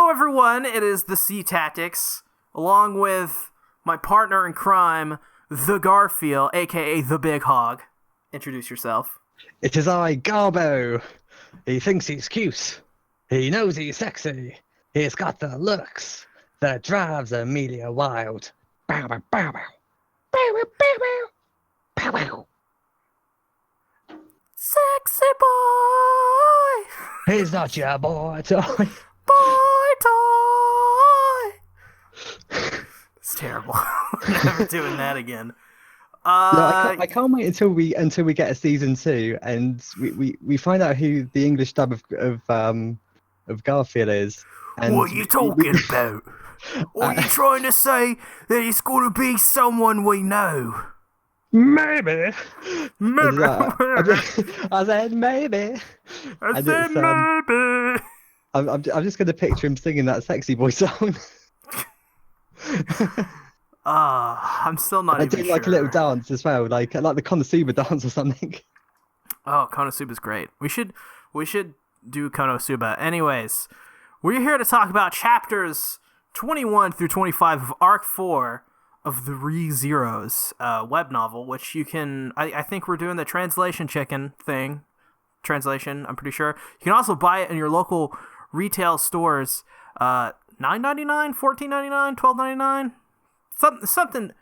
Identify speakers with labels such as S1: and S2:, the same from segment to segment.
S1: Hello, everyone. It is the SeaTactics, along with my partner in crime, the Garfield, a.k.a. the Big Hog. Introduce yourself.
S2: It is I, Garbo. He thinks he's cute. He knows he's sexy. He's got the looks that drives Amelia wild. Bow, bow, bow, bow. Bow, bow, bow, bow. Bow, bow.
S1: Sexy boy!
S2: He's not your boy toy.
S1: Boy toy! It's terrible. We're never doing that again.
S2: No, I can't wait until we get a season 2 and we find out who the English dub of Garfield is. And
S1: what are you talking about? Are you trying to say that it's going to be someone we know?
S2: Maybe.
S1: Maybe.
S2: I said maybe.
S1: I said maybe.
S2: I'm just going to picture him singing that sexy boy song.
S1: I'm still not even sure.
S2: I do like a little dance as well, like the Konosuba dance or something.
S1: Oh, Konosuba's great. We should do Konosuba. Anyways, we're here to talk about chapters 21 through 25 of Arc 4 of the ReZeros web novel, which you can, I think we're doing the translation chicken thing. Translation, I'm pretty sure. You can also buy it in your local retail stores. $9.99, $14.99, $12.99. Something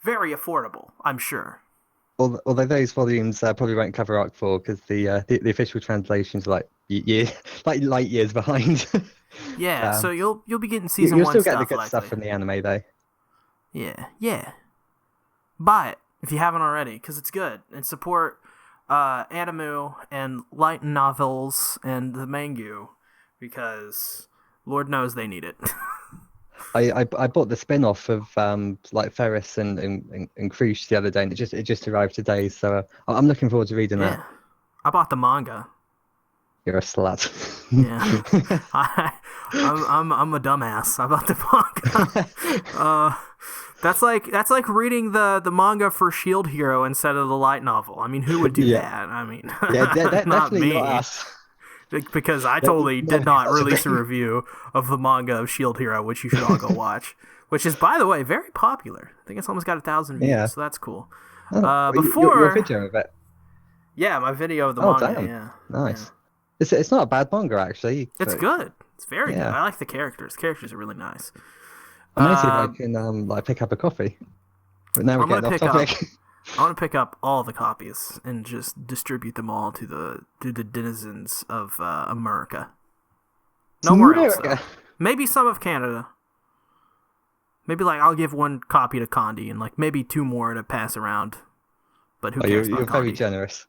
S1: very affordable, I'm sure.
S2: Although those volumes probably won't cover Arc 4 because the official translations are light years behind.
S1: Yeah, so you'll be getting season 1 stuff.
S2: You'll still get the good
S1: likely.
S2: stuff from the anime though.
S1: Yeah. Buy it if you haven't already, because it's good. And support anime and light novels and the manga, because Lord knows they need it.
S2: I bought the spin-off of Ferris and Cruise the other day, and it just arrived today, so I'm looking forward to reading that.
S1: I bought the manga.
S2: You're a slut.
S1: Yeah, I'm a dumbass. I bought the manga. That's like reading the manga for Shield Hero instead of the light novel. I mean, who would do that? I mean, not
S2: definitely
S1: me.
S2: not us.
S1: Because I totally did not release a review of the manga of Shield Hero, which you should all go watch. Which is, by the way, very popular. I think it's almost got 1,000 views, so that's cool.
S2: Your video of it?
S1: Yeah, my video of the manga.
S2: Damn.
S1: Yeah,
S2: nice. Yeah. It's not a bad manga actually.
S1: It's good. It's very good. I like the characters. Characters are really nice.
S2: I'm gonna see if I can pick up a coffee. But now we're getting off topic.
S1: I want to pick up all the copies and just distribute them all to the denizens of America. Nowhere else, though. Maybe some of Canada. Maybe I'll give one copy to Condi and maybe 2 more to pass around. But who cares about
S2: You're
S1: Condi?
S2: very generous.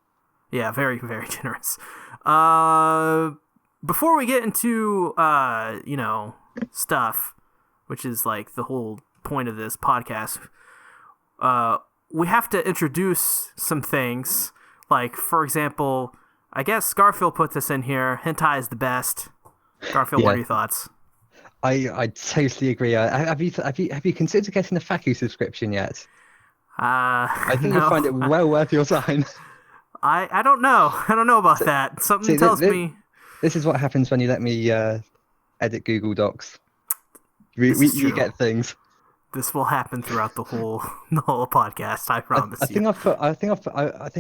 S1: Yeah, very, very generous. Before we get into stuff, which is the whole point of this podcast, we have to introduce some things. For example, I guess Garfield put this in here. Hentai is the best. Garfield, what are your thoughts?
S2: I totally agree. Have you considered getting a Faku subscription yet? I think you'll find it well worth your time.
S1: I don't know. I don't know about that. Something tells me.
S2: This is what happens when you let me edit Google Docs. You get things.
S1: This will happen throughout the whole podcast. I promise you.
S2: I think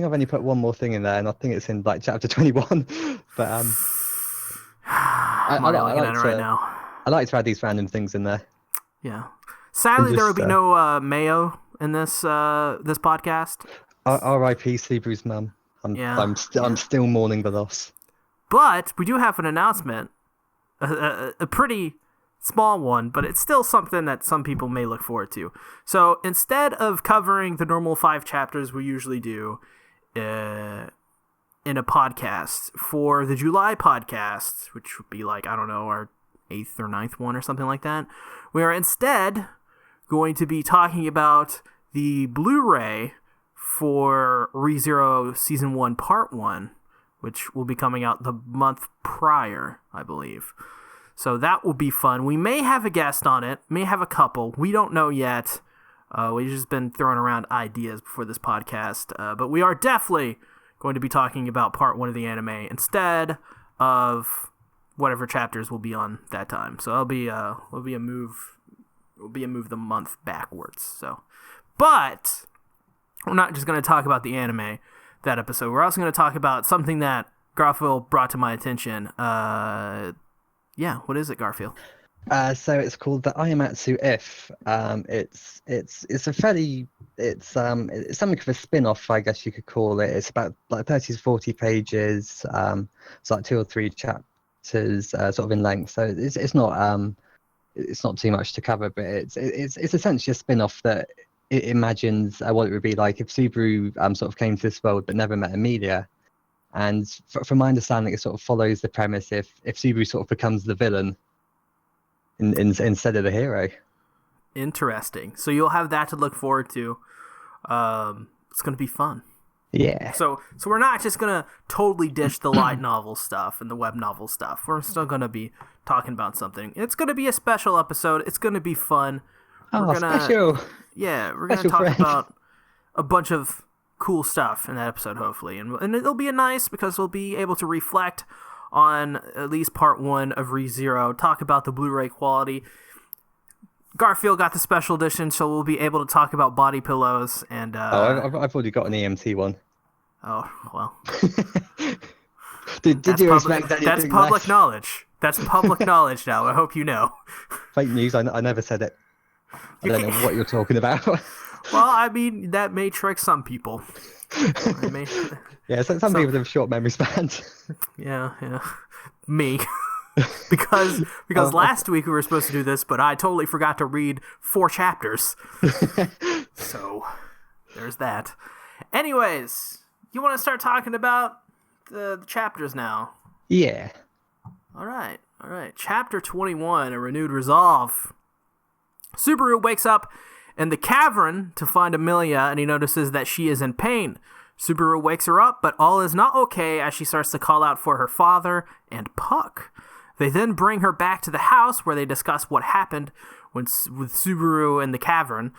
S2: I've only put one more thing in there, and I think it's in chapter 21. But
S1: I'm looking at it right now.
S2: I like to add these random things in there.
S1: Yeah. Sadly, there will be no Mayo in this podcast.
S2: R.I.P. Subaru's mum. I'm still mourning the loss.
S1: But we do have an announcement, a pretty small one, but it's still something that some people may look forward to. So instead of covering the normal 5 chapters we usually do in a podcast, for the July podcast, which would be our 8th or 9th one or something like that, we are instead going to be talking about the Blu-ray for ReZero Season 1 Part 1, which will be coming out the month prior, I believe. So that will be fun. We may have a guest on it, may have a couple. We don't know yet. We've just been throwing around ideas before this podcast. But we are definitely going to be talking about Part 1 of the anime instead of whatever chapters will be on that time. So it'll be a move the month backwards. So, but we're not just going to talk about the anime that episode. We're also going to talk about something that Garfield brought to my attention. What is it, Garfield?
S2: So it's called the Ayamatsu If. It's a fairly it's something of a spin-off, I guess you could call it. It's about like 30 to 40 pages. It's like 2 or 3 chapters, sort of in length. So it's not too much to cover, but it's essentially a spin-off that it imagines what it would be like if Subaru sort of came to this world but never met Amelia. And from my understanding, it sort of follows the premise if Subaru sort of becomes the villain instead of the hero.
S1: Interesting. So you'll have that to look forward to. It's going to be fun.
S2: Yeah.
S1: So we're not just going to totally ditch the light novel stuff and the web novel stuff. We're still going to be talking about something. It's going to be a special episode. It's going to be fun.
S2: Special.
S1: Yeah, we're going to talk about a bunch of cool stuff in that episode, hopefully. And it'll be nice because we'll be able to reflect on at least part 1 of ReZero, talk about the Blu-ray quality. Garfield got the special edition, so we'll be able to talk about body pillows and.
S2: I've already got an EMT one.
S1: Oh well.
S2: did you expect anything?
S1: That's public knowledge. That's public knowledge now. I hope you know.
S2: Fake news. I never said it. I don't know what you're talking about.
S1: Well, I mean that may trick some people.
S2: Yeah, some people have short memory spans.
S1: Yeah. Me. because last week we were supposed to do this, but I totally forgot to read 4 chapters. So there's that. Anyways, you want to start talking about the chapters now?
S2: Yeah.
S1: All right. Chapter 21, A Renewed Resolve. Subaru wakes up in the cavern to find Amelia, and he notices that she is in pain. Subaru wakes her up, but all is not okay as she starts to call out for her father and Puck. They then bring her back to the house where they discuss what happened with Subaru in the cavern.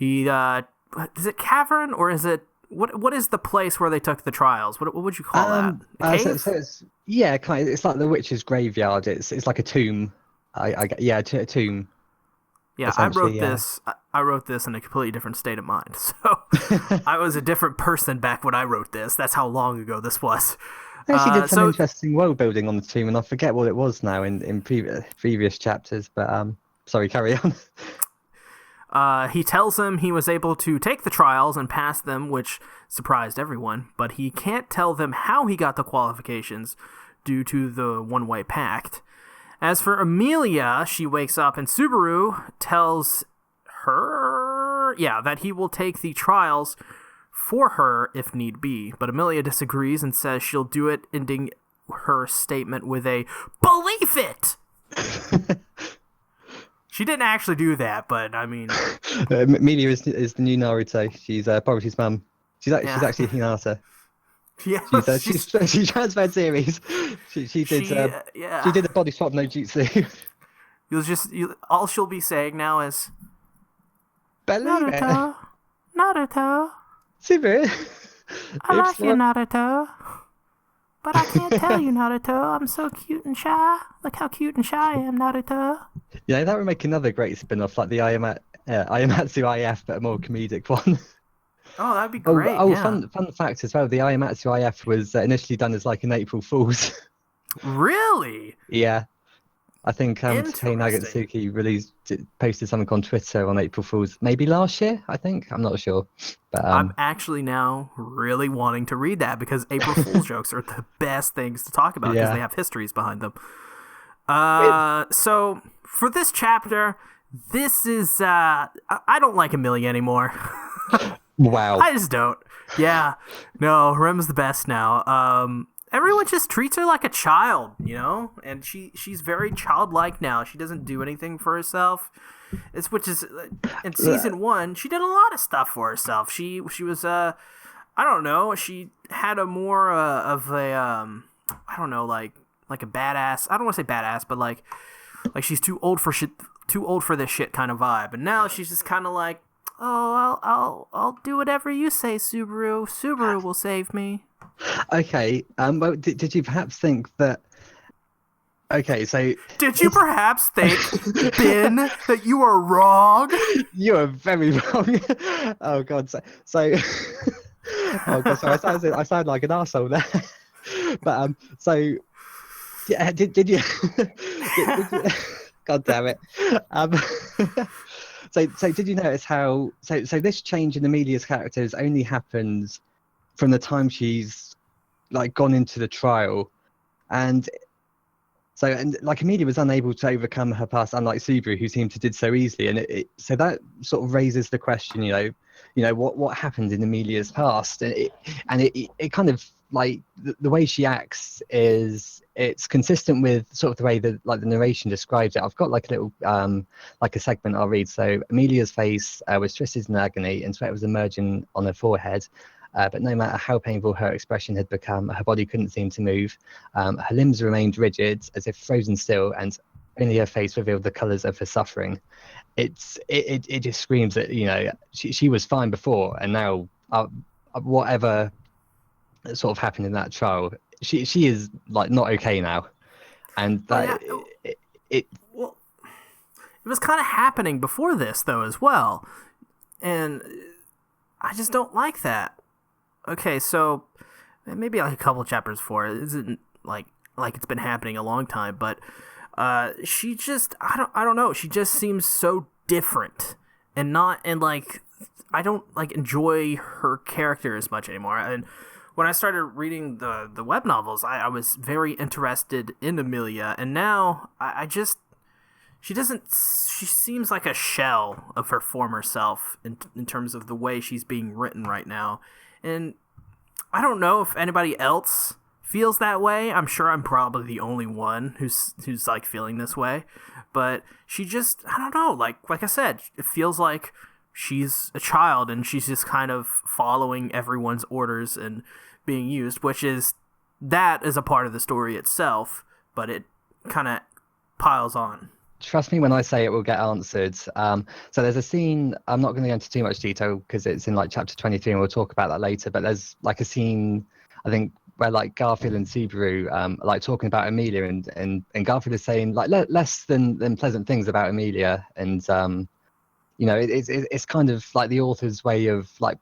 S1: Is it cavern or is it what is the place where they took the trials? What would you call that? A cave?
S2: So it's kind of, it's like the witch's graveyard. It's like a tomb. A tomb.
S1: Yeah, I wrote this in a completely different state of mind. So I was a different person back when I wrote this. That's how long ago this was.
S2: I actually did some interesting world building on the tomb, and I forget what it was now in previous chapters. But sorry, carry on.
S1: He tells him he was able to take the trials and pass them, which surprised everyone, but he can't tell them how he got the qualifications due to the one-way pact. As for Amelia, she wakes up and Subaru tells her, that he will take the trials for her if need be. But Amelia disagrees and says she'll do it, ending her statement with a, "Believe it!" She didn't actually do that, but I mean...
S2: Amelia is the new Naruto. She's Boruto's mum. She's actually Hinata.
S1: Yeah,
S2: she transferred series. She did a body swap no jutsu.
S1: All she'll be saying now is
S2: Naruto.
S1: Subaru. I like you, Naruto. But I can't tell you, Naruto. I'm so cute and shy. Look how cute and shy I am, Naruto.
S2: Yeah, that would make another great spin-off, like the Ayamatsu IF, but a more comedic one.
S1: Oh, that'd be great. Yeah.
S2: Fun fact as well, the Ayamatsu IF was initially done as like an April Fool's.
S1: Really?
S2: Yeah. I think Takei Nagatsuki posted something on Twitter on April Fool's, maybe last year, I think. I'm not sure. But
S1: I'm actually now really wanting to read that because April Fool's jokes are the best things to talk about because they have histories behind them. So for this chapter, this is I don't like Amelia anymore.
S2: Wow.
S1: I just don't. Yeah. No, Rem's the best now. Everyone just treats her like a child, and she's very childlike now. She doesn't do anything for herself. Which is in season 1, she did a lot of stuff for herself. She was I don't know, she had a more of a I don't know, like a badass. I don't want to say badass, but like she's too old for this shit kind of vibe. And now she's just kind of like, "Oh, I'll do whatever you say, Subaru. Subaru will save me."
S2: Okay. Well, did you perhaps think that Okay, so
S1: Did you perhaps think, Ben, that you are wrong?
S2: you are very wrong. Oh God, oh God, so I sound like an arsehole there. But so yeah, did you did you? God damn it. Um, so did you notice how so this change in Amelia's character has only happened from the time she's like gone into the trial, and and like Amelia was unable to overcome her past, unlike Subaru, who seemed to did so easily, and so that sort of raises the question, what happened in Amelia's past, and it kind of like the way she acts is it's consistent with sort of the way that like the narration describes it. I've got like a little like a segment I'll read. So Amelia's face was twisted in agony, and sweat was emerging on her forehead. But no matter how painful her expression had become, her body couldn't seem to move. Her limbs remained rigid, as if frozen still, and only her face revealed the colours of her suffering. It just screams that she was fine before, and now whatever sort of happened in that trial, she is like not okay now, and
S1: Oh,
S2: that
S1: yeah.
S2: it
S1: Well, it was kind of happening before this, though, as well. And I just don't like that. Okay, so maybe like a couple of chapters before, it isn't like it's been happening a long time, but she just I don't know, she just seems so different, and like I don't like enjoy her character as much anymore. And when I started reading the web novels, I was very interested in Amelia, and now I just she seems like a shell of her former self in terms of the way she's being written right now. And I don't know if anybody else feels that way. I'm sure I'm probably the only one who's like feeling this way. But she just, I don't know, like I said, it feels like she's a child and she's just kind of following everyone's orders and being used, that is a part of the story itself, but it kind of piles on.
S2: trust me when I say it will get answered. So there's a scene, I'm not going to go into too much detail because it's in like chapter 23 and we'll talk about that later, but there's like a scene, I think, where like Garfield and Subaru are like talking about Amelia, and Garfield is saying like less than pleasant things about Amelia, and it's kind of like the author's way of like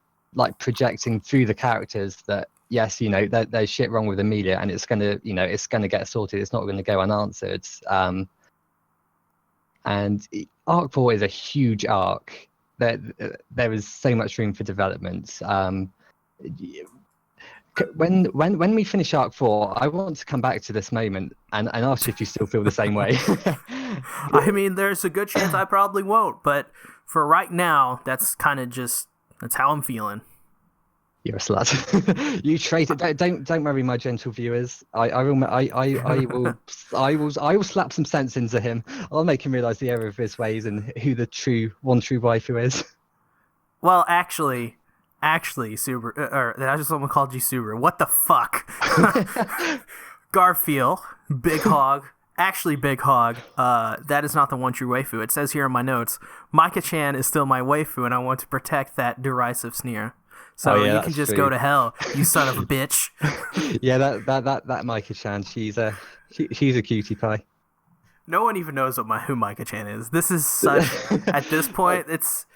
S2: projecting through the characters that yes, there's shit wrong with Amelia, and it's gonna get sorted, it's not going to go unanswered. And arc 4 is a huge arc. There is so much room for development. When we finish arc 4, I want to come back to this moment and ask you if you still feel the same way.
S1: I mean, there's a good chance I probably won't, but for right now, that's kind of that's how I'm feeling.
S2: You're a slut. You traitor! Don't worry, my gentle viewers. I will slap some sense into him. I'll make him realize the error of his ways and who the true waifu is.
S1: Well, actually, Subaru, or I just almost called you Subaru. What the fuck? Garfield, Big Hog. Actually, Big Hog, that is not the one true waifu. It says here in my notes, Micah-chan is still my waifu, and I want to protect that derisive sneer. So you can just go to hell, you son of a bitch.
S2: Yeah, that Micah-chan, she's a cutie pie.
S1: No one even knows who Micah-chan is. This is such at this point, it's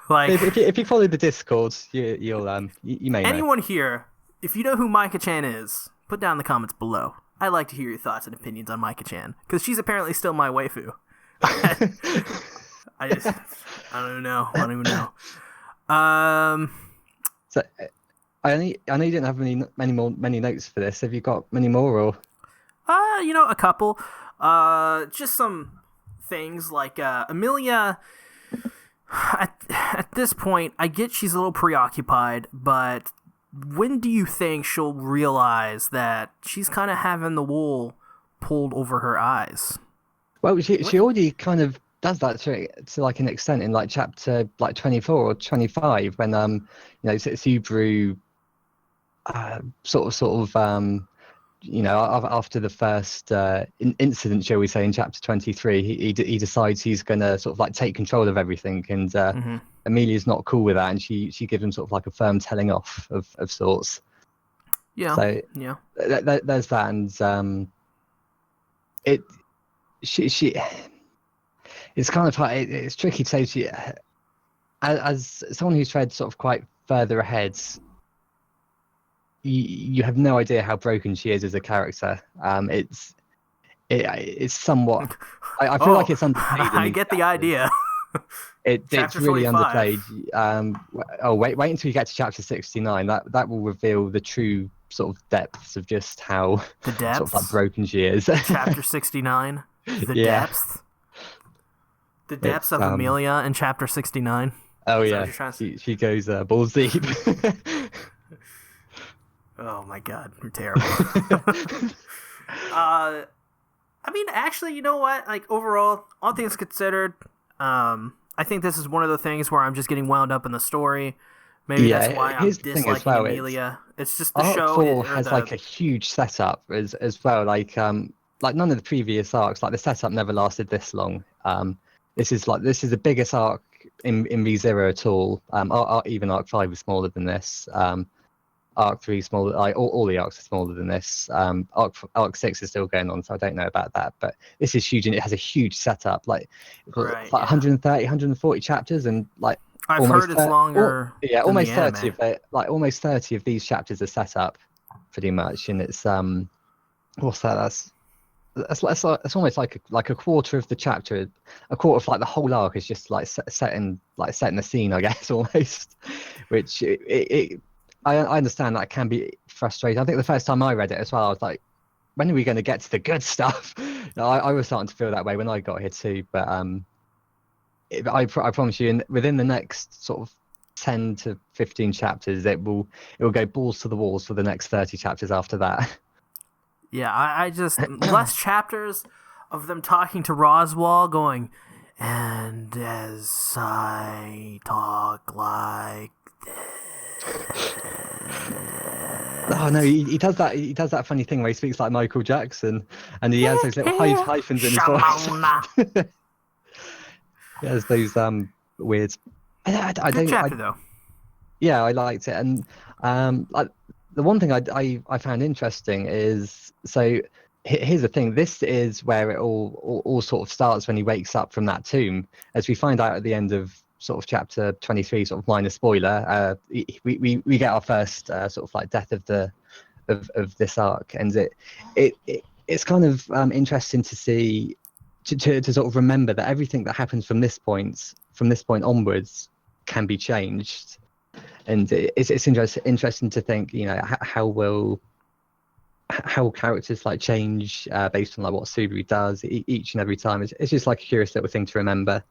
S1: like
S2: if you follow the Discord, you may know.
S1: Anyone here, if you know who Micah-chan is, put down in the comments below. I'd like to hear your thoughts and opinions on Micah-chan, because she's apparently still my waifu. I don't even know.
S2: So I know you didn't have many notes for this. Have you got many more, or?
S1: A couple. Just some things like Amelia. At this point, I get she's a little preoccupied, but when do you think she'll realize that she's kind of having the wool pulled over her eyes?
S2: Well, she already kind of does that to like an extent in like chapter like 24 or 25 when Subaru after the first incident, shall we say, in chapter 23, he decides he's gonna sort of like take control of everything, and Amelia's not cool with that, and she gives him sort of like a firm telling off of sorts.
S1: Yeah.
S2: So
S1: yeah,
S2: there's that, and it she it's kind of hard. It's tricky to say. As someone who's read sort of quite further ahead, you have no idea how broken she is as a character. It's somewhat. I feel like it's underplayed. In
S1: I
S2: these
S1: get the
S2: chapters.
S1: idea.
S2: It's
S1: Chapter
S2: really
S1: 25.
S2: underplayed. Wait until you get to chapter 69. That will reveal the true sort of depths of just how
S1: The depths?
S2: sort of like broken she is.
S1: Chapter 69. The
S2: Yeah.
S1: depths. The depths
S2: It's,
S1: of Amelia in chapter 69.
S2: Oh
S1: Is that
S2: yeah,
S1: what you're trying to say?
S2: she goes balls deep.
S1: Oh my god, you're terrible. I mean, actually, you know what? Like, overall, all things considered, I think this is one of the things where I'm just getting wound up in the story. Maybe that's why I'm
S2: here's the thing as
S1: disliking
S2: well,
S1: Amelia. It's just the
S2: Arc
S1: show.
S2: 4 has like a huge setup as well. Like none of the previous arcs, like the setup never lasted this long. This is the biggest arc in V0 at all. Even Arc 5 is smaller than this. Arc 3 smaller. Like all the arcs are smaller than this. Arc 6 is still going on, so I don't know about that. But this is huge, and it has a huge setup. Like
S1: Right,
S2: it's like 130, 140 chapters, and like
S1: I've
S2: almost
S1: heard it's longer.
S2: yeah,
S1: than
S2: almost
S1: the
S2: 30
S1: anime.
S2: of it. Like almost 30 of these chapters are set up, pretty much, and it's what's that? That's almost like a quarter of the chapter, a quarter of like the whole arc is just like setting the scene, I guess, almost. Which I understand that can be frustrating. I think the first time I read it as well, I was like, when are we going to get to the good stuff? I was starting to feel that way when I got here too. But I promise you, within the next sort of 10 to 15 chapters, it will go balls to the walls for the next 30 chapters after that.
S1: Yeah, I just less chapters of them talking to Roswell, going, and as I talk like
S2: Oh no, he does that. He does that funny thing where he speaks like Michael Jackson, and he has those little hyphens in his voice. He has those weird. I
S1: Good
S2: don't.
S1: chapter though.
S2: Yeah, I liked it, and like the one thing I found interesting is here's the thing. This is where it all sort of starts when he wakes up from that tomb, as we find out at the end of sort of chapter 23, sort of minor spoiler. We get our first sort of like death of this arc, and it's kind of interesting to see to sort of remember that everything that happens from this point onwards can be changed. And it's interesting to think, you know, how characters like change based on like what Subaru does each and every time. It's just like a curious little thing to remember.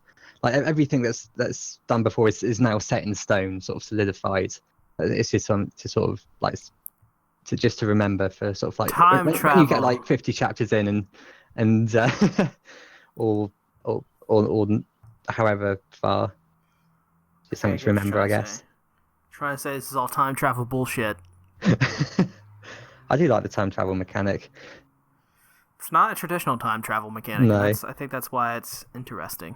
S2: Like everything that's done before is now set in stone, sort of solidified. It's just to sort of like to remember for sort of like
S1: Time
S2: when you get
S1: travel.
S2: like 50 chapters in and or however far. Just something to remember, I guess.
S1: Trying to say this is all time travel bullshit.
S2: I do like the time travel mechanic.
S1: It's not a traditional time travel mechanic.
S2: No.
S1: And I think that's why it's interesting.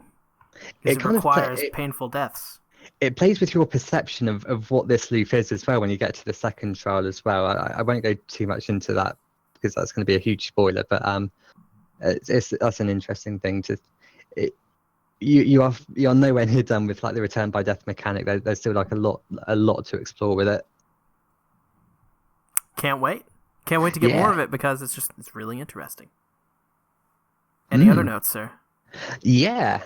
S2: It
S1: It
S2: kind of
S1: requires painful deaths.
S2: It plays with your perception of what this loop is as well when you get to the second trial as well. I won't go too much into that because that's going to be a huge spoiler. But that's an interesting thing to. You are nowhere near done with like the return by death mechanic. There's still like a lot to explore with it.
S1: Can't wait to get more of it because it's really interesting. Any other notes, sir?
S2: Yeah.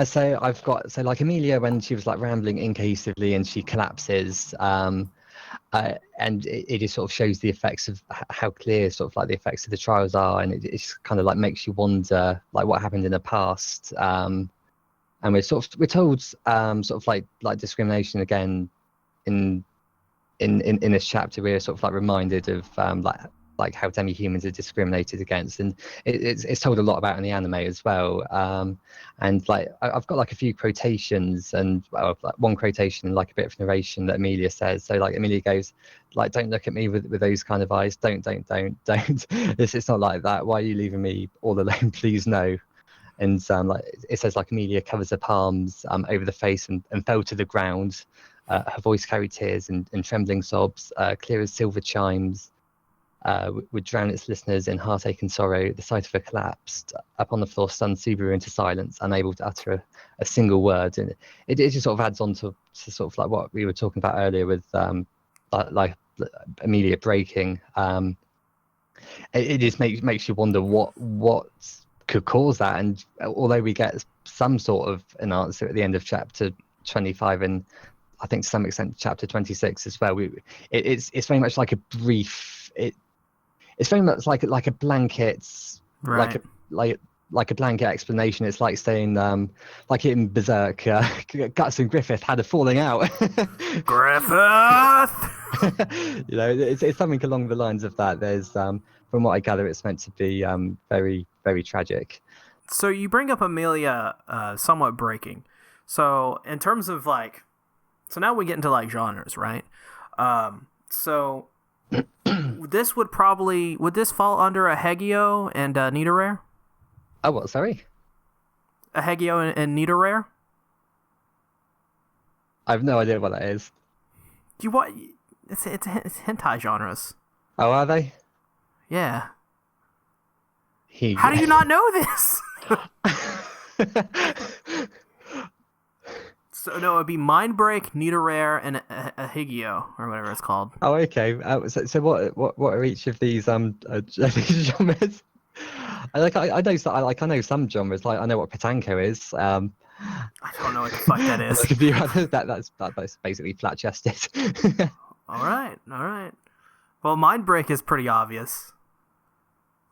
S2: So I've got like Amelia when she was like rambling incohesively and she collapses. And it just sort of shows the effects of how clear sort of like the effects of the trials are, and it just kind of like makes you wonder like what happened in the past. And we're told sort of like discrimination again in this chapter. We're sort of like reminded of like how demi-humans are discriminated against, and it's told a lot about in the anime as well. And like I've got like a few quotations, and like one quotation, like a bit of narration that Amelia says. So like Amelia goes like, "Don't look at me with those kind of eyes. Don't. It's not like that. Why are you leaving me all alone? Please no." And like it says, like Amelia covers her palms over the face and fell to the ground. Her voice carried tears and trembling sobs, clear as silver chimes. would drown its listeners in heartache and sorrow. The sight of her collapsed upon the floor stunned Subaru into silence, unable to utter a single word. And it just sort of adds on to sort of like what we were talking about earlier with like Amelia breaking. It just makes you wonder what could cause that. And although we get some sort of an answer at the end of chapter 25 and I think to some extent chapter 26 as well, it's very much like a brief. It's very much like a blanket,
S1: Right.
S2: like a blanket explanation. It's like saying, like in Berserk, Guts and Griffith had a falling out.
S1: Griffith!
S2: You know, it's something along the lines of that. There's, from what I gather, it's meant to be very, very tragic.
S1: So you bring up Amelia somewhat breaking. So in terms of like, so now we get into like genres, right? So this would this fall under a Hegio and Nidoran?
S2: Oh, what? Sorry,
S1: A Hegio and Nidoran?
S2: I have no idea what that is.
S1: You what? It's hentai genres.
S2: Oh, are they?
S1: Yeah.
S2: He.
S1: How do you not know this? So no, it'd be Mind Break, Nidoran, and a Higio or whatever it's called.
S2: Oh, okay. So what are each of these these genres? I know some genres. Like I know what Petanko is.
S1: I don't know what the fuck that is.
S2: That's basically flat chested.
S1: All right. Well, Mind Break is pretty obvious,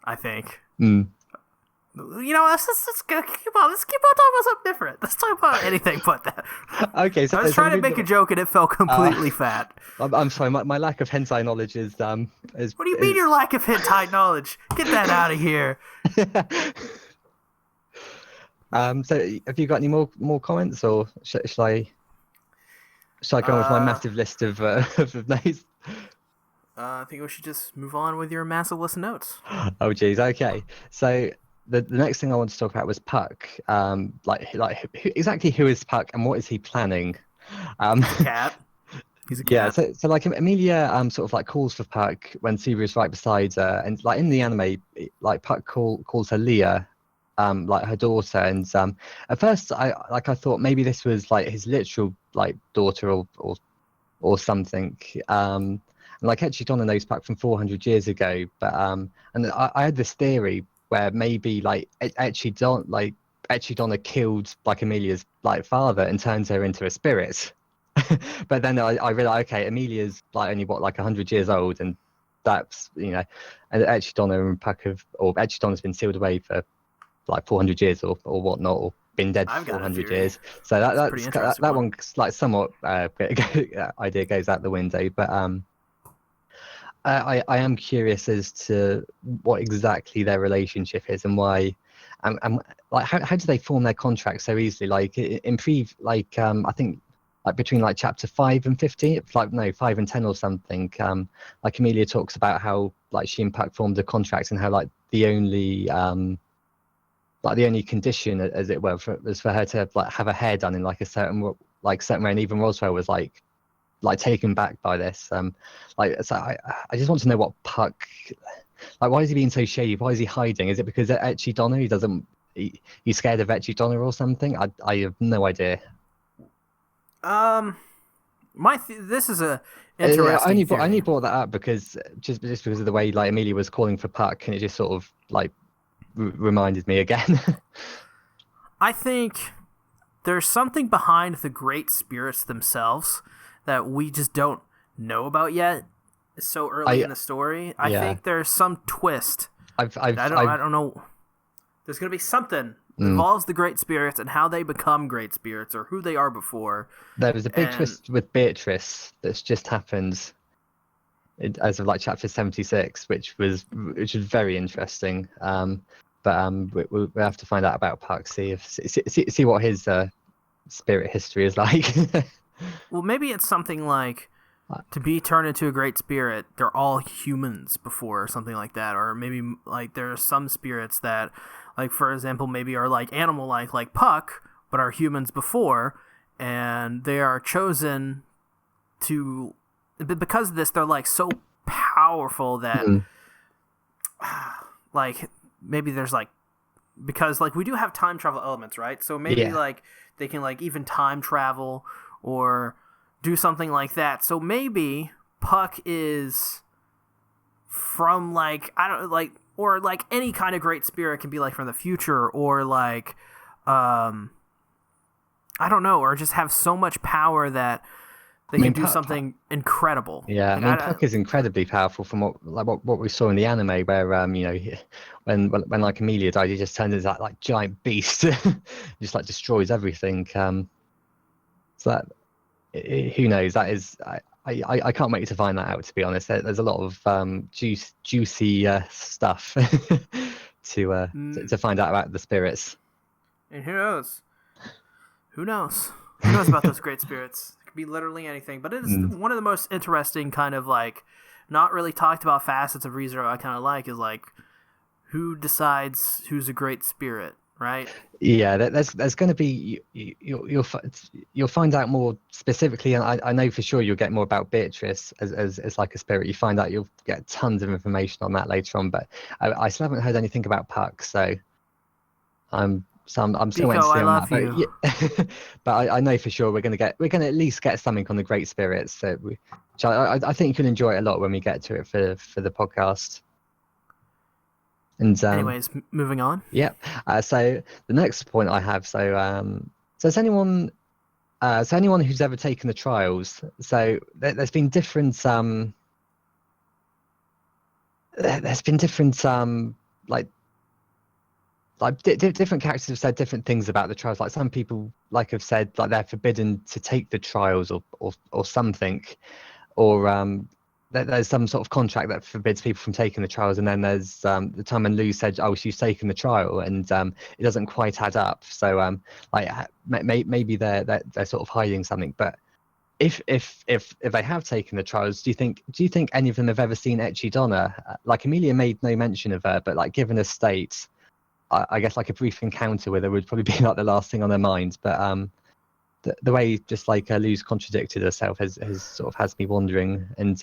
S1: I think.
S2: Mm.
S1: You know, let's keep on talking about something different. Let's talk about anything but that.
S2: Okay, so
S1: I was trying to make a joke and it fell completely fat.
S2: I'm sorry, my lack of hentai knowledge is.
S1: What do you mean your lack of hentai knowledge? Get that out of here.
S2: So have you got any more comments, or shall I go on with my massive list of notes?
S1: I think we should just move on with your massive list of notes.
S2: Oh, geez. Okay, so. The next thing I wanted to talk about was Puck. Exactly who is Puck and what is he planning?
S1: Cat. He's a cat.
S2: Yeah, so like Amelia sort of like calls for Puck when Subaru's right beside her, and like in the anime, like Puck calls her Leah, like her daughter, and at first I thought maybe this was like his literal like daughter or something. And like Echidna knows Puck from 400 years ago, but and I had this theory where maybe like Echidna killed like Amelia's like father and turns her into a spirit. But then I realized, okay, Amelia's like only like 100 years old, and that's, you know, and Echidna and Puck Echidna's been sealed away for like 400 years or whatnot, or been dead for 400 years. So that one like somewhat idea goes out the window, but I am curious as to what exactly their relationship is and why, like how do they form their contract so easily? Like in I think like between like chapter 5 and 15, like no 5 and 10 or something. Like Amelia talks about how like she and Puck formed a contract and how like the only condition, as it were, was for her to like have her hair done in like a certain way, and even Roswell was like taken back by this. So I just want to know what Puck, like, why is he being so shady? Why is he hiding? Is it because Echidna he's scared of Echidna or something? I have no idea.
S1: This is a interesting
S2: I only brought that up because just because of the way like Amelia was calling for Puck, and it just sort of like reminded me again.
S1: I think there's something behind the great spirits themselves that we just don't know about yet. So early in the story, I think there's some twist. I don't know. There's gonna be something that involves the great spirits and how they become great spirits or who they are before.
S2: There was a big twist with Beatrice that's just happened as of like chapter 76, which was very interesting. But we'll have to find out about Puck, see what his spirit history is like.
S1: Well, maybe it's something like to be turned into a great spirit, they're all humans before, or something like that. Or maybe like there are some spirits that, like for example, maybe are like animal-like, like Puck, but are humans before, and they are chosen to, because of this, they're like so powerful that like maybe there's like, because like we do have time travel elements, right? So maybe
S2: Yeah.
S1: like they can like even time travel or do something like that. So maybe Puck is from like, I don't like, or like any kind of great spirit can be like from the future, or like I don't know, or just have so much power that they
S2: I mean,
S1: can do something incredible.
S2: Yeah, I
S1: Like,
S2: mean, Puck is incredibly powerful from what we saw in the anime, where when like Amelia died, he just turned into that like giant beast, just like destroys everything. So that who knows? That is, I can't wait to find that out. To be honest, there's a lot of juicy stuff to find out about the spirits.
S1: and who knows? Who knows? Who knows about those great spirits? It could be literally anything. But it is
S2: Mm.
S1: one of the most interesting kind of like not really talked about facets of ReZero I kind of like is like who decides who's a great spirit, right?
S2: Yeah, there's going to be you'll find out more specifically, and I know for sure you'll get more about Beatrice as like a spirit. You find out you'll get tons of information on that later on, but I still haven't heard anything about Puck, so I'm still waiting to
S1: Biko,
S2: see
S1: I
S2: on that.
S1: love
S2: But
S1: you.
S2: yeah, but I know for sure we're gonna at least get something on the great spirits. So which I think you can enjoy it a lot when we get to it for the podcast. And
S1: Anyways, moving on.
S2: yeah. So the next point I have. So anyone who's ever taken the trials. So there's been different. There's been different. Different characters have said different things about the trials. Like some people have said like they're forbidden to take the trials or something, or there's some sort of contract that forbids people from taking the trials, and then there's the time when Lou said, "Oh, she's taken the trial," and it doesn't quite add up. So maybe they're sort of hiding something. But if they have taken the trials, do you think any of them have ever seen Ecchi Donna? Like Amelia made no mention of her, but like given her state, I guess like a brief encounter with her would probably be like the last thing on their minds. But the way just like Lou's contradicted herself has sort of has me wondering. And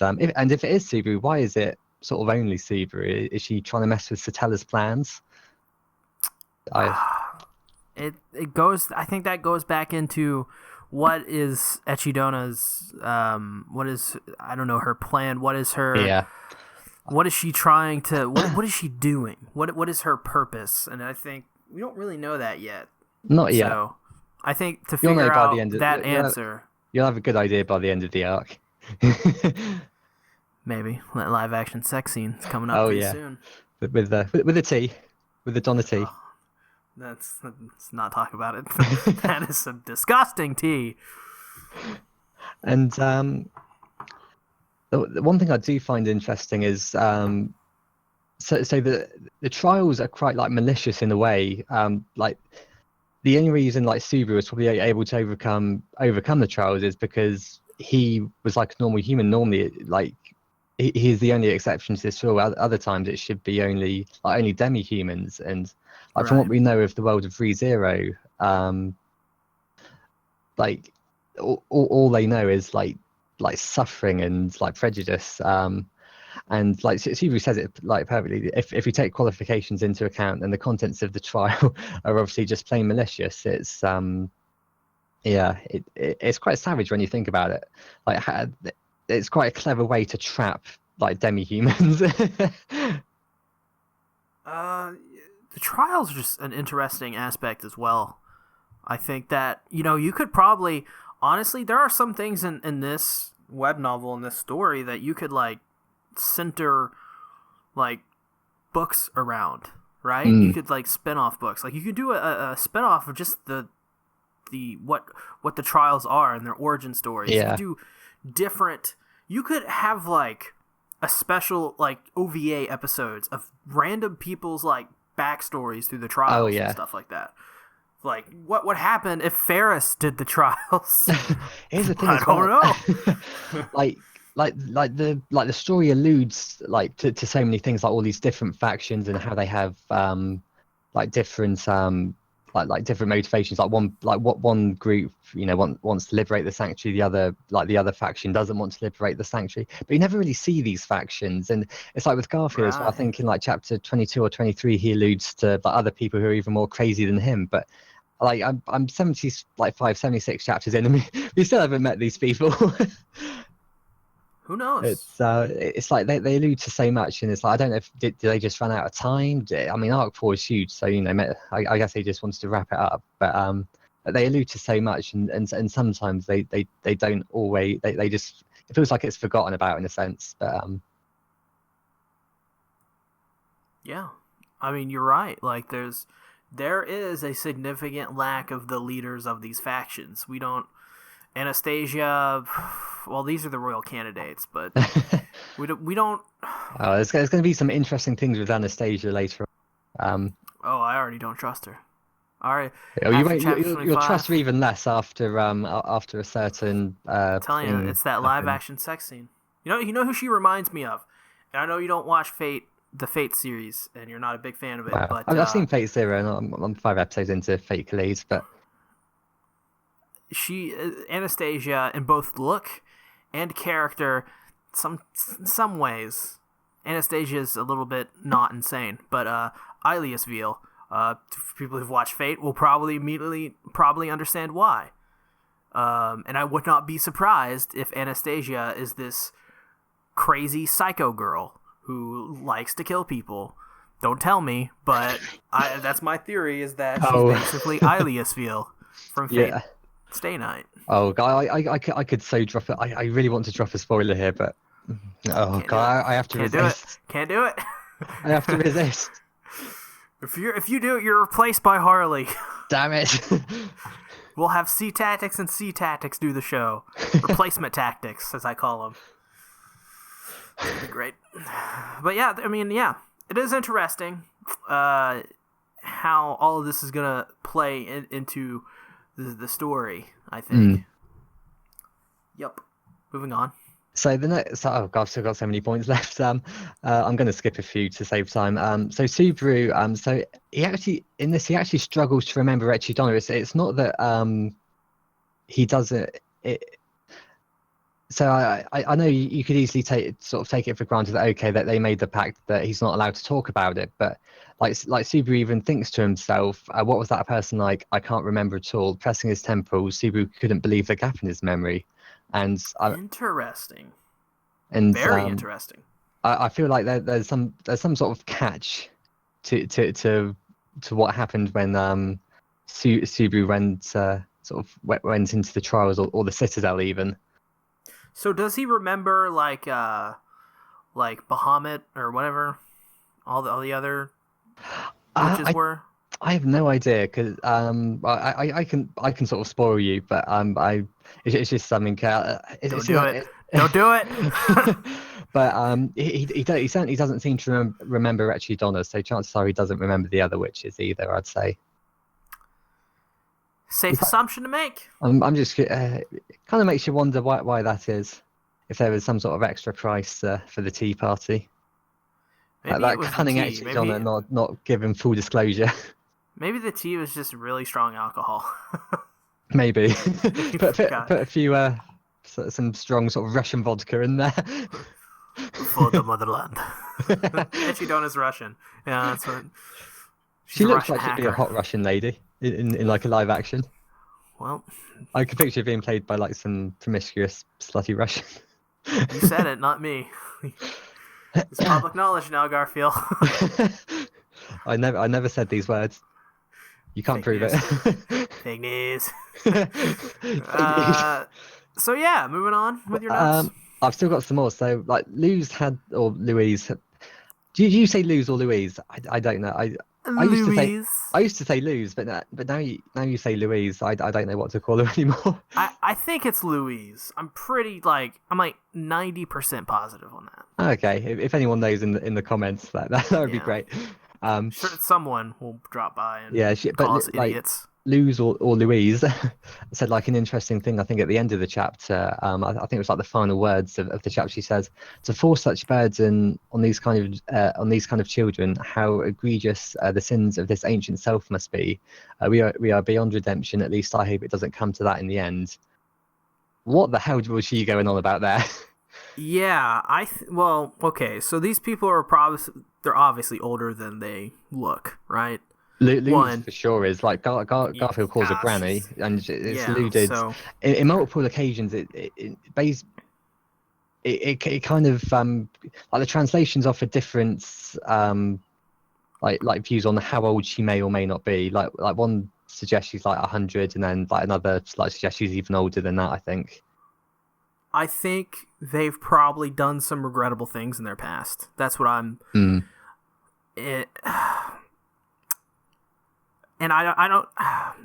S2: if it is Subaru, why is it sort of only Subaru? Is she trying to mess with Satella's plans? I
S1: It goes. I think that goes back into what is Echidona's what is, I don't know, her plan. What is her,
S2: Yeah,
S1: what is she trying to, what is she doing? What is her purpose? And I think we don't really know that yet.
S2: not yet.
S1: So I think to
S2: You'll know
S1: figure
S2: by the
S1: out
S2: end of
S1: that answer,
S2: you'll have a good idea by the end of the arc.
S1: maybe that live action sex scene is coming up
S2: Oh
S1: pretty
S2: yeah,
S1: soon.
S2: with the T, with the Donna T.
S1: Oh, let's not talk about it. That is some disgusting tea.
S2: And the one thing I do find interesting is so the trials are quite like malicious in a way. Like the only reason like Subaru was probably able to overcome the trials is because he was like a normal human. Normally, like he's the only exception to this rule. Other times it should be only demi-humans. And like from what
S1: Right.
S2: we know of the world of ReZero, like all they know is like suffering and like prejudice. And like Subaru says it like perfectly. If we take qualifications into account, and the contents of the trial are obviously just plain malicious, it's it's quite savage when you think about it. Like it's quite a clever way to trap like demi-humans.
S1: The trials are just an interesting aspect as well. I think that, you could probably, honestly, there are some things in this web novel, in this story, that you could like center like books around, right? You could like spin off books. Like you could do a spin off of just the what the trials are and their origin stories. You
S2: Yeah.
S1: could do different, you could have like a special like OVA episodes of random people's like backstories through the trials
S2: Oh, yeah.
S1: and stuff like that. Like what happened if Ferris did the trials?
S2: Here's the thing
S1: I
S2: as well.
S1: don't know.
S2: like the story alludes like to so many things, like all these different factions and how they have like different like different motivations. Like one group, wants to liberate the sanctuary. The other faction doesn't want to liberate the sanctuary. But you never really see these factions, and it's like with Garfield as well. I think in like chapter 22 or 23, he alludes to like other people who are even more crazy than him. But like I'm 76 chapters in, and we still haven't met these people.
S1: Who knows?
S2: It's like they allude to so much, and it's like I don't know if did they just run out of time. I mean, Arc 4 is huge, so I guess they just wanted to wrap it up. But they allude to so much, and sometimes they don't always. They just, it feels like it's forgotten about in a sense. But
S1: yeah, I mean, you're right. Like there is a significant lack of the leaders of these factions. We don't. Anastasia, well, these are the royal candidates, but we don't.
S2: Oh, there's going to be some interesting things with Anastasia later on.
S1: I already don't trust her. All right.
S2: You'll trust her even less after a certain.
S1: I'm telling you, it's that live action sex scene. You know who she reminds me of, and I know you don't watch the Fate series, and you're not a big fan of it.
S2: Wow.
S1: But
S2: I've seen Fate Zero, and I'm 5 episodes into Fate Calais, but.
S1: Anastasia, in both look and character, some ways, Anastasia is a little bit not insane, but Ilias Veal, people who've watched Fate will probably understand why. And I would not be surprised if Anastasia is this crazy psycho girl who likes to kill people. Don't tell me, but that's my theory, is that she's basically Ilias Veal from Fate. Yeah. Stay Night.
S2: Oh god, I could so drop it. I really want to drop a spoiler here, but I have to resist.
S1: Can't do it.
S2: I have to resist.
S1: If you do it, you're replaced by Harley.
S2: Damn it.
S1: We'll have SeaTactics and SeaTactics do the show. Replacement tactics, as I call them. That'd be great. But yeah, I mean, yeah, it is interesting how all of this is gonna play into the story, I think. Yep. Moving on.
S2: So the next, I've still got so many points left. I'm going to skip a few to save time. So Subaru, so he actually struggles to remember Ecce Donna. It's not that he doesn't. So I know you could easily take it for granted that they made the pact that he's not allowed to talk about it, but like Subaru even thinks to himself, what was that person like? I can't remember at all. Pressing his temples, Subaru couldn't believe the gap in his memory. And
S1: interesting.
S2: And
S1: very interesting.
S2: I feel like there's some sort of catch to what happened when Subaru went into the trials or the Citadel even.
S1: So does he remember like Bahamut or whatever all the other witches were? I
S2: have no idea because I can sort of spoil you, but it's just something.
S1: Don't do it. Don't do it.
S2: But he certainly doesn't seem to remember Ecce Donna, so chances are he doesn't remember the other witches either, I'd say.
S1: Safe assumption to make.
S2: I'm just it kind of makes you wonder why that is. If there was some sort of extra price for the tea party.
S1: Maybe
S2: that cunning Ecce Donna not giving full disclosure.
S1: Maybe the tea was just really strong alcohol.
S2: Maybe. put a few some strong sort of Russian vodka in there.
S1: For the motherland. Ecce Donna's Russian. Yeah, that's what.
S2: She looks like she'd be a hot Russian lady in like a live action.
S1: Well,
S2: I could picture it being played by like some promiscuous slutty Russian.
S1: You said it, not me. It's public knowledge now, Garfield.
S2: I never said these words. You can't prove it.
S1: Fake news. So yeah, moving on with your notes.
S2: I've still got some more. So like Louise. Do you say Luz or Louise? I don't know. I used to say Luz, but now you say Louise. I don't know what to call her anymore.
S1: I think it's Louise. I'm like 90% positive on that.
S2: Okay, if anyone knows in the comments, that would be great.
S1: Sure, someone will drop by and call us idiots.
S2: Luz or Louise said like an interesting thing. I think at the end of the chapter, I think it was like the final words of the chapter. She says, "To force such burden on these kind of children, how egregious the sins of this ancient self must be. We are beyond redemption. At least I hope it doesn't come to that in the end." What the hell was she going on about there?
S1: Yeah, well, okay. So these people are probably they're obviously older than they look, right?
S2: Luz
S1: One,
S2: for sure is like Garfield calls her granny, and it's
S1: yeah.
S2: alluded
S1: So
S2: in multiple occasions. It kind of like the translations offer different like views on how old she may or may not be. Like one suggests she's like 100, and then like another like suggests she's even older than that, I think.
S1: I think they've probably done some regrettable things in their past. That's what I'm. It, and I don't.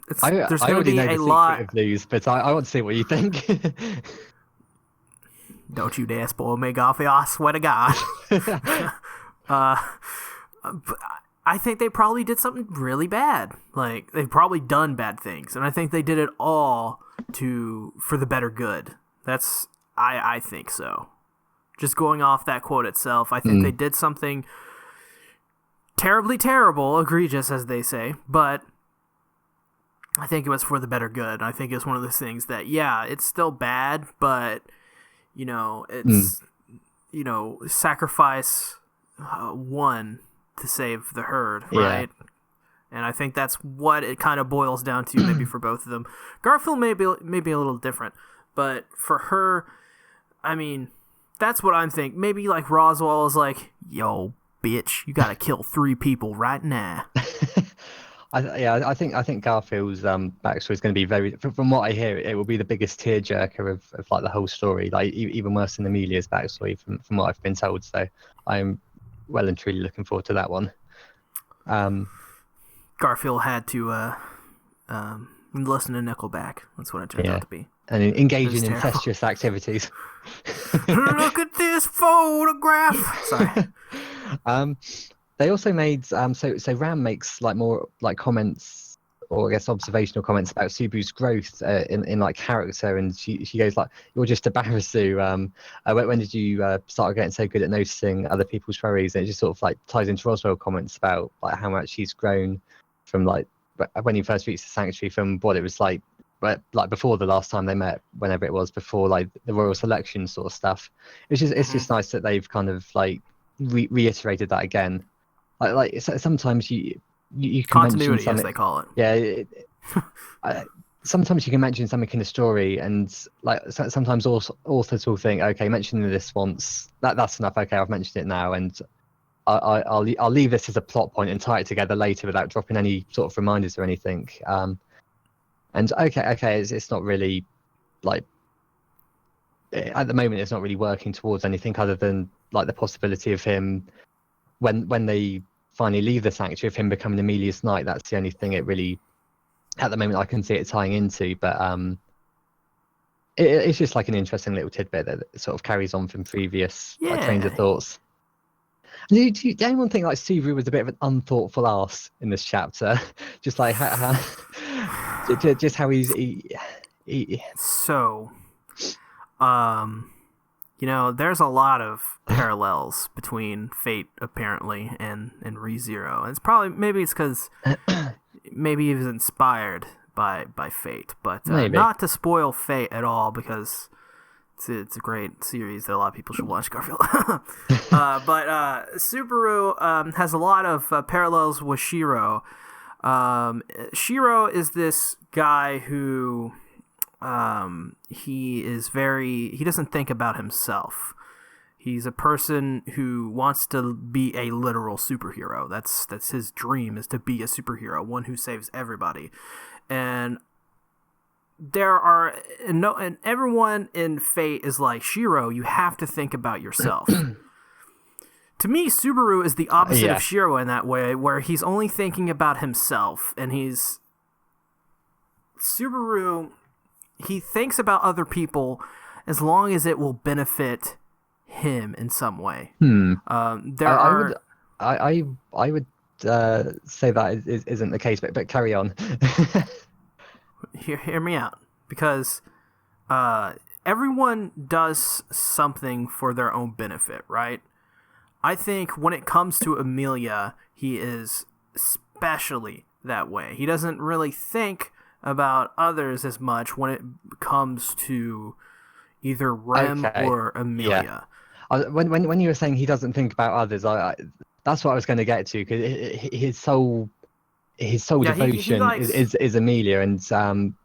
S1: There's
S2: I
S1: going to
S2: already
S1: be
S2: know the
S1: a
S2: secret
S1: lot.
S2: of Luz, but I want to see what you think.
S1: Don't you dare spoil me, Garfield! I swear to God. But I think they probably did something really bad. Like they've probably done bad things, and I think they did it all for the better good. I think so. Just going off that quote itself, I think they did something terribly terrible, egregious as they say, but I think it was for the better good. I think it's one of those things that it's still bad, but it's sacrifice one to save the herd, right?
S2: Yeah.
S1: And I think that's what it kind of boils down to, maybe for both of them. Garfield may be a little different, but for her, I mean, that's what I'm thinking. Maybe like Roswell is like, "Yo, bitch, you gotta kill 3 people right now."
S2: I think Garfield's backstory is going to be from what I hear, it will be the biggest tearjerker of like the whole story, like even worse than Amelia's backstory from what I've been told. So I'm well and truly looking forward to that one.
S1: Garfield had to listen to Nickelback. That's what it turned out to be.
S2: And engage in incestuous activities.
S1: Look at this photograph. Sorry.
S2: They also made so Ram makes like more like comments, or I guess observational comments about Subaru's growth in like character, and she goes like, "You're just a Barasu. When did you start getting so good at noticing other people's worries?" And it just sort of like ties into Roswell comments about like how much she's grown from like when he first reached the sanctuary, from what it was like before the last time they met, whenever it was, before like the royal selection sort of stuff. It's just nice that they've kind of like reiterated that again. Like sometimes you can
S1: continuity,
S2: mention
S1: as they call it.
S2: Yeah, sometimes you can mention something in a story, and like sometimes authors will think, okay, mentioning this once, that's enough. Okay, I've mentioned it now, and I'll leave this as a plot point and tie it together later without dropping any sort of reminders or anything. And okay, it's not really like at the moment it's not really working towards anything other than like the possibility of him when they finally leave the sanctuary, of him becoming Amelia's knight. That's the only thing it really at the moment I can see it tying into. But it's just like an interesting little tidbit that sort of carries on from previous like, trains of thoughts. Do anyone think like Subaru was a bit of an unthoughtful ass in this chapter? Just like just how he...
S1: So, there's a lot of parallels between Fate apparently and ReZero. And maybe it's because maybe he was inspired by Fate, but not to spoil Fate at all, because it's a great series that a lot of people should watch, Garfield. But Subaru has a lot of parallels with Shiro. Shiro is this guy who he doesn't think about himself. He's a person who wants to be a literal superhero. That's his dream, is to be a superhero, one who saves everybody. And and everyone in Fate is like, Shiro, you have to think about yourself. To me, Subaru is the opposite of Shiro in that way, where he's only thinking about himself, and Subaru, he thinks about other people as long as it will benefit him in some way. I
S2: would say that isn't the case, but carry on.
S1: hear me out, because everyone does something for their own benefit, right? I think when it comes to Amelia, he is especially that way. He doesn't really think about others as much when it comes to either Rem or Amelia.
S2: Yeah. When you were saying he doesn't think about others, that's what I was going to get to, because his sole devotion is Amelia, and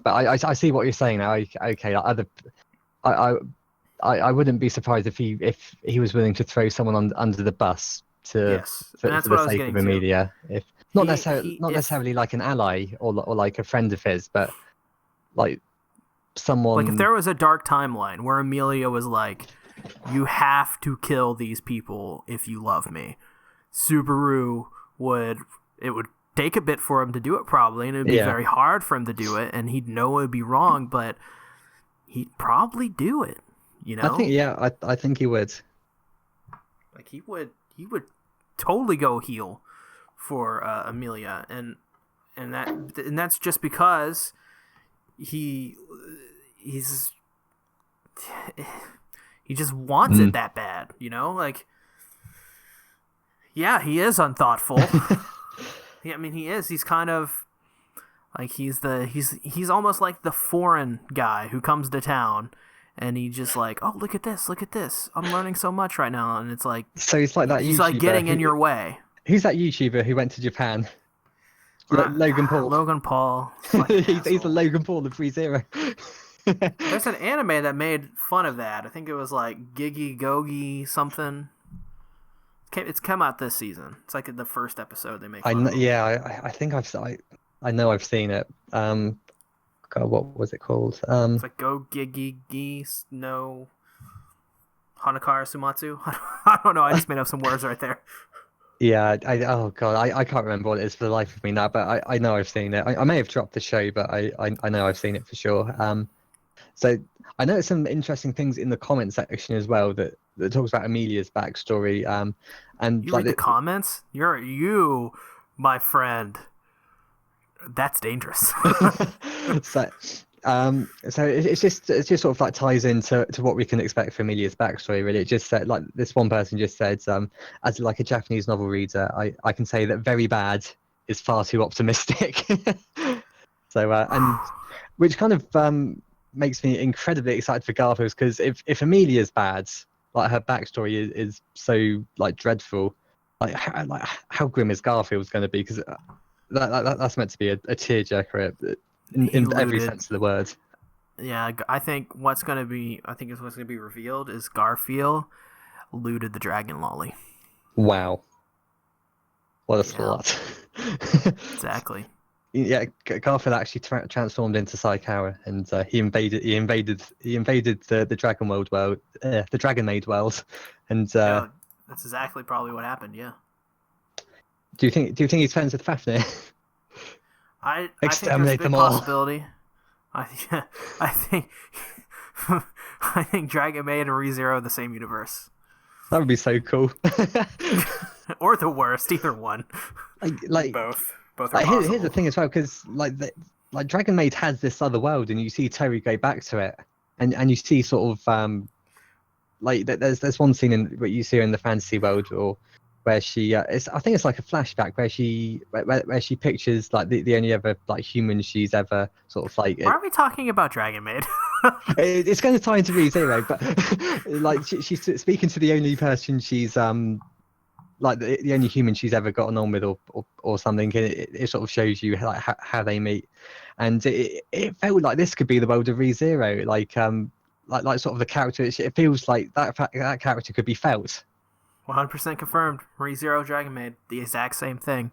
S2: but I see what you're saying now. Okay, like I wouldn't be surprised if he was willing to throw someone under the bus for the sake of Amelia. If not necessarily like an ally or like a friend of his, but like someone.
S1: Like if there was a dark timeline where Amelia was like, "You have to kill these people if you love me," Subaru would take a bit for him to do it probably, and it'd be very hard for him to do it, and he'd know it'd be wrong, but he'd probably do it. You know?
S2: I think he would.
S1: Like he would totally go heel for Amelia, and that's just because he just wants it that bad, you know? Like, yeah, he is unthoughtful. I mean, he is. He's kind of like he's almost like the foreign guy who comes to town. And he just like, oh, look at this. I'm learning so much right now. And it's like...
S2: So he's like that YouTuber.
S1: He's like getting in your way.
S2: Who's that YouTuber who went to Japan? Logan Paul.
S1: Logan Paul.
S2: He's the Logan Paul of ReZero.
S1: There's an anime that made fun of that. I think it was like Gigi Gogi something. It's come out this season. It's like the first episode they make fun of.
S2: I think I know I've seen it. God, what was it called?
S1: It's like Go Gigi no Hanakara Sumatsu. I don't know. I just made up some words right there.
S2: Yeah, I can't remember what it is for the life of me now, but I know I've seen it. I may have dropped the show, but I know I've seen it for sure. So I noticed some interesting things in the comment section as well that talks about Amelia's backstory. And
S1: you
S2: like
S1: read the comments? You, my friend. That's dangerous.
S2: So it's just sort of like ties into what we can expect from Amelia's backstory. Really, it just said, like, this one person just said, as like a Japanese novel reader, I can say that very bad is far too optimistic. So and which kind of makes me incredibly excited for Garfield's, because if Amelia's bad, like her backstory is so like dreadful, like how grim is Garfield's going to be? Because that's meant to be a tearjerker in every sense of the word.
S1: Yeah, I think what's going to be revealed is Garfield looted the dragon lolly.
S2: Wow, what a slut!
S1: Exactly.
S2: Yeah, Garfield actually transformed into Saikawa, and he invaded the Dragon World the Dragon Maid world, and
S1: that's exactly probably what happened. Yeah.
S2: Do you think he's friends with Fafnir?
S1: I think there's a big possibility. I think Dragon Maid and ReZero are the same universe.
S2: That would be so cool.
S1: Or the worst, either one.
S2: Like
S1: both. Both are possible.
S2: Here's the thing as well, because like Dragon Maid has this other world, and you see Tori go back to it, and you see sort of like there's one scene in what you see her in the fantasy world, or where she I think it's like a flashback where she pictures like the only ever like human she's ever sort of like.
S1: Why are we talking about Dragon Maid?
S2: It's going to tie into ReZero, but like she's speaking to the only person she's like the only human she's ever gotten on with, or something, and it sort of shows you like how they meet, and it felt like this could be the world of ReZero, like sort of the character. It feels like that character could be felt.
S1: 100% confirmed. ReZero Dragon Maid, the exact same thing.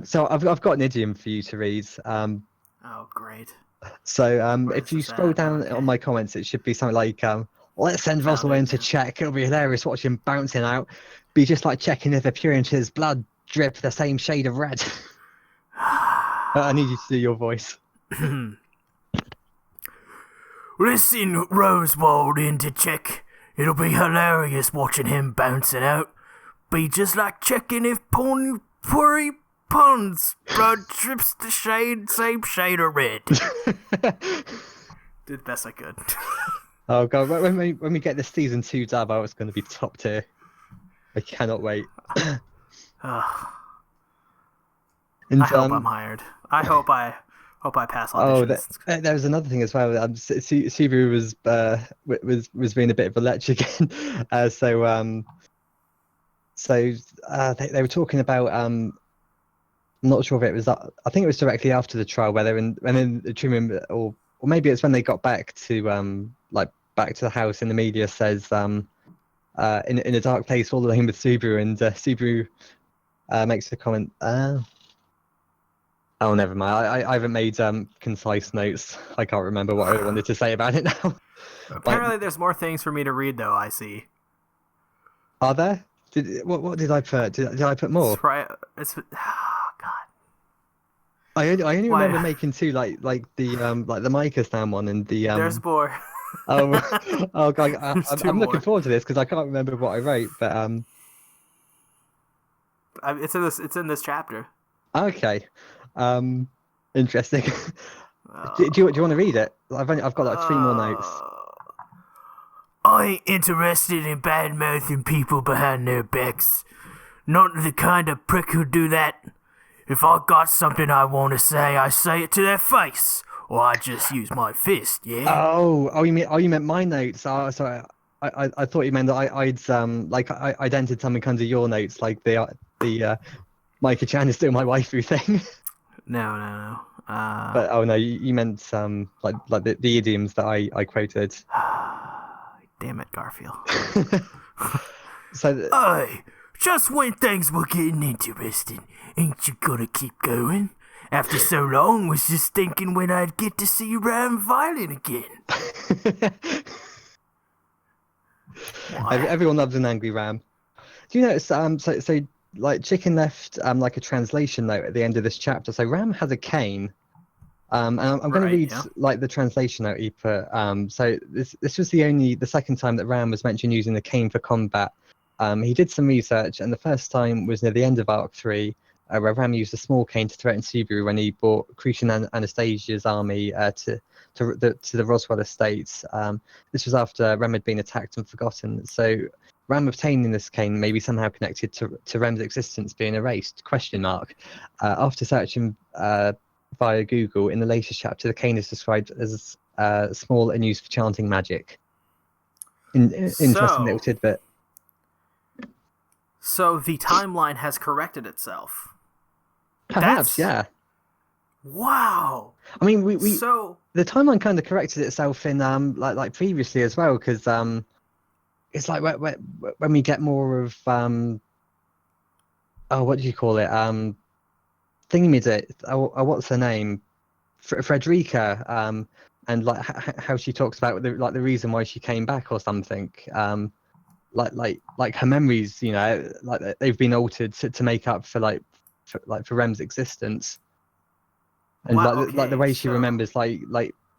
S2: So I've got an idiom for you to read.
S1: Oh, great.
S2: So if you scroll down on my comments, it should be something like, let's send Roswell in to check. It'll be hilarious watching him bouncing out. Be just like checking if the Puritan's blood drip the same shade of red. I need you to do your voice.
S1: Listen, Roswell in to check. It'll be hilarious watching him bouncing out. Be just like checking if Pony puns. Blood drips the same shade of red. Did the best I could.
S2: Oh god, when we get the season 2 dub, it's going to be top tier. I cannot wait. And,
S1: I hope I'm hired. I hope I pass auditions.
S2: There was another thing as well. Subaru was being a bit of a lech again. They were talking about. I'm not sure if it was. I think it was directly after the trial where they're in the treatment room, or maybe it's when they got back to back to the house, and the media says in a dark place all alone with Subaru, and Subaru makes the comment. Oh, never mind. I haven't made concise notes. I can't remember what I wanted to say about it now.
S1: Apparently, there's more things for me to read, though. I see.
S2: Are there? What did I put? Did I put more?
S1: It's God.
S2: I only remember making two, like the Micah Stan one and the.
S1: There's more.
S2: Oh God! I'm looking forward to this because I can't remember what I wrote, but
S1: it's in this chapter.
S2: Okay. Interesting. Do you want to read it? I've got like 3 more notes.
S1: I ain't interested in bad-mouthing people behind their backs. Not the kind of prick who'd do that. If I got something I want to say, I say it to their face, or I just use my fist. Yeah.
S2: Oh, you meant my notes. Oh, sorry. I thought you meant that I'd entered something under your notes, like the Micah Chan is still my waifu thing.
S1: No.
S2: But no, you meant like the idioms that I quoted.
S1: Damn it, Garfield.
S2: So
S1: just when things were getting interesting, ain't you gonna keep going? After so long, was just thinking when I'd get to see Ram violin again.
S2: Everyone loves an angry Ram. Do you notice? So like Chicken left like a translation note at the end of this chapter. So Ram has a cane. And I'm going to read like the translation note he put. So this was the second time that Ram was mentioned using the cane for combat. He did some research, and the first time was near the end of Arc 3, where Ram used a small cane to threaten Subaru when he brought Crucian and Anastasia's army to the Roswell estates. This was after Ram had been attacked and forgotten. So Ram obtaining this cane may be somehow connected to Ram's existence being erased? ? After searching via Google in the latest chapter, the cane is described as small and used for chanting magic. Interesting little tidbit.
S1: So the timeline has corrected itself.
S2: Perhaps, yeah.
S1: Wow.
S2: I mean, the timeline kind of corrected itself in like previously as well, because it's like when we get more of what do you call it? What's her name? Frederica. And like how she talks about the reason why she came back or something. Like her memories, you know, like they've been altered to make up for Rem's existence. And like the way she remembers like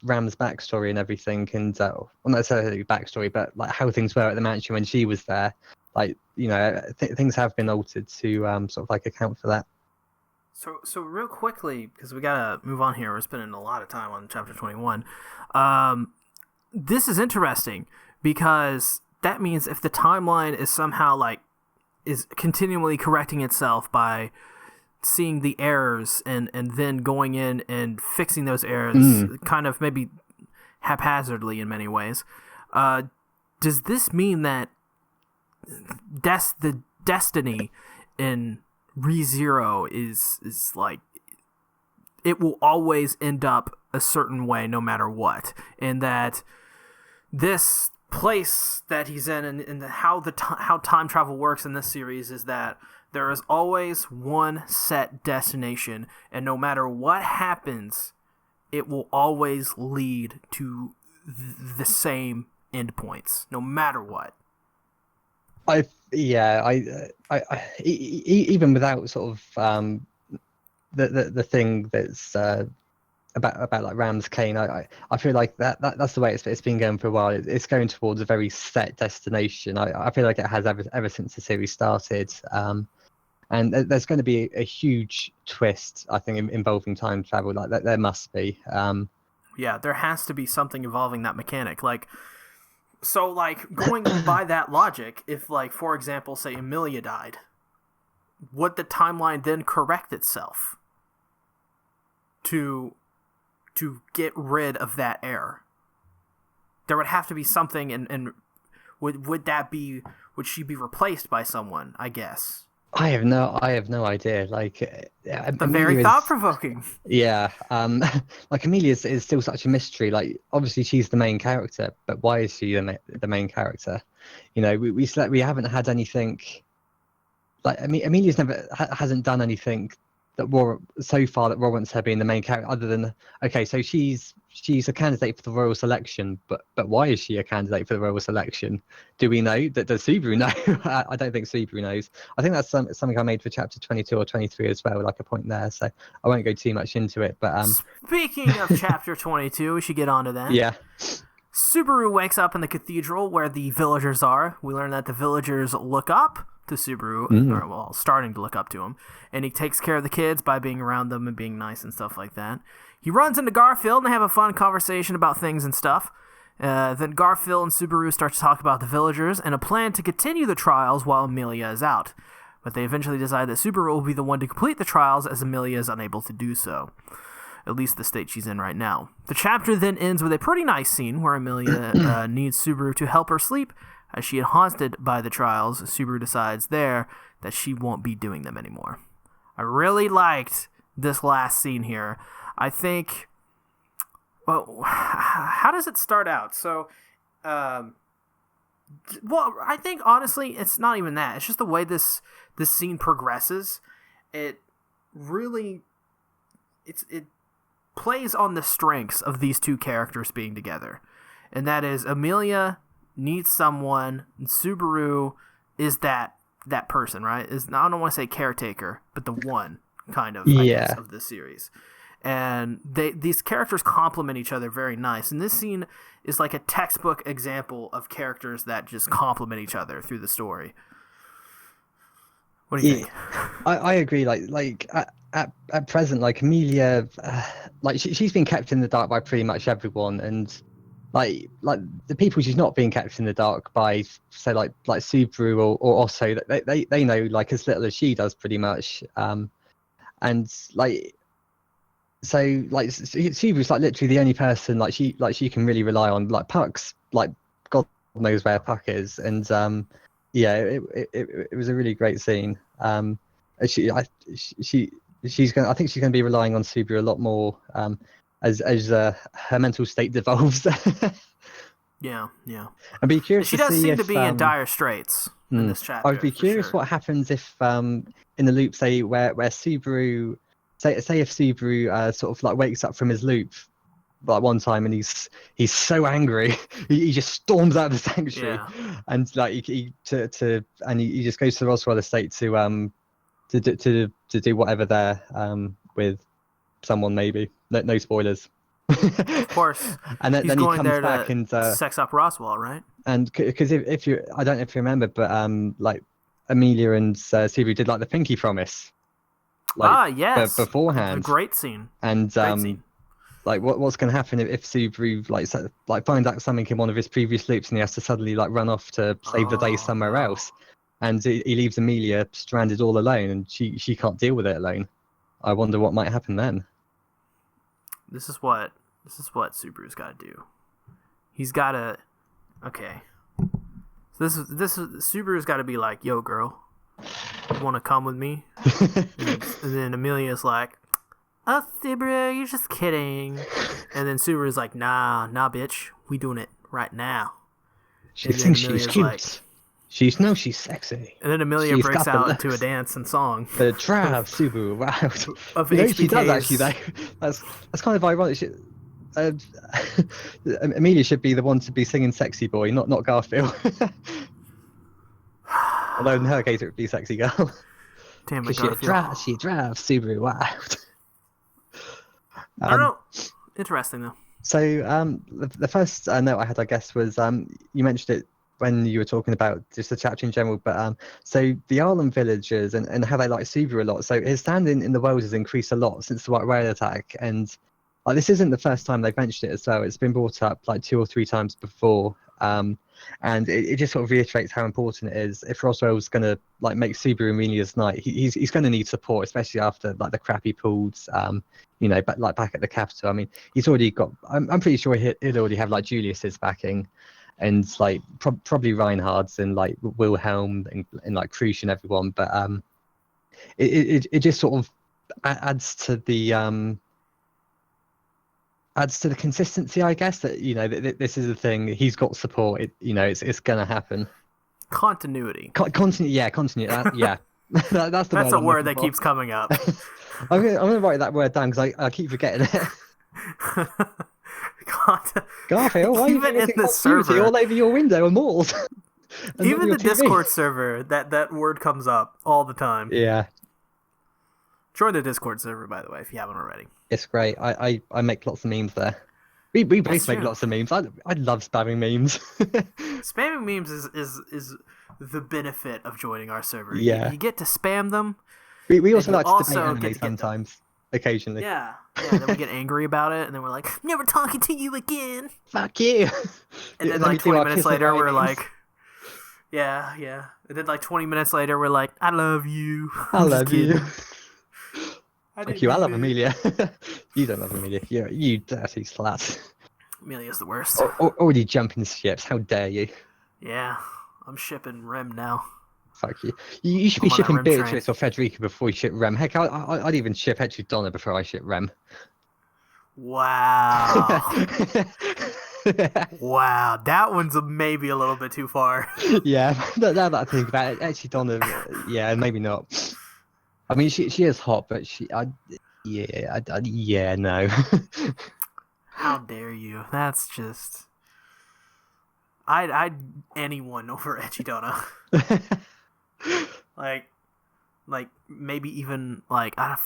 S2: Ram's backstory and everything, and well, not necessarily backstory, but like how things were at the mansion when she was there. Like, you know, things have been altered to sort of like account for that.
S1: So real quickly, because we gotta move on here. We're spending a lot of time on chapter 21. This is interesting because that means if the timeline is somehow is continually correcting itself by seeing the errors and then going in and fixing those errors kind of maybe haphazardly in many ways, does this mean that the destiny in ReZero is like it will always end up a certain way no matter what, and that this place that he's in and how time travel works in this series is that there is always one set destination, and no matter what happens, it will always lead to the same endpoints, no matter what.
S2: I even without sort of the thing that's about like Ram's cane, I feel like that's the way it's been going for a while. It's going towards a very set destination. I feel like it has ever since the series started. And there's going to be a huge twist, I think, involving time travel. Like there must be.
S1: Yeah, there has to be something involving that mechanic. Like, so like going by that logic, if like for example, say Amelia died, would the timeline then correct itself to get rid of that error? There would have to be something, and would she be replaced by someone? I guess.
S2: I have no idea. Like,
S1: Very thought provoking.
S2: Yeah, like Amelia is still such a mystery. Like, obviously she's the main character, but why is she the main character? You know, we haven't had anything. Like, Amelia's never hasn't done anything that warrants her being the main character. Other than, okay, so she's a candidate for the royal selection, but why is she a candidate for the royal selection? Do we know? Does Subaru know? I don't think Subaru knows. I think that's something I made for chapter 22 or 23 as well, like a point there. So I won't go too much into it. But
S1: speaking of chapter 22, we should get on to that.
S2: Yeah.
S1: Subaru wakes up in the cathedral where the villagers are. We learn that the villagers look up to Subaru, or well, starting to look up to him, and he takes care of the kids by being around them and being nice and stuff like that. He runs into Garfield and they have a fun conversation about things and stuff. Then Garfield and Subaru start to talk about the villagers and a plan to continue the trials while Amelia is out. But they eventually decide that Subaru will be the one to complete the trials as Amelia is unable to do so. At least the state she's in right now. The chapter then ends with a pretty nice scene where Amelia needs Subaru to help her sleep. As she is haunted by the trials, Subaru decides there that she won't be doing them anymore. I really liked this last scene here. I think, well, how does it start out? So, well, I think honestly, it's not even that. It's just the way this scene progresses. It really, it plays on the strengths of these two characters being together. And that is Amelia needs someone, and Subaru is that person, right? I don't want to say caretaker, but the one kind of, I guess, of this series. And these characters complement each other very nice. And this scene is like a textbook example of characters that just complement each other through the story. What do you think?
S2: I agree. Like at present, like Amelia, like she's been kept in the dark by pretty much everyone, and like the people she's not being kept in the dark by, say like Subaru or Otto, they know like as little as she does pretty much, and like so like Subaru's like literally the only person like she can really rely on. Like Puck's like God knows where Puck is, and yeah, it was a really great scene. I think she's gonna be relying on Subaru a lot more as her mental state devolves.
S1: Yeah.
S2: I'd be curious.
S1: She does seem to be in dire straits in this chapter.
S2: I'd be curious what happens if in the loop, say where Subaru, say if Subaru sort of like wakes up from his loop like one time and he's so angry he just storms out of the sanctuary, and like he just goes to the Roswell estate to do whatever there with someone, maybe. No spoilers.
S1: Of course.
S2: And then he comes back and
S1: sex up Roswell, right?
S2: And because if you, I don't know if you remember, but like Amelia and Subaru did like the pinky promise. Like,
S1: yes.
S2: Beforehand.
S1: A great scene.
S2: And like what's going to happen if Subaru like finds out something in one of his previous loops and he has to suddenly like run off to save the day somewhere else, and he leaves Amelia stranded all alone, and she can't deal with it alone. I wonder what might happen then. This is what
S1: Subaru's got to do. He's got to. Okay. So this is Subaru's got to be like, "Yo, girl, you want to come with me?" and then Amelia's like, "Oh, Subaru, you're just kidding." And then Subaru's like, "Nah, bitch, we doing it right now."
S2: She thinks she's cute. Like, she's sexy.
S1: And then Amelia breaks out into a dance and song.
S2: The Trav Subaru, wow.
S1: Of
S2: she does actually, though. That's kind of ironic. Amelia should be the one to be singing "Sexy Boy," not Garfield. Although in her case it would be "Sexy Girl."
S1: Damn it, Garfield.
S2: She drives Subaru wild.
S1: I don't know. Interesting though.
S2: So the first note I had, I guess, was you mentioned it when you were talking about just the chapter in general, but so the Arlen villagers and how they like Subaru a lot. So his standing in the world has increased a lot since the White Whale attack, and like this isn't the first time they've mentioned it as well. It's been brought up like 2 or 3 times before, and it just sort of reiterates how important it is. If Roswell's going to like make Subaru Amelia's night, he's going to need support, especially after like the crap he pulled, back at the Capitol. I mean, he's already got. I'm pretty sure he'd already have like Julius's backing, and like probably Reinhardt's and like Wilhelm and like Krusch and everyone. But it just sort of adds to the consistency, I guess, that this is the thing. He's got support. It's gonna happen.
S1: Continuity.
S2: Continuity. Yeah. That's the
S1: That's
S2: word
S1: a word that keeps coming up.
S2: I'm gonna write that word down because I keep forgetting it. Garfield, why
S1: even
S2: are you
S1: in the server
S2: all over your window and walls? And
S1: even the
S2: TV?
S1: Discord server, that word comes up all the time.
S2: Yeah.
S1: Join the Discord server, by the way, if you haven't already.
S2: It's great. I make lots of memes there. We both make lots of memes. I love spamming memes.
S1: Spamming memes is the benefit of joining our server.
S2: Yeah.
S1: You get to spam them.
S2: We also like to debate anime sometimes. Occasionally.
S1: Yeah. Then we get angry about it, and then we're like, never talking to you again.
S2: Fuck you.
S1: And then like 20 minutes later, we're like, yeah. And then like 20 minutes later, we're like, I love you.
S2: I love you.
S1: Fuck
S2: you, I love Amelia. You don't love Amelia. You dirty slut.
S1: Amelia's the worst.
S2: Already jumping ships. How dare you?
S1: Yeah, I'm shipping Rem now.
S2: Fuck you. You should be shipping Beatrice or Frederica before you ship Rem. Heck, I'd even ship Donna before I ship Rem.
S1: Wow. Wow, that one's maybe a little bit too far.
S2: Yeah, now that I think about it, Donna, yeah, maybe not. I mean, she is hot, but no.
S1: How dare you? That's just... I'd anyone over Donna. like maybe even like I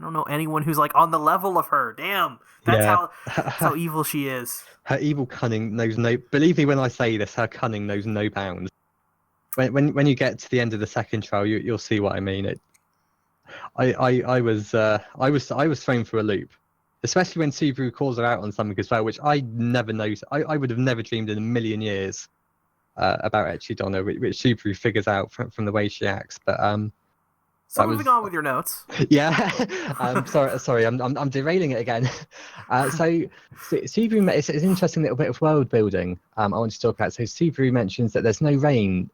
S1: don't know anyone who's like on the level of her. Damn, that's how evil she is.
S2: Her evil cunning knows no. Believe me when I say this, her cunning knows no bounds. When you get to the end of the second trial, you'll see what I mean. I was thrown for a loop, especially when Subaru calls her out on something as well, which I never noticed. I would have never dreamed in a million years about Donna, which Subaru figures out from the way she acts. But
S1: so moving on with your notes.
S2: Yeah, sorry, I'm derailing it again. So Subaru, it's an interesting little bit of world building. I want to talk about. So Subaru mentions that there's no rain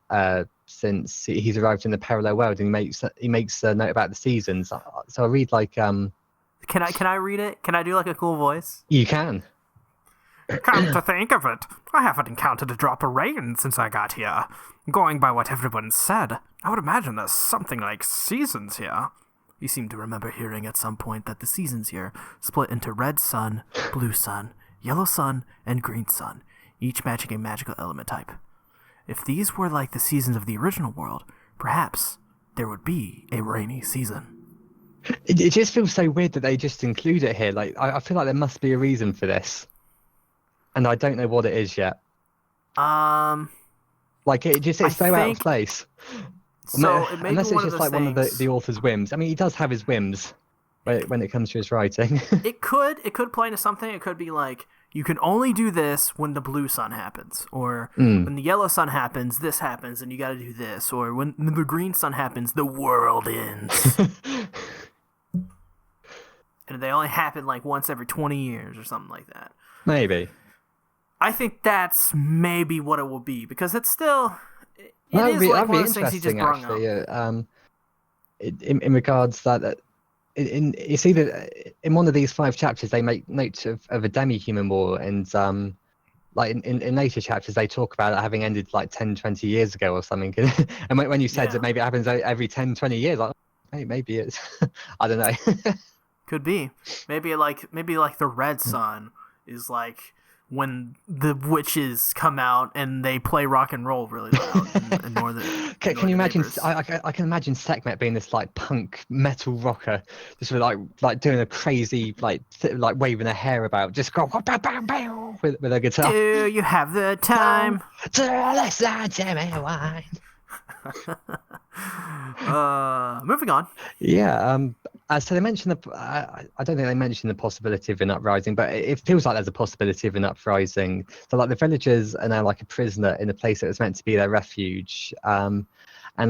S2: since he's arrived in the parallel world, and he makes a note about the seasons. So I read like Can
S1: I read it? Can I do like a cool voice?
S2: You can.
S3: Come to think of it, I haven't encountered a drop of rain since I got here. Going by what everyone said, I would imagine there's something like seasons here.
S1: You seem to remember hearing at some point that the seasons here split into red sun, blue sun, yellow sun, and green sun, each matching a magical element type. If these were like the seasons of the original world, perhaps there would be a rainy season.
S2: It just feels so weird that they just include it here. Like I feel like there must be a reason for this. And I don't know what it is yet. Like it's so out of place.
S1: So it
S2: unless it's just like one of the author's whims. I mean, he does have his whims when it comes to his writing.
S1: It could play into something. It could be like, you can only do this when the blue sun happens, or when the yellow sun happens, this happens, and you got to do this, or when the green sun happens, the world ends. And they only happen like once every 20 years or something like that.
S2: Maybe.
S1: I think that's maybe what it will be, because it's still... It is like one of those things he just brought up.
S2: In regards that... you see that in one of these 5 chapters, they make note of a demi-human war, and like in later chapters, they talk about it having ended like 10, 20 years ago or something. And when you said that maybe it happens every 10, 20 years, like, maybe it's... I don't know.
S1: Could be. Maybe like the red sun is like when the witches come out and they play rock and roll really loud in northern.
S2: Can you imagine?
S1: neighbors.
S2: I can imagine Sekhmet being this like punk metal rocker, just with like doing a crazy like waving her hair about, just go bow, bow, bow, with a guitar.
S1: Do you have the time?
S2: Listen to me whine.
S1: Moving on.
S2: Yeah. So they mentioned I don't think they mentioned the possibility of an uprising, but it feels like there's a possibility of an uprising. So like the villagers are now like a prisoner in a place that was meant to be their refuge. And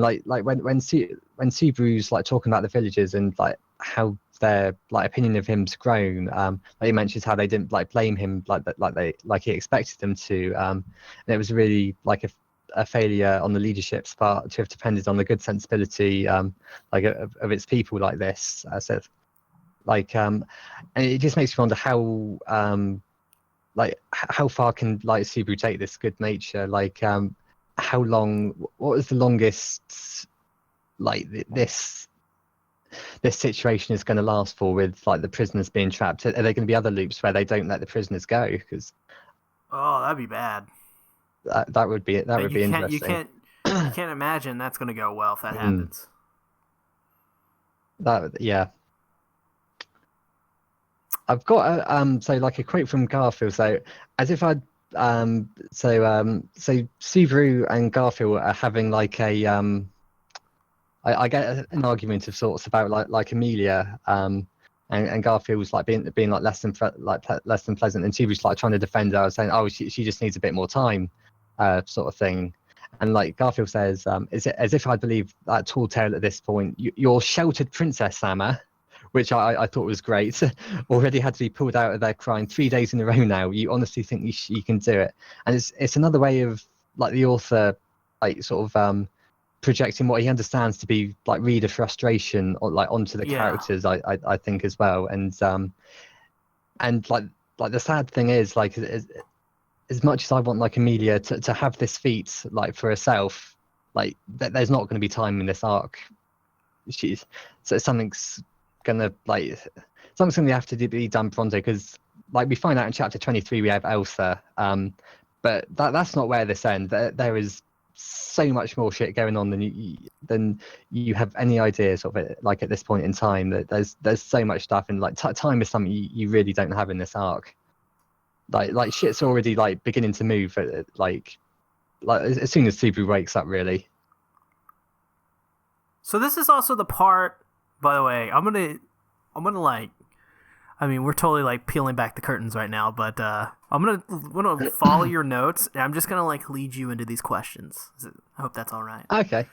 S2: like when Subaru's like talking about the villagers and like how their like opinion of him's grown, like he mentions how they didn't like blame him like he expected them to. And it was really like a failure on the leadership's part to have depended on the good sensibility of its people like this. And it just makes me wonder how how far can like Subaru take this good nature? How long? What was the longest like this situation is going to last for with like the prisoners being trapped? Are there going to be other loops where they don't let the prisoners go? Because
S1: that'd be bad.
S2: That would be interesting.
S1: You can't imagine that's going to go well if that happens.
S2: Yeah. I've got a quote from Garfield. So as if I'd so Subaru and Garfield are having like a I get an argument of sorts about like Amelia and Garfield's like being like less than pleasant, and Subaru's like trying to defend her, saying, oh, she just needs a bit more time, sort of thing. And like Garfield says, is it as if I believe that tall tale at this point? Your sheltered princess, Sama, which I thought was great, already had to be pulled out of their crying 3 days in a row now. You honestly think you can do it? And it's another way of like the author like sort of projecting what he understands to be like reader frustration like onto the characters. I think as well. And like the sad thing is like as much as I want like Amelia to have this feat like for herself, like there's not going to be time in this arc. Something's gonna have to be done pronto, because like we find out in chapter 23 we have Elsa, but that's not where this ends. There is so much more shit going on than you have any ideas of it. Like at this point in time, that there's so much stuff, and like time is something you really don't have in this arc. Like shit's already like beginning to move like as soon as Subaru wakes up, really.
S1: So this is also the part, by the way, I'm gonna like, I mean, we're totally like peeling back the curtains right now, but I'm gonna follow your notes, and I'm just gonna like lead you into these questions. I hope that's all right.
S2: Okay.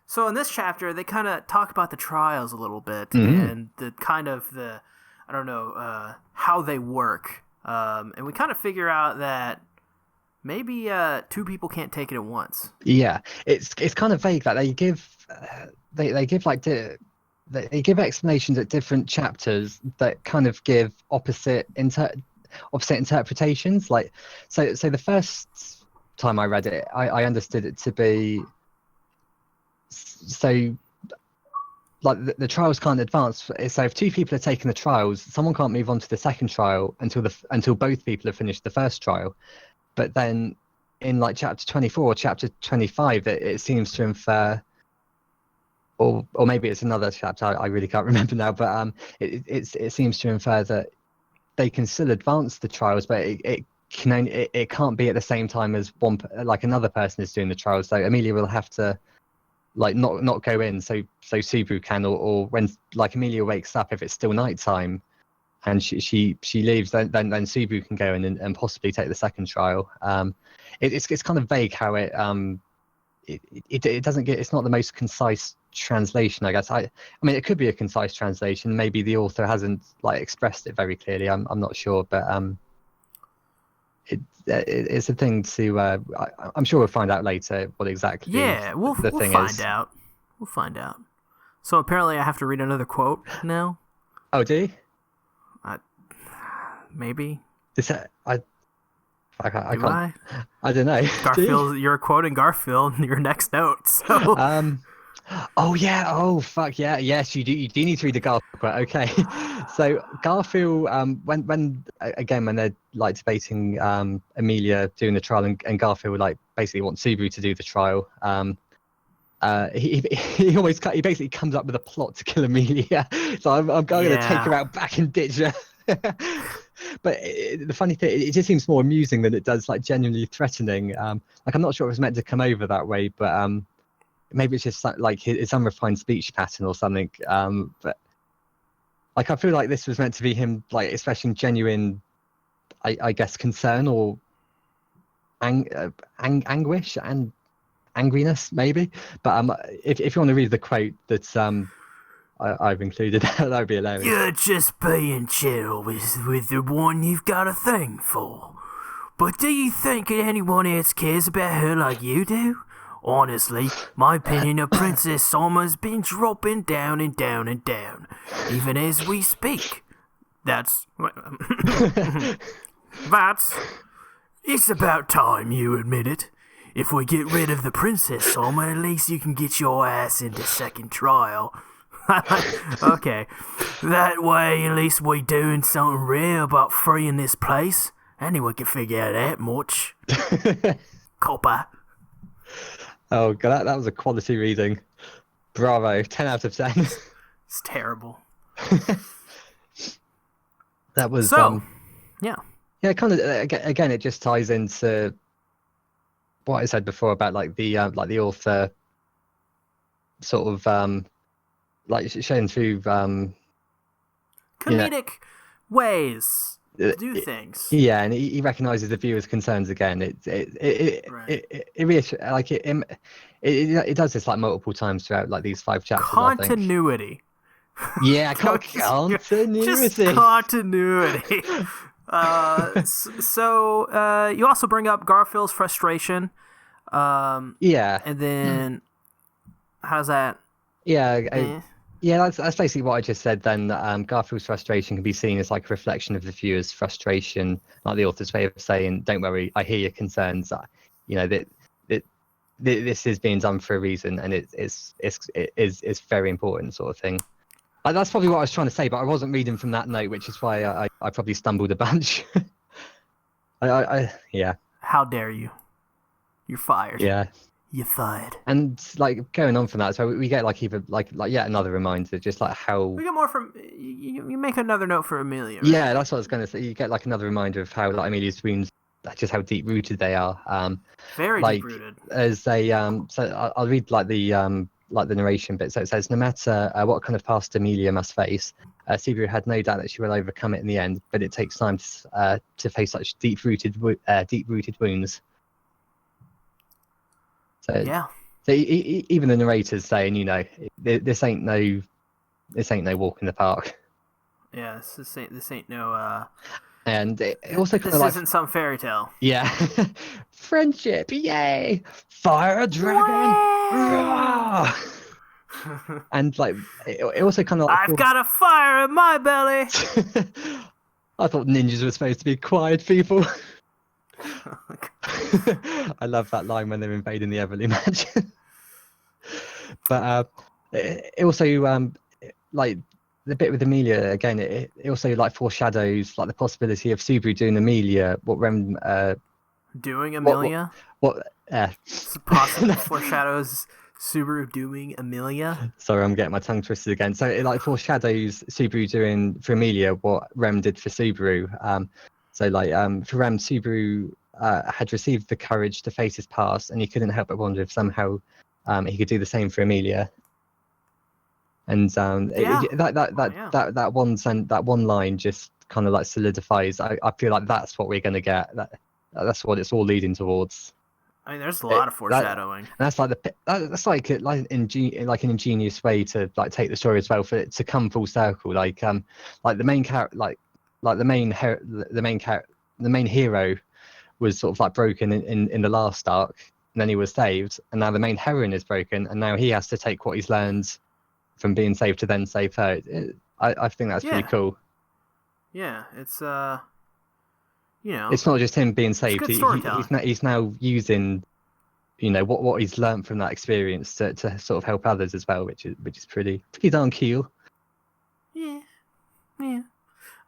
S1: So in this chapter, they kind of talk about the trials a little bit, and the kind of I don't know, how they work, and we kind of figure out that maybe two people can't take it at once.
S2: Yeah, it's kind of vague that they give they give like they give explanations at different chapters that kind of give opposite interpretations. Like so the first time I read it, I understood it to be so like the trials can't advance. So if two people are taking the trials, someone can't move on to the second trial until both people have finished the first trial. But then in like chapter 24 or chapter 25, it seems to infer, or maybe it's another chapter, I really can't remember now, but it seems to infer that they can still advance the trials, but it can't be at the same time as another person is doing the trials. So Amelia will have to like not go in, so Subaru can, or when like Amelia wakes up, if it's still nighttime and she leaves, then Subaru can go in and possibly take the second trial. It's kind of vague how it doesn't get, it's not the most concise translation, I guess. I mean, it could be a concise translation. Maybe the author hasn't like expressed it very clearly. I'm not sure, but it's a thing to. I'm sure we'll find out later what exactly.
S1: Yeah, we'll find out. We'll find out. So apparently, I have to read another quote now.
S2: Oh, do you?
S1: Maybe.
S2: Is that I can't.
S1: I
S2: don't know.
S1: Garfield, you're quoting Garfield in your next note. So
S2: Oh yeah. Oh fuck yeah. Yes, you do. You do need to read the Garfield quote. Okay. So Garfield, when they're like debating Amelia doing the trial, and Garfield like basically wants Subaru to do the trial. He basically comes up with a plot to kill Amelia. So I'm going to take her out back and ditch her. But the funny thing, it just seems more amusing than it does like genuinely threatening. Like I'm not sure it was meant to come over that way, but maybe it's just like his unrefined speech pattern or something. But like I feel like this was meant to be him like expressing genuine, I guess, concern or anguish and angriness maybe. But if you want to read the quote that I've included, that would be hilarious.
S1: You're just being chill with the one you've got a thing for. But do you think anyone else cares about her like you do? Honestly, my opinion of Princess Summer's been dropping down and down and down, even as we speak. That's... It's about time you admit it. If we get rid of the Princess Summer, at least you can get your ass into second trial. Okay, that way at least we doing something real about freeing this place. Anyone can figure out that much. Copper.
S2: Oh god, that was a quality reading. Bravo, 10 out of 10.
S1: It's terrible.
S2: That was
S1: yeah.
S2: Yeah, kind of. Again, it just ties into what I said before about like the author sort of like showing through
S1: comedic ways to do things.
S2: Yeah, and he recognizes the viewer's concerns again. It does this like multiple times throughout like these 5 chapters.
S1: Continuity.
S2: Yeah, continuity.
S1: Just continuity. So you also bring up Garfield's frustration.
S2: Yeah.
S1: And then how's that?
S2: Yeah. Yeah, that's basically what I just said then. Garfield's frustration can be seen as like a reflection of the viewer's frustration, like the author's way of saying, "Don't worry, I hear your concerns. You know that this is being done for a reason, and it's very important," sort of thing. That's probably what I was trying to say, but I wasn't reading from that note, which is why I probably stumbled a bunch. Yeah.
S1: How dare you? You're fired.
S2: Yeah.
S1: You're fired.
S2: And like going on from that, so we get like even like yet another reminder, just like how
S1: we get more from you make another note for Amelia. Right?
S2: Yeah, that's what I was going to say. You get like another reminder of how like Amelia's wounds, just how deep rooted they are.
S1: Very
S2: like,
S1: deep rooted.
S2: As they so I'll read like the narration bit. So it says, no matter what kind of past Amelia must face, Subaru had no doubt that she will overcome it in the end. But it takes time to face such deep rooted wounds. So
S1: yeah.
S2: So even the narrator's saying, you know, this ain't no walk in the park.
S1: Yeah, this ain't no.
S2: And it also kind
S1: this
S2: of like,
S1: isn't some fairy tale.
S2: Yeah, friendship, yay! Fire dragon. And like it also kind of like,
S1: I've got a fire in my belly.
S2: I thought ninjas were supposed to be quiet people. I love that line when they're invading the Everly Mansion. But it also like the bit with Amelia again. It also like foreshadows like the possibility of Subaru doing Amelia. What Rem
S1: doing Amelia?
S2: What
S1: possibly foreshadows Subaru doing Amelia.
S2: Sorry, I'm getting my tongue twisted again. So it like foreshadows Subaru doing for Amelia what Rem did for Subaru. So like for Rem, Subaru had received the courage to face his past, and he couldn't help but wonder if somehow he could do the same for Amelia. And that one line just kind of like solidifies. I feel like that's what we're going to get. That's what it's all leading towards.
S1: I mean, there's a lot of foreshadowing.
S2: That's like an ingenious way to like take the story as well, for it to come full circle. Like the main character, the main hero was sort of like broken in the last arc, and then he was saved, and now the main heroine is broken, and now he has to take what he's learned from being saved to then save her. I think that's pretty cool.
S1: Yeah, it's you know,
S2: it's not just him being saved.
S1: He's now
S2: using what he's learned from that experience to sort of help others as well, which is pretty darn cool.
S1: Yeah.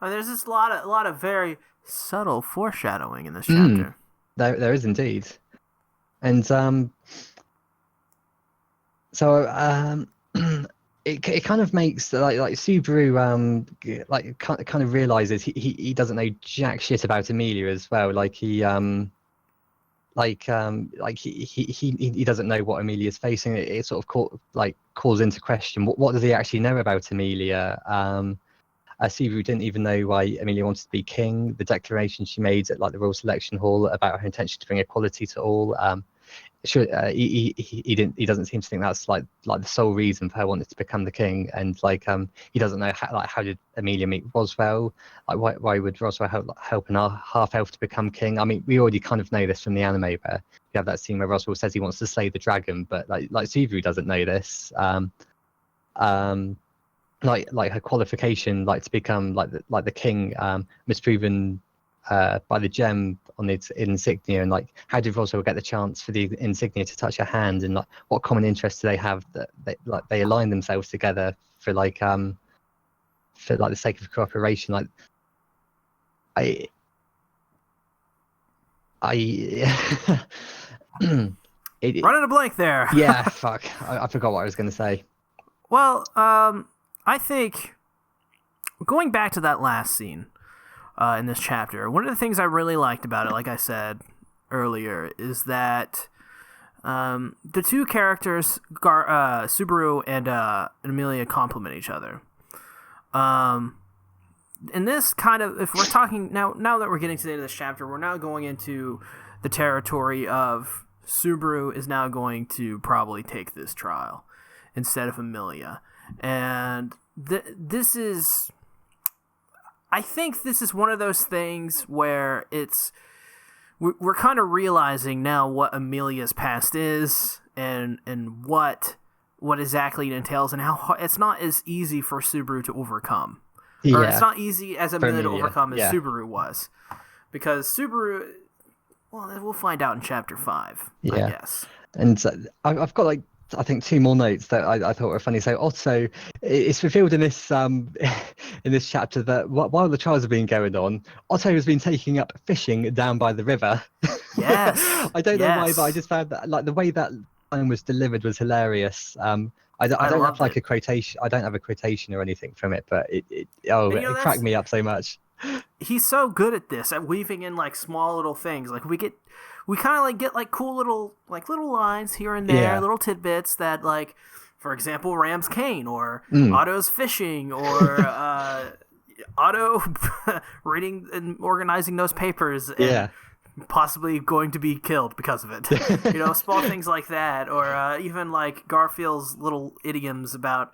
S1: There's just a lot of very subtle foreshadowing in this chapter.
S2: There is indeed, and it kind of makes like Subaru kind of realizes he doesn't know jack shit about Amelia as well. Like he doesn't know what Amelia's facing. It sort of calls into question what does he actually know about Amelia. Subaru didn't even know why Amelia wanted to be king. The declaration she made at the Royal Selection Hall about her intention to bring equality to all. He doesn't seem to think that's like the sole reason for her wanting to become the king, and he doesn't know how did Amelia meet Roswell. Why would Roswell help an half elf to become king? I mean, we already kind of know this from the anime, where you have that scene where Roswell says he wants to slay the dragon, but like Subaru doesn't know this. Her qualification to become the king was proven by the gem on its insignia, and how did Roswell get the chance for the insignia to touch her hand, and what common interests do they have that they align themselves together for the sake of cooperation. Running
S1: a blank there.
S2: Yeah, fuck. I forgot what I was going to say.
S1: Well, I think going back to that last scene in this chapter, one of the things I really liked about it, like I said earlier, is that the two characters, Subaru and Amelia, complement each other. In this kind of, if we're talking now that we're getting to the end of this chapter, we're now going into the territory of Subaru is now going to probably take this trial instead of Amelia. And I think this is one of those things where we're kind of realizing now what Amelia's past is and what exactly it entails, and how it's not as easy for Subaru to overcome. Yeah. Or it's not easy as Amelia to overcome as Subaru was. Because Subaru, well, we'll find out in chapter 5, I guess.
S2: And I've got I think 2 more notes that I thought were funny. So Otto, it's revealed in this chapter that while the trials have been going on, Otto has been taking up fishing down by the river.
S1: Yes.
S2: I don't know why, but I just found that the way that line was delivered was hilarious. I don't have a quotation. I don't have a quotation or anything from it, but it cracked me up so much.
S1: He's so good at this, at weaving in small little things. We kind of get cool little lines here and there, little tidbits that for example, Ram's cane, or Otto's fishing, or Otto reading and organizing those papers, and possibly going to be killed because of it. Small things like that, or even Garfield's little idioms about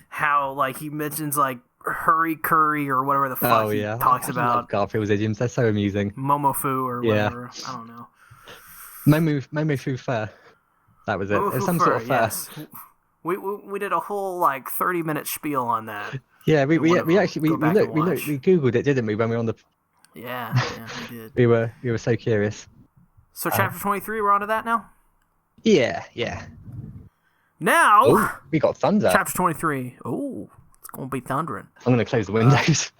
S1: how he mentions hurry curry or whatever the fuck he talks about.
S2: I love Garfield's idioms; they're so amusing.
S1: Momofu or whatever. I don't know.
S2: Momofu fur. That was it. It's some sort of fur.
S1: Yes. We did a whole 30-minute spiel on that.
S2: Yeah, we googled it, didn't we, when we were on the?
S1: Yeah, we did.
S2: we were so curious.
S1: So chapter 23, we're on to that now?
S2: Yeah.
S1: Now
S2: we got thunder.
S1: Chapter 23. Oh, it's gonna be thundering.
S2: I'm gonna close the windows.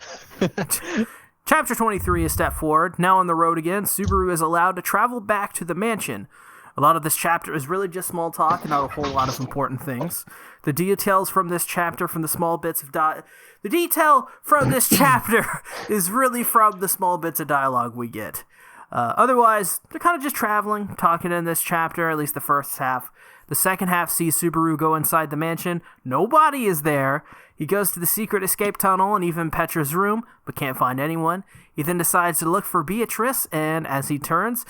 S1: Chapter 23 is step forward. Now on the road again, Subaru is allowed to travel back to the mansion. A lot of this chapter is really just small talk and not a whole lot of important things. The details from this chapter, from the small bits of the detail from this chapter is really from the small bits of dialogue we get. Otherwise, they're kind of just traveling, talking in this chapter, at least the first half. The second half sees Subaru go inside the mansion. Nobody is there. He goes to the secret escape tunnel and even Petra's room, but can't find anyone. He then decides to look for Beatrice, and as he turns,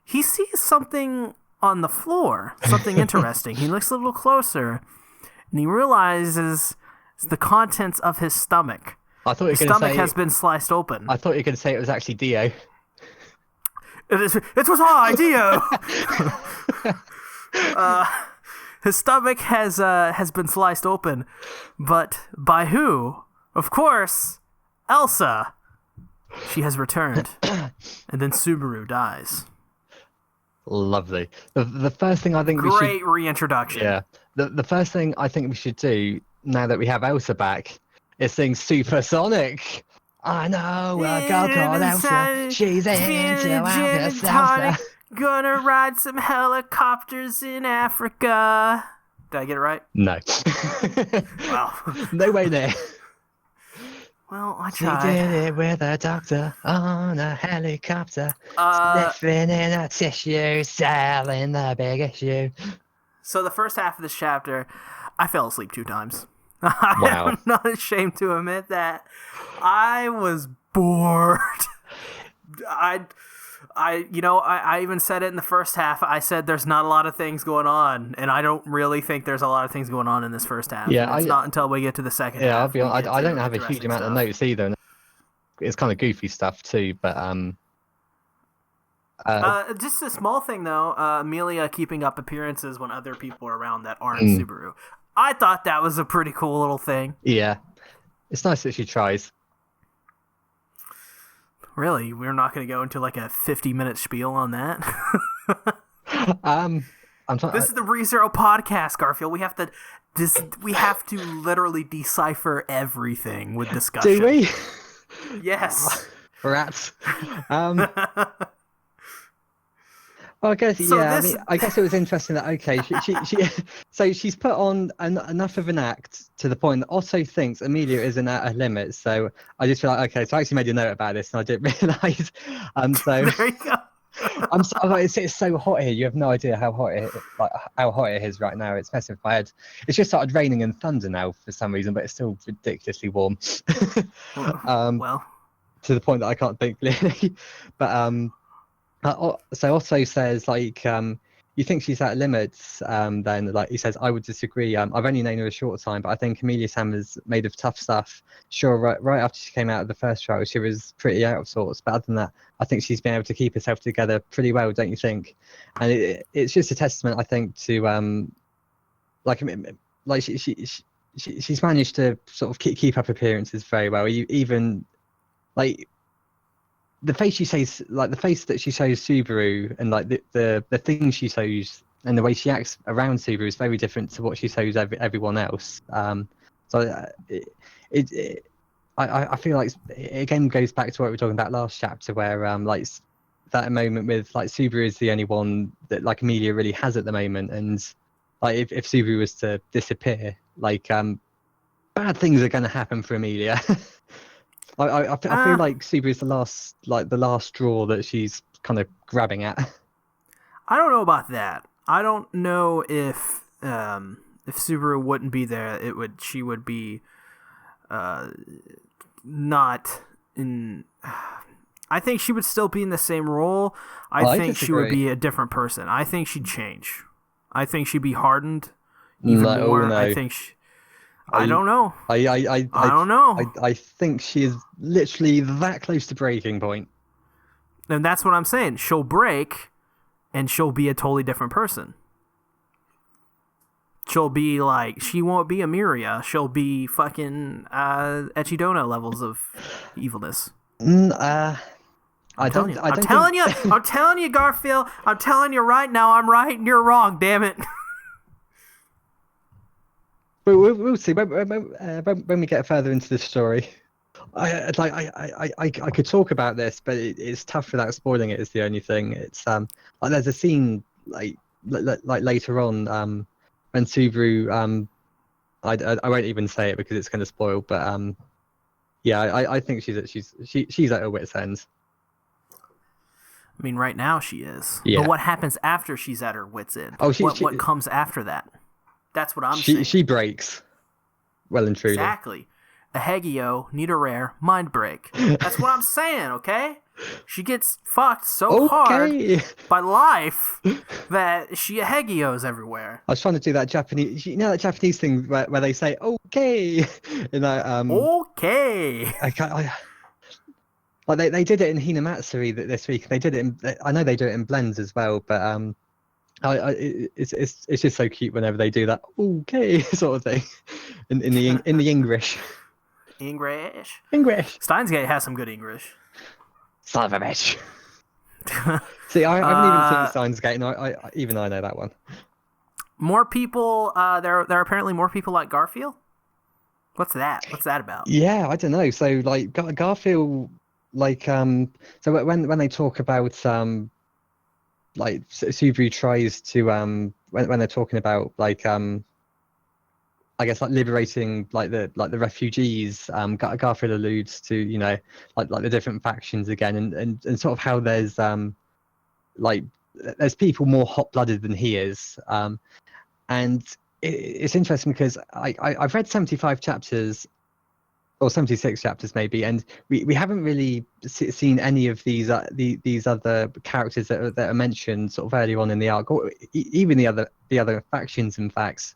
S1: he sees something on the floor, something interesting. He looks a little closer, and he realizes it's the contents of his stomach.
S2: I thought
S1: his stomach has been sliced open.
S2: I thought you were going to say it was actually Dio.
S1: It was I, Dio. His stomach has been sliced open, but by who? Of course, Elsa. She has returned, and then Subaru dies.
S2: Lovely. The first thing I think we should,
S1: Great reintroduction.
S2: yeah, the first thing I think we should do now that we have Elsa back is sing Supersonic. I know a girl called Elsa. She's into Alka Seltzer.
S1: Gonna ride some helicopters in Africa. Did I get it right?
S2: No.
S1: Well,
S2: No way there.
S1: well, I
S2: She
S1: tried.
S2: did it with a doctor on a helicopter, sniffing in a tissue, selling the big issue.
S1: So the first half of this chapter, I fell asleep 2 times.
S2: Wow.
S1: I'm not ashamed to admit that. I was bored. I even said it in the first half. I said there's not a lot of things going on, and I don't really think there's a lot of things going on in this first half.
S2: Yeah,
S1: it's not until we get to the second half.
S2: Yeah, I'll be honest.
S1: we get
S2: I
S1: to
S2: don't have a huge amount of notes either. It's kind of goofy stuff too, but
S1: just a small thing though. Amelia keeping up appearances when other people are around that aren't Subaru. I thought that was a pretty cool little thing.
S2: yeah, it's nice that she tries.
S1: Really, we're not going to go into like a 50-minute spiel on that.
S2: I'm trying.
S1: This is the ReZero podcast, Garfield. We have to literally decipher everything with discussion.
S2: Do we?
S1: Yes.
S2: Rats. Well, I guess
S1: So
S2: yeah.
S1: this-
S2: I guess it was interesting that she so she's put on enough of an act to the point that Otto thinks Amelia isn't at her limit. So I just feel like okay, so I actually made a note about this and I didn't realise. So
S1: There you go.
S2: I'm so, like, it's so hot here. You have no idea how hot it is right now. It's messing with my head. It's just started raining and thunder now for some reason, but it's still ridiculously warm.
S1: Well,
S2: To the point that I can't think clearly. But so Otto says like you think she's at limits, then like he says I would disagree. I've only known her a short time, but I think Amelia Sammer's made of tough stuff. Sure, right after she came out of the first trial she was pretty out of sorts, but other than that I think she's been able to keep herself together pretty well, don't you think? And it's just a testament I think to like she's managed to sort of keep up appearances very well. Even like the face she says, like the face that she shows Subaru, and like the things she shows, and the way she acts around Subaru is very different to what she shows everyone else. So I feel like it again goes back to what we were talking about last chapter, where like that moment with like Subaru is the only one that like Amelia really has at the moment, and like if Subaru was to disappear, like bad things are going to happen for Amelia. I feel like Subaru's the last straw that she's kind of grabbing at.
S1: I don't know about that. I don't know if Subaru wouldn't be there, she would be not in. I think she would still be in the same role. I think she would be a different person. I think she'd change. I think she'd be hardened even more.
S2: No.
S1: I think I don't know.
S2: I
S1: don't know.
S2: I think she is literally that close to breaking point.
S1: And that's what I'm saying. She'll break, and she'll be a totally different person. She'll be like, she won't be Amiria. She'll be fucking Echidona levels of evilness.
S2: I'm
S1: telling you, Garfield. I'm telling you right now. I'm right and you're wrong. Damn it.
S2: But we'll see when we get further into the story. I could talk about this, but it's tough without spoiling it. Is the only thing. It's like there's a scene like later on when Subaru I won't even say it because it's going to spoil. But yeah, I think she's at her wit's end.
S1: I mean, right now she is.
S2: Yeah.
S1: But what happens after she's at her wit's end?
S2: Oh,
S1: what comes after that? That's what I'm saying.
S2: She breaks. Well and truly.
S1: Exactly. A Hegio, need a rare, mind break. That's what I'm saying, okay? She gets fucked so hard by life that she Hegios everywhere.
S2: I was trying to do that Japanese, that Japanese thing where they say okay,
S1: okay.
S2: Like they did it in Hinamatsuri this week. They did it. I know they do it in blends as well, but it's just so cute whenever they do that okay sort of thing in the English.
S1: English.
S2: English.
S1: Steins Gate has some good English.
S2: Son of a bitch. See, I haven't even seen
S1: Uh,
S2: Steins Gate, and even I know that one.
S1: More people. There are apparently more people like Garfield. What's that? What's that about?
S2: Yeah, I don't know. So like Garfield, like so when they talk about like Subaru tries to when they're talking about like I guess like liberating like the refugees, Garfield alludes to, you know, like the different factions again, and sort of how like there's people more hot-blooded than he is, and it's interesting because I've read 75 chapters or 76 chapters maybe, and we haven't really seen any of these other characters that are mentioned sort of earlier on in the arc, or even the other factions in fact.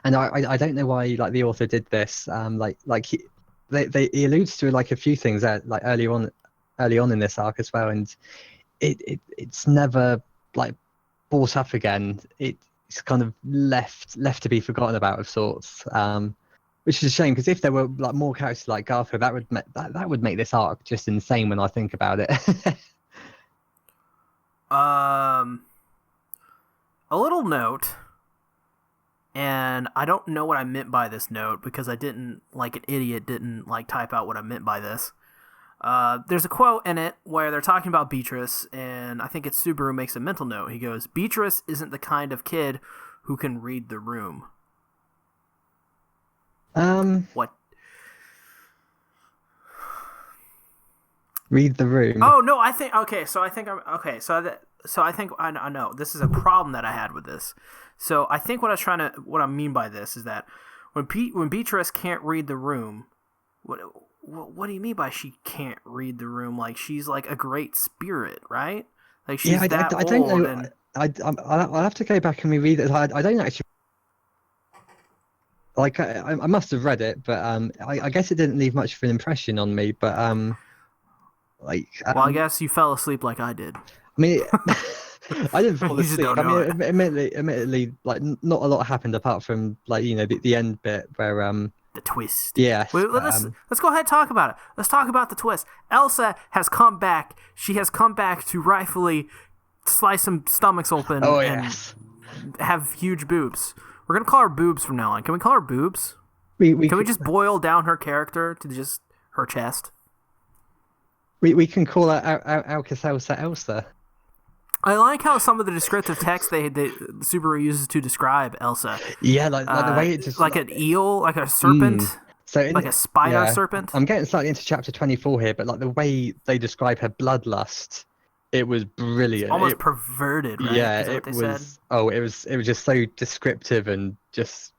S2: And I don't know why like the author did this. Like he alludes to like a few things that like early on in this arc as well, and it's never like brought up again. It's kind of left to be forgotten about of sorts. Which is a shame, because if there were like more characters like Garfield, that would make this arc just insane when I think about it.
S1: A little note, and I don't know what I meant by this note because I didn't, like an idiot, didn't like type out what I meant by this. There's a quote in it where they're talking about Beatrice, and I think it's Subaru makes a mental note. He goes, "Beatrice isn't the kind of kid who can read the room." What?
S2: Read the room.
S1: Oh no, I think okay. So I think I'm okay. So I think I know this is a problem that I had with this. So I think what I mean by this is that when Beatrice can't read the room, what do you mean by she can't read the room? Like she's like a great spirit, right? Like she's
S2: I don't
S1: old
S2: know.
S1: and
S2: I'll have to go back and reread it. I don't actually like. I must have read it, but I guess it didn't leave much of an impression on me. But like
S1: well, I guess you fell asleep like I did.
S2: I mean, I didn't fall
S1: You just
S2: asleep.
S1: don't
S2: I
S1: know
S2: mean, admittedly, like not a lot happened apart from like, you know, the end bit where
S1: The twist.
S2: yes,
S1: Wait, let's go ahead and talk about it. Let's talk about the twist. Elsa has come back. She has come back to rightfully slice some stomachs open
S2: oh
S1: and
S2: yes,
S1: have huge boobs. We're gonna call her boobs from now on. Can we call her boobs?
S2: we
S1: Can we just boil down her character to just her chest?
S2: we can call her Alka-Seltzer Elsa.
S1: I like how some of the descriptive text they Subaru uses to describe Elsa.
S2: Yeah, like the way it just
S1: like an eel, like a serpent,
S2: so
S1: like a spider serpent.
S2: I'm getting slightly into chapter 24 here, but like the way they describe her bloodlust, it was brilliant.
S1: Almost perverted, right?
S2: Yeah,
S1: Is that what
S2: it
S1: they
S2: was.
S1: said?
S2: Oh, it was just so descriptive and just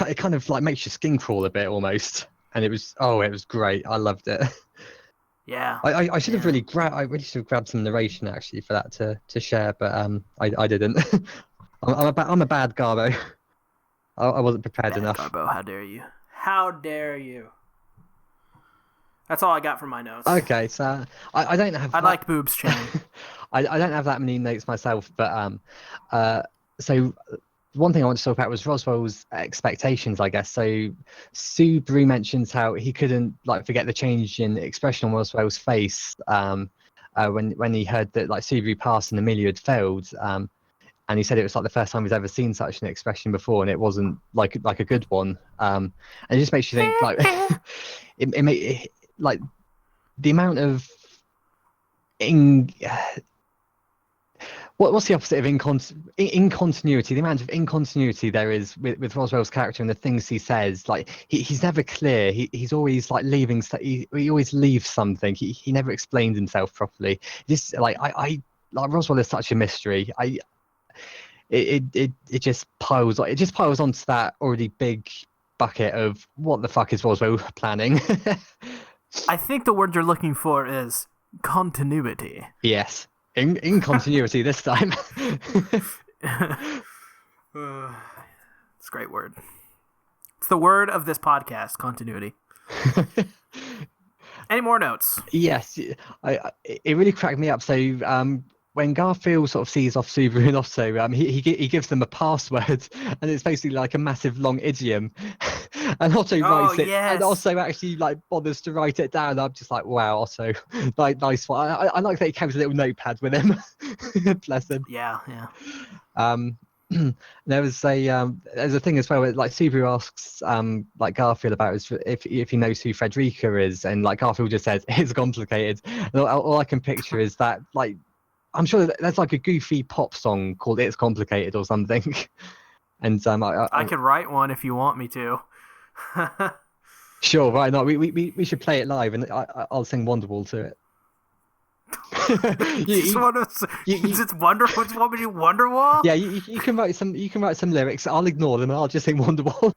S2: it kind of like makes your skin crawl a bit almost. And it was great. I loved it.
S1: Yeah.
S2: I should have I really should have grabbed some narration actually for that to share, but I didn't. I'm a bad Garbo. I wasn't prepared
S1: Bad
S2: enough.
S1: Garbo, how dare you? How dare you? That's all I got from my notes.
S2: Okay, so I don't have.
S1: I like boobs, Chan.
S2: I don't have that many notes myself, but so one thing I want to talk about was Roswell's expectations, I guess. So Subaru mentions how he couldn't like forget the change in expression on Roswell's face when he heard that like Subaru passed and Amelia had failed. And he said it was like the first time he's ever seen such an expression before, and it wasn't like a good one. And it just makes you think like like the amount of what's the opposite of incontinuity? The amount of incontinuity there is with Roswell's character and the things he says. Like he's never clear. He's always like leaving. He always leaves something. He never explains himself properly. Just like I like Roswell is such a mystery. It just piles onto that already big bucket of what the fuck is Roswell planning.
S1: I think the word you're looking for is continuity.
S2: Yes. In continuity this time.
S1: It's a great word. It's the word of this podcast, continuity. Any more notes?
S2: Yes, it really cracked me up. So when Garfield sort of sees off Subaru and Otto, he gives them a password, and it's basically like a massive long idiom. And Otto writes it,
S1: yes.
S2: and Otto actually like bothers to write it down. I'm just like, wow, Otto, like nice one. I like that he carries a little notepad with him. Bless him.
S1: Yeah, yeah.
S2: There's a thing as well where, like, Subaru asks like Garfield about if he knows who Frederica is, and like Garfield just says it's complicated. And all I can picture is that, like, I'm sure that there's like a goofy pop song called "It's Complicated" or something. And
S1: I could write one if you want me to.
S2: Sure, right? No, we should play it live, and I'll sing Wonderwall to it.
S1: It's Wonderwall. Just want me to do Wonderwall?
S2: Yeah, you can write some lyrics. I'll ignore them, and I'll just sing Wonderwall.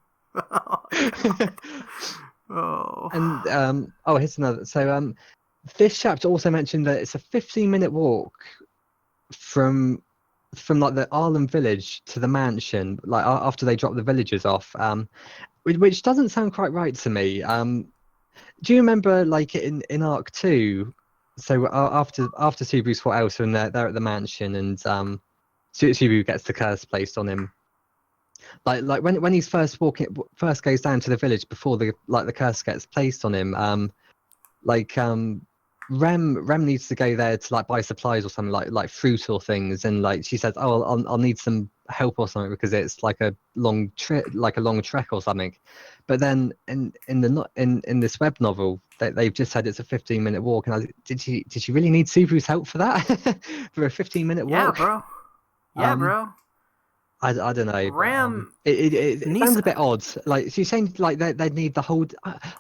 S1: Oh.
S2: And here's another. So this chapter also mentioned that it's a 15-minute walk from like the Arlen village to the mansion, like after they drop the villagers off. Which doesn't sound quite right to me. Do you remember, like, in Arc 2? So after Subaru's fought Elsa and they're at the mansion, and Subaru gets the curse placed on him. Like when he's first goes down to the village before the curse gets placed on him. Rem needs to go there to like buy supplies or something, like fruit or things, and like she says, "Oh, I'll need some help or something because it's like a long trek or something." But then in this web novel, they've just said it's a 15-minute walk, and did she really need Subaru's help for that? For a 15-minute walk?
S1: Yeah, bro.
S2: I don't know.
S1: Ram.
S2: It sounds a bit odd. Like she's saying, like they'd need the whole.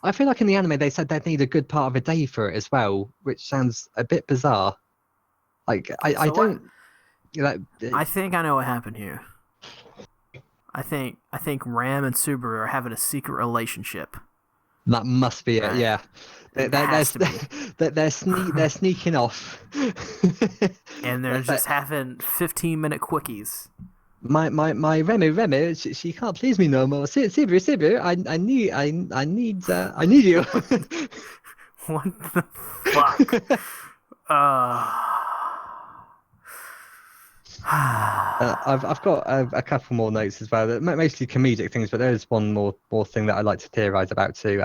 S2: I feel like in the anime they said they'd need a good part of a day for it as well, which sounds a bit bizarre. Like I don't. Like,
S1: I think I know what happened here. I think Ram and Subaru are having a secret relationship.
S2: That must be it. Yeah. They're sneaking off.
S1: And they're just having 15-minute quickies.
S2: My Remy, she can't please me no more. Sibu, I need you.
S1: What the fuck?
S2: I've got a couple more notes as well, mostly comedic things, but there is one more thing that I'd like to theorize about too.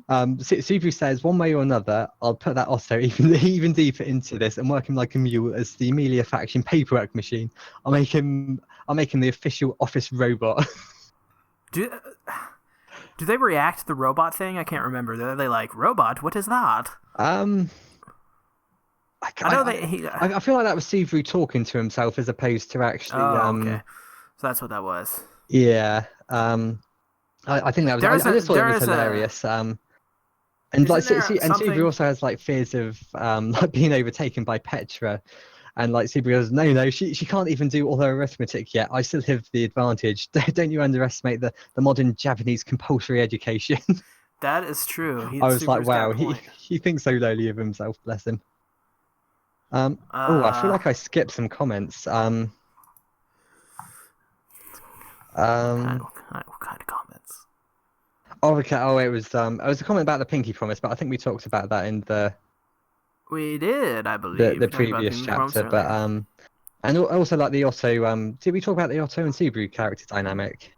S2: Subaru says, one way or another, I'll put that Otto even deeper into this and work him like a mule as the Amelia faction paperwork machine. I'll make him the official office robot.
S1: Do they react to the robot thing? I can't remember. Are they like, robot? What is that?
S2: I feel like that was Subaru talking to himself as opposed to actually.
S1: Okay. So that's what that was.
S2: Yeah. I think that was. I just thought it was hilarious. And like, Subaru also has like fears of like being overtaken by Petra, and like Subaru goes, no, she can't even do all her arithmetic yet. I still have the advantage. Don't you underestimate the modern Japanese compulsory education?
S1: That is true.
S2: I was like, wow, he thinks so lowly of himself. Bless him. I feel like I skipped some comments. What
S1: kind of comments?
S2: Oh, okay. Oh, it was a comment about the Pinky Promise, but I think we talked about that in
S1: we did, I believe,
S2: the previous chapter. But and also like the Otto. Did we talk about the Otto and Subaru character dynamic?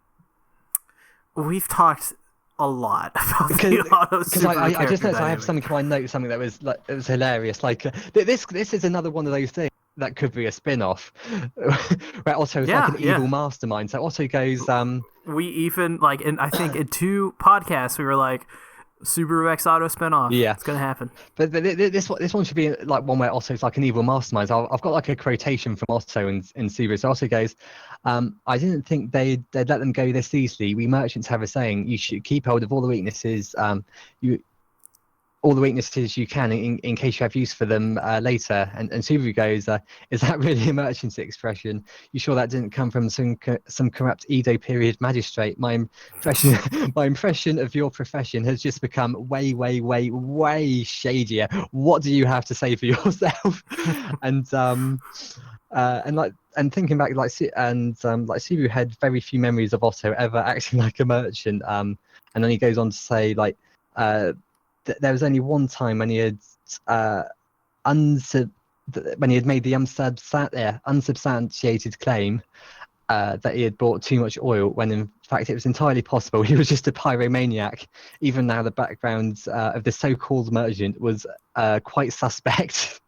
S1: We've talked a lot about
S2: because I just noticed I have something in my notes, something that was like, it was hilarious. Like this is another one of those things that could be a spin-off where Otto is like an evil mastermind. So Otto goes
S1: we even like I think in 2 podcasts we were like, Subaru X Auto spin-off. Yeah, it's gonna happen.
S2: But this one should be like one where Otto's like an evil mastermind. So I've got like a quotation from Otto in Subaru. So Otto goes, I didn't think they'd let them go this easily. We merchants have a saying: you should keep hold of all the weaknesses you can in case you have use for them later. And Subaru goes, is that really a merchant's expression? You sure that didn't come from some corrupt Edo period magistrate? My impression of your profession has just become way, way, way, way shadier. What do you have to say for yourself? And thinking back, like Subaru had very few memories of Otto ever acting like a merchant. And then he goes on to say, like, there was only one time when he had made the unsubstantiated claim, that he had bought too much oil when in fact it was entirely possible he was just a pyromaniac. Even now, the background of the so-called merchant was quite suspect.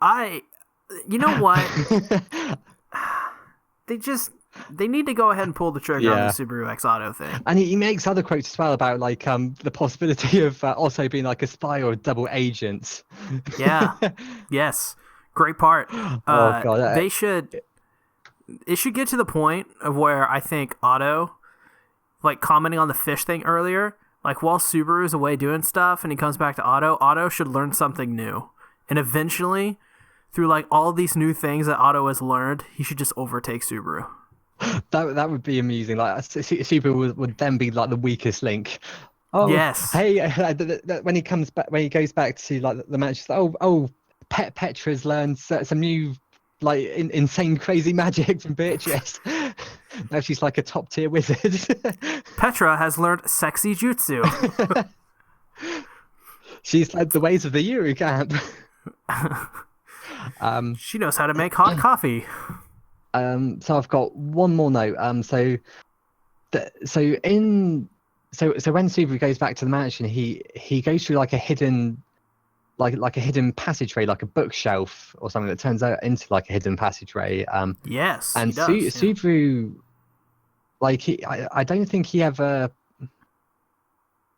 S1: You know what? They need to go ahead and pull the trigger on the Subaru X Auto thing.
S2: And he makes other quotes as well about like the possibility of also being like a spy or a double agent.
S1: Yeah. Yes. Great part.
S2: Oh god.
S1: It should get to the point of where I think Otto, like commenting on the fish thing earlier, like while Subaru's away doing stuff and he comes back to Otto should learn something new. And eventually, through like all these new things that Otto has learned, he should just overtake Subaru.
S2: That would be amusing. Like Subaru would then be like the weakest link. Oh
S1: yes.
S2: Hey, when he goes back to like the match, Petra's learned some new like insane crazy magic from Beatrice. Now she's like a top tier wizard.
S1: Petra has learned sexy jutsu.
S2: She's led the ways of the Euro camp.
S1: She knows how to make hot coffee.
S2: So I've got one more note. So when Subaru goes back to the mansion, he goes through like a hidden like a hidden passageway, like a bookshelf or something that turns out into like a hidden passageway.
S1: Yes,
S2: and
S1: he does,
S2: Subaru, like I don't think he ever.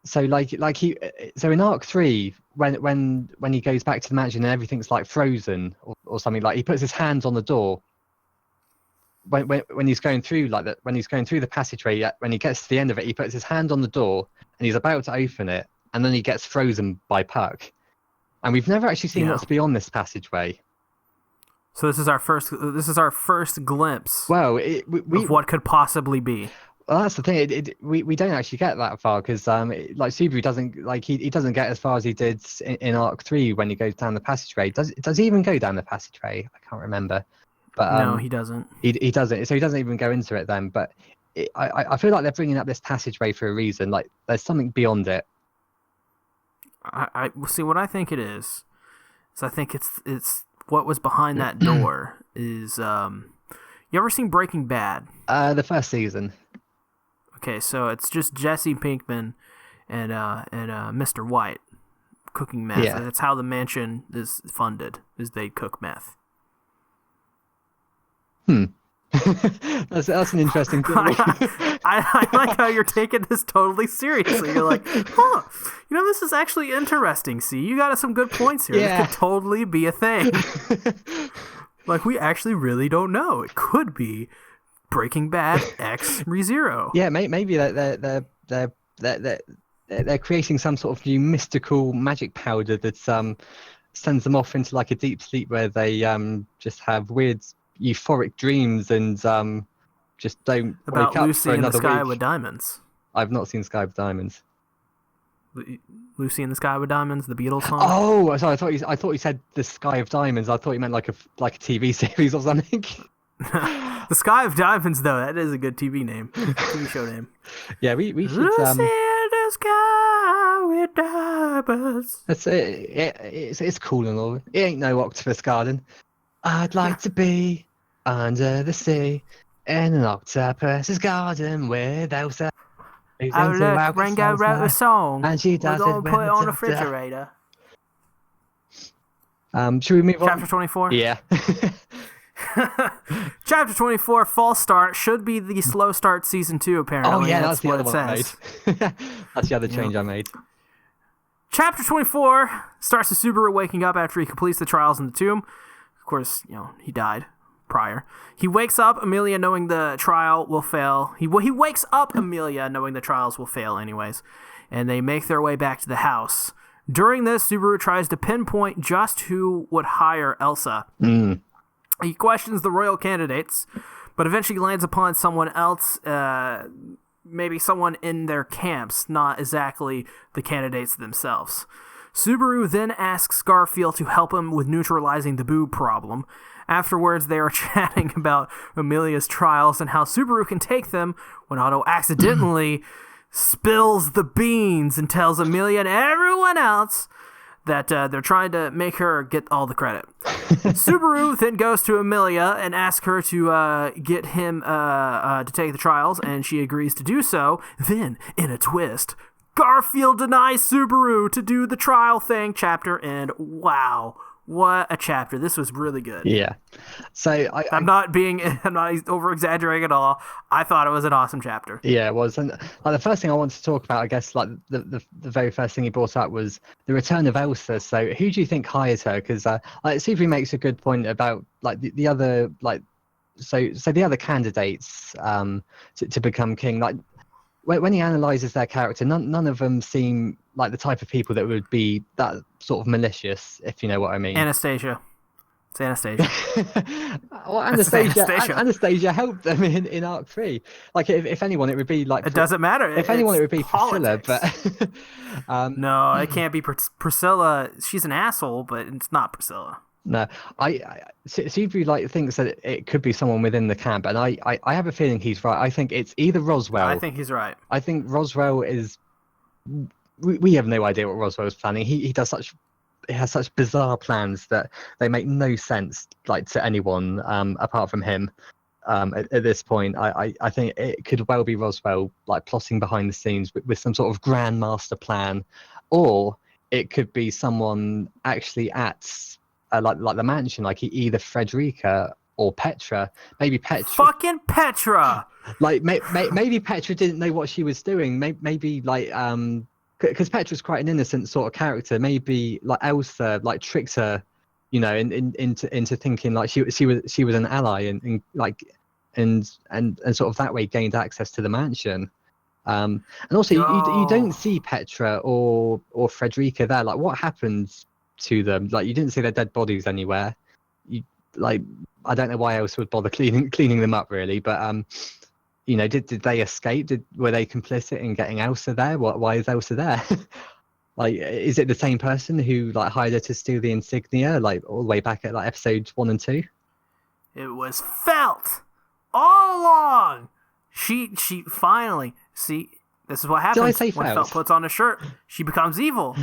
S2: So in Arc 3, when he goes back to the mansion and everything's like frozen or something, like he puts his hands on the door. When he's going through when he's going through the passageway, when he gets to the end of it, he puts his hand on the door and he's about to open it, and then he gets frozen by Puck. And we've never actually seen what's beyond this passageway.
S1: So this is our first glimpse.
S2: Well,
S1: of what could possibly be.
S2: Well, that's the thing. We don't actually get that far because like Subaru doesn't like he doesn't get as far as he did in Arc 3 when he goes down the passageway. Does he even go down the passageway? I can't remember. But
S1: no, he doesn't.
S2: He doesn't. So he doesn't even go into it then. But I feel like they're bringing up this passageway for a reason. Like there's something beyond it.
S1: I see what I think it is. So I think it's what was behind that door is. You ever seen Breaking Bad?
S2: The first season.
S1: Okay, so it's just Jesse Pinkman and Mr. White cooking meth.
S2: Yeah.
S1: That's how the mansion is funded. Is they cook meth.
S2: That's an interesting thing.
S1: I like how you're taking this totally seriously. You're like, this is actually interesting. See, you got some good points here.
S2: Yeah.
S1: This could totally be a thing. Like, we actually really don't know. It could be Breaking Bad X ReZero.
S2: Yeah, maybe they're creating some sort of new mystical magic powder that sends them off into like a deep sleep where they just have weird euphoric dreams and just don't
S1: about
S2: wake up
S1: Lucy
S2: for
S1: in the
S2: another
S1: Sky
S2: week.
S1: with Diamonds.
S2: I've not seen Sky with Diamonds.
S1: Lucy in the Sky with Diamonds, the Beatles song.
S2: Oh, sorry, I thought you said the Sky of Diamonds. I thought you meant like a TV series or something.
S1: The Sky of Diamonds, though, that is a good TV name, TV show name.
S2: Yeah, we should.
S1: Lucy in the Sky with Diamonds.
S2: That's it. It's cool and all. It ain't no octopus garden. I'd like to be under the sea in an octopus's garden with Elsa.
S1: Oh look, Ringo wrote a song.
S2: And she does
S1: We're gonna
S2: it
S1: put it on the
S2: with
S1: refrigerator.
S2: Should we move on?
S1: Chapter 24?
S2: Yeah.
S1: Chapter 24, False Start, should be the Slow Start Season 2, apparently.
S2: Oh yeah, that's the
S1: what
S2: other
S1: it
S2: one I
S1: says.
S2: made. That's the other change I made.
S1: Chapter 24 starts with Subaru waking up after he completes the trials in the tomb. Of course, he died prior. He wakes up Amelia knowing the trial will fail. He wakes up Amelia knowing the trials will fail anyways. And they make their way back to the house. During this, Subaru tries to pinpoint just who would hire Elsa. He questions the royal candidates, but eventually lands upon someone else, maybe someone in their camps, not exactly the candidates themselves. Subaru then asks Garfield to help him with neutralizing the boob problem. Afterwards, they are chatting about Amelia's trials and how Subaru can take them when Otto accidentally spills the beans and tells Amelia and everyone else that they're trying to make her get all the credit. Subaru then goes to Amelia and asks her to get him to take the trials, and she agrees to do so. Then, in a twist, Garfield denies Subaru to do the trial thing. Chapter end. Wow. What a chapter. This was really good.
S2: Yeah. So
S1: I'm not over exaggerating at all. I thought it was an awesome chapter.
S2: Yeah, it was. And the first thing I wanted to talk about, I guess, like the very first thing he brought up was the return of Elsa. So who do you think hired her? Because Subaru makes a good point about like the other so the other candidates to become king. Like when he analyzes their character, none of them seem like the type of people that would be that sort of malicious, if you know what I mean.
S1: Anastasia. It's Anastasia.
S2: Well,
S1: Anastasia.
S2: Anastasia helped them in Arc 3. Like, if anyone, it would be like...
S1: It doesn't matter.
S2: If anyone, it would be
S1: politics.
S2: Priscilla, but...
S1: no, it can't be Priscilla. She's an asshole, but it's not Priscilla.
S2: No, Subaru thinks that it could be someone within the camp, and I have a feeling he's right. I think it's either Roswell.
S1: I think he's right.
S2: I think Roswell is... We have no idea what Roswell's planning. He has such bizarre plans that they make no sense to anyone apart from him at this point. I think it could well be Roswell plotting behind the scenes with some sort of grand master plan, or it could be someone actually at the mansion, either Frederica or Petra. Maybe Petra.
S1: Fucking Petra.
S2: Maybe Petra didn't know what she was doing. Maybe because Petra's quite an innocent sort of character. Maybe Elsa tricked her, into thinking she was an ally and sort of that way gained access to the mansion. And also you don't see Petra or Frederica there. What happened to them? You didn't see their dead bodies anywhere. I don't know why Elsa would bother cleaning them up really, but did they escape? Were they complicit in getting Elsa there? Why is Elsa there? Is it the same person who hired her to steal the insignia all the way back at episodes 1 and 2?
S1: It was felt all along. She finally see. This is what happens
S2: Did I say
S1: when
S2: felt?
S1: Felt puts on a shirt. She becomes evil.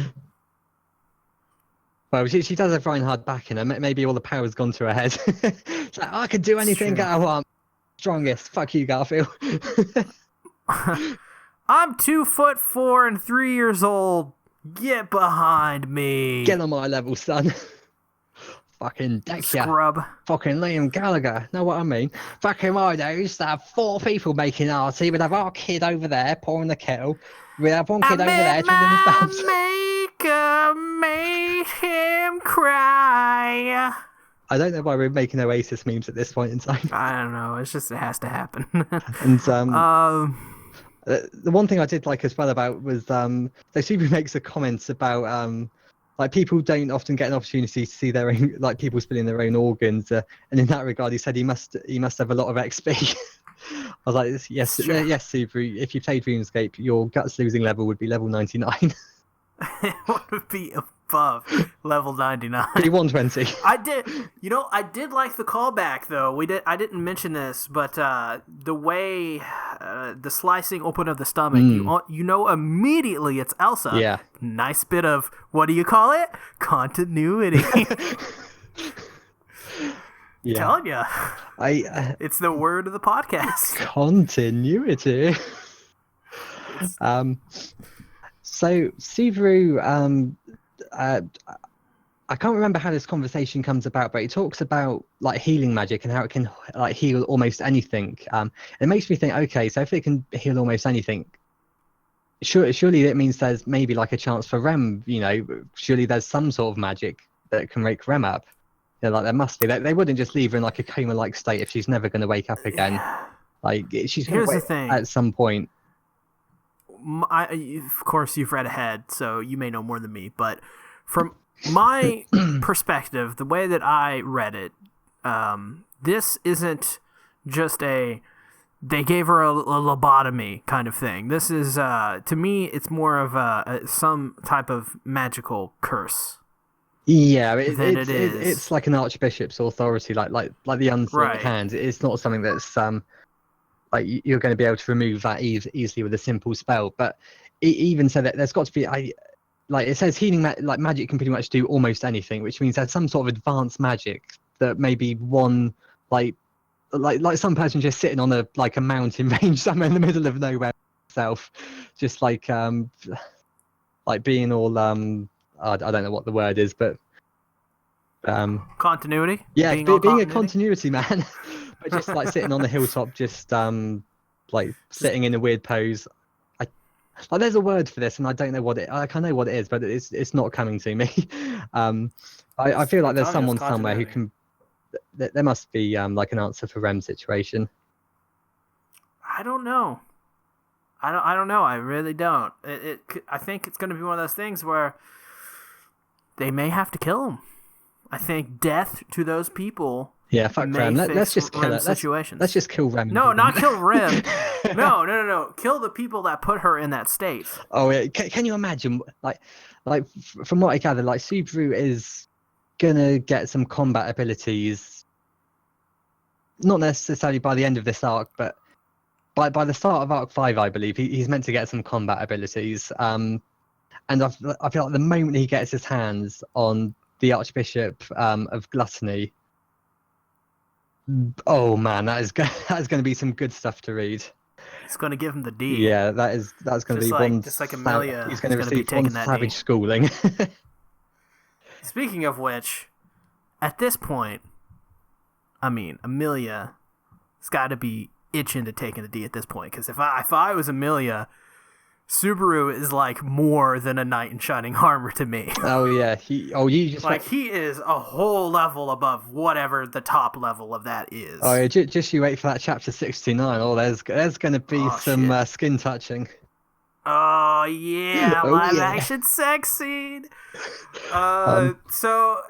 S2: Well, she does have Reinhard back in her. Maybe all the power's gone to her head. It's I can do anything I want. Strongest. Fuck you, Garfield.
S1: I'm 2'4" and 3 years old. Get behind me.
S2: Get on my level, son. Fucking deck ya.
S1: Scrub.
S2: Fucking Liam Gallagher. Know what I mean? Fucking my days, to have 4 people making arty. We'd have our kid over there pouring the kettle. We'd have one kid over there twiddling his thumbs.
S1: Maker made him cry.
S2: I don't know why we're making Oasis memes at this point in time.
S1: I don't know. It's just it has to happen.
S2: And the one thing I did like as well about was so Subaru makes a comment about people don't often get an opportunity to see their own people spilling their own organs, and in that regard he said he must have a lot of XP. I was like, yes, yes, Subaru. If you played RuneScape, your guts losing level would be level 99.
S1: It would be above level 99.
S2: Be 120.
S1: I did like the callback though. I didn't mention this, but the way the slicing open of the stomach, immediately it's Elsa.
S2: Yeah.
S1: Nice bit of, what do you call it? Continuity.
S2: Yeah.
S1: Telling you, it's the word of the podcast.
S2: Continuity. So Subaru, I can't remember how this conversation comes about, but he talks about healing magic and how it can heal almost anything. It makes me think, okay, so if it can heal almost anything, surely that means there's maybe a chance for Rem. Surely there's some sort of magic that can wake Rem up. There must be. They wouldn't just leave her in a coma-like state if she's never going to wake up again. Yeah. She's going to wake up at some point.
S1: Of course, you've read ahead, so you may know more than me. But from my perspective, the way that I read it, this isn't just they gave her a lobotomy kind of thing. This is, to me, it's more of some type of magical curse.
S2: Yeah, it's like an archbishop's authority, like the unseen hand. It's not something that's you're going to be able to remove that easily with a simple spell. But even so, that there's got to be like it says healing like magic can pretty much do almost anything, which means there's some sort of advanced magic that maybe one like some person just sitting on a mountain range somewhere in the middle of nowhere itself, just being all I don't know what the word is, but
S1: continuity.
S2: yeah, being a
S1: continuity?
S2: continuity man, but just like sitting on the hilltop, just like sitting in a weird pose. Like there's a word for this, and I don't know what it. I know what it is, but it's not coming to me. I feel like there's someone somewhere who can. There must be like an answer for Rem's situation.
S1: I don't know. I don't know. I really don't. I think it's going to be one of those things where they may have to kill him. I think death to those people.
S2: Yeah, fuck Rem. Let's just kill it. Let's just kill Rem.
S1: No, not kill Rem. No. Kill the people that put her in that state.
S2: Oh yeah. Can you imagine? Like from what I gather, like Subaru is gonna get some combat abilities. Not necessarily by the end of this arc, but by the start of Arc 5, I believe he's meant to get some combat abilities. And I feel like the moment he gets his hands on the Archbishop of Gluttony, oh man, that's going to be some good stuff to read.
S1: It's going to give him the D.
S2: Yeah, that's going to be one.
S1: Just like Amelia,
S2: he's going to receive one savage schooling.
S1: Speaking of which, at this point, I mean, Amelia's got to be itching to take the D at this point, because if I was Amelia, Subaru is like more than a knight in shining armor to me.
S2: Oh yeah, he
S1: is a whole level above whatever the top level of that is.
S2: Oh yeah, just you wait for that chapter 69. Oh, there's going to be some skin touching.
S1: Oh yeah, live action sex scene. So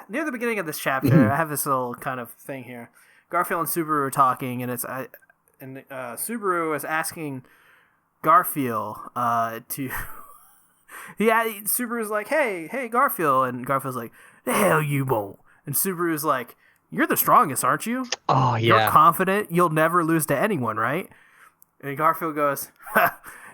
S1: near the beginning of this chapter, I have this little kind of thing here. Garfield and Subaru are talking, and Subaru is asking Garfield to Subaru's like, hey Garfield, and Garfield's like, the hell you won't, and Subaru's like, you're the strongest, aren't you?
S2: Oh yeah,
S1: you're confident you'll never lose to anyone, right? And Garfield goes,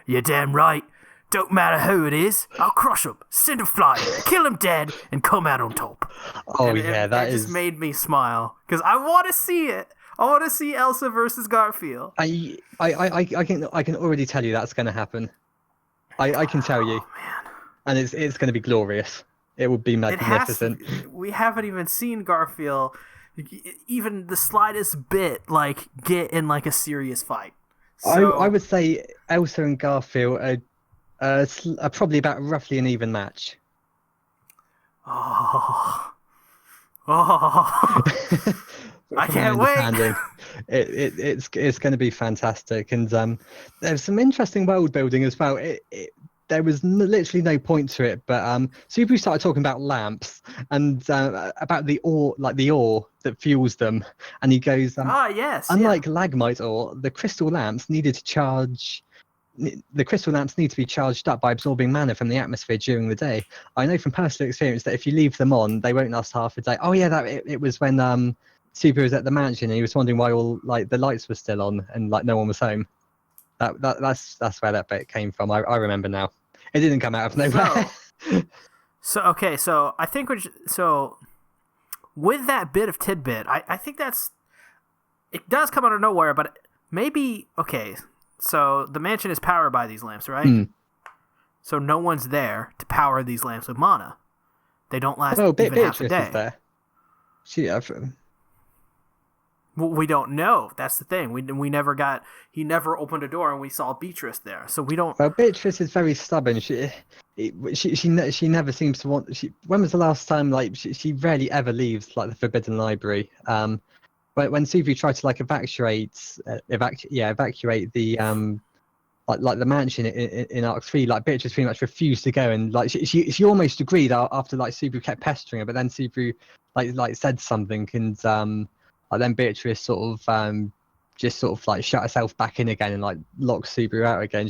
S1: you're damn right, don't matter who it is, I'll crush him, send him flying, kill him dead, and come out on top.
S2: Oh yeah, that
S1: just made me smile, because I want to see it. I want to see Elsa versus Garfield.
S2: I can already tell you that's going to happen. I can tell you.
S1: Oh, man.
S2: And it's going to be glorious. It will be magnificent.
S1: We haven't even seen Garfield even the slightest bit like get in like a serious fight. So,
S2: I would say Elsa and Garfield are probably about roughly an even match.
S1: Oh. I can't wait.
S2: It's going to be fantastic, and there's some interesting world building as well. There was literally no point to it, but Subaru started talking about lamps and about the ore that fuels them, and he goes,
S1: yes.
S2: Unlike lagmite ore, the crystal lamps need to be charged up by absorbing mana from the atmosphere during the day. I know from personal experience that if you leave them on, they won't last half a day. Oh yeah, it was when Subaru was at the mansion and he was wondering why all like the lights were still on and like no one was home. That's where that bit came from. I remember now. It didn't come out of nowhere.
S1: So I think with that bit of tidbit, I think it does come out of nowhere, but maybe okay. So the mansion is powered by these lamps, right?
S2: Mm.
S1: So no one's there to power these lamps with mana. They don't last
S2: even
S1: half a
S2: Beatrice
S1: day.
S2: is there.
S1: Well, we don't know. That's the thing. We never got. He never opened a door, and we saw Beatrice there. So we don't.
S2: Well, Beatrice is very stubborn. She never seems to want. When was the last time? Like she rarely ever leaves like the Forbidden Library. When Suvi tried to like evacuate the like the mansion in Arc 3, like Beatrice pretty much refused to go, and like she almost agreed after like Subaru kept pestering her, but then Subaru like said something, and then Beatrice sort of just sort of like shut herself back in again and like locked Subaru out again.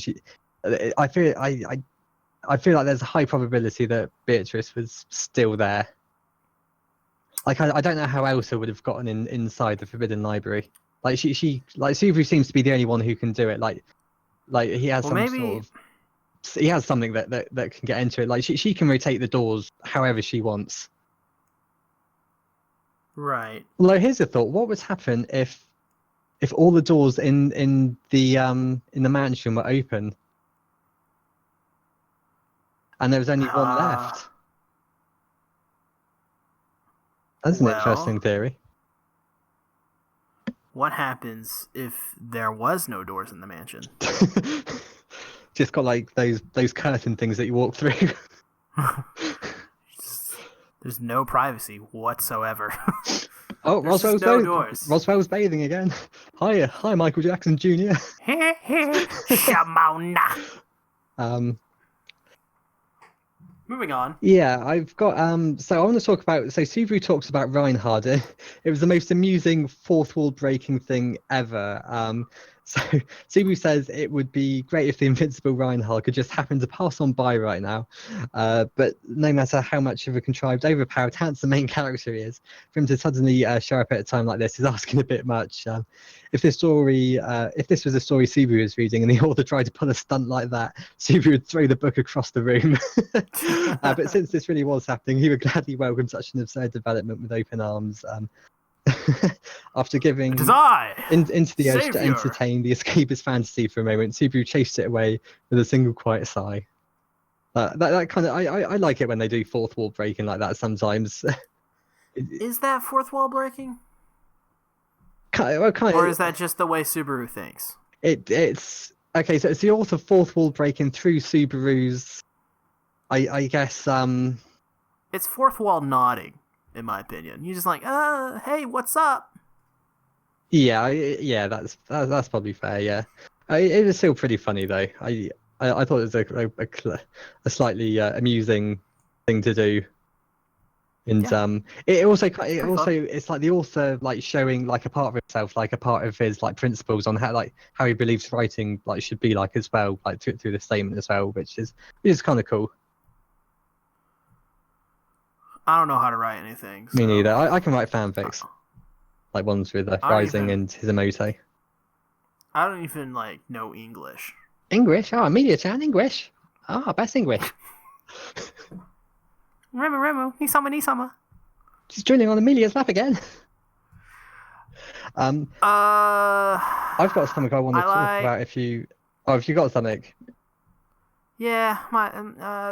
S2: I feel like there's a high probability that Beatrice was still there. Like I don't know how Elsa would have gotten inside the Forbidden Library. Like she Subaru seems to be the only one who can do it. Like he has sort of something that can get into it. Like she can rotate the doors however she wants.
S1: Right.
S2: Although here's a thought: what would happen if all the doors in the mansion were open, and there was only one left? That's an interesting theory.
S1: What happens if there was no doors in the mansion?
S2: Just got like those curtain things that you walk through.
S1: There's no privacy whatsoever.
S2: Oh, Roswell's bathing again. Hi, Michael Jackson Jr.
S1: Shamona. Moving on.
S2: Yeah, I've got so I want to talk about, so Subaru talks about Reinhard. It was the most amusing fourth wall breaking thing ever. So Subaru says it would be great if the invincible Reinhard could just happen to pass on by right now. But no matter how much of a contrived, overpowered, handsome main character he is, for him to suddenly show up at a time like this is asking a bit much. If this was a story Subaru was reading and the author tried to pull a stunt like that, Subaru would throw the book across the room. But since this really was happening, he would gladly welcome such an absurd development with open arms. After giving into the urge to entertain the escapist fantasy for a moment, Subaru chased it away with a single quiet sigh. That kind of I like it when they do fourth wall breaking like that sometimes.
S1: Is that fourth wall breaking?
S2: Or
S1: is that just the way Subaru thinks?
S2: It's okay. So it's the author fourth wall breaking through Subaru's. I guess.
S1: It's fourth wall nodding, in my opinion. You're just like, hey, what's up?
S2: Yeah, that's probably fair. Yeah, it was still pretty funny though. I thought it was a slightly amusing thing to do, and it's like the author like showing like a part of himself, like a part of his like principles on how he believes writing like should be like as well, like through the statement as well, which is kind of cool.
S1: I don't know how to write anything. So.
S2: Me neither. I can write fanfics, like ones with Rising and Hisamoto.
S1: I don't even like know English.
S2: English? Oh, Amelia-chan, English. Oh, best English.
S1: Remu, Nisama.
S2: She's drilling on Amelia's lap again. I've got something I want to talk about. If you got something.
S1: Yeah,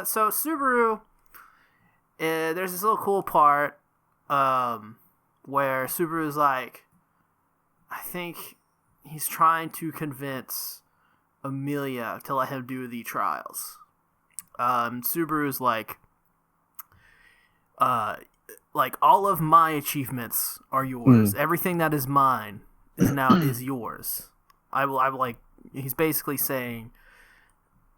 S1: so Subaru. There's this little cool part where Subaru's like, I think he's trying to convince Amelia to let him do the trials. Subaru's like all of my achievements are yours. Everything that is mine is yours. I will like. He's basically saying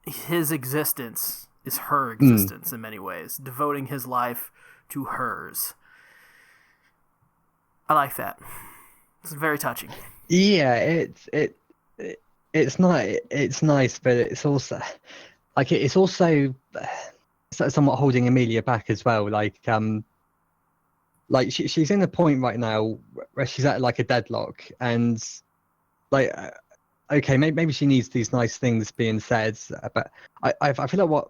S1: his existence is her existence in many ways, devoting his life to hers. I like that. It's very touching.
S2: Yeah, it's nice, but it's also like it's also somewhat holding Amelia back as well. Like she's in a point right now where she's at like a deadlock, and like okay, maybe she needs these nice things being said, but I feel like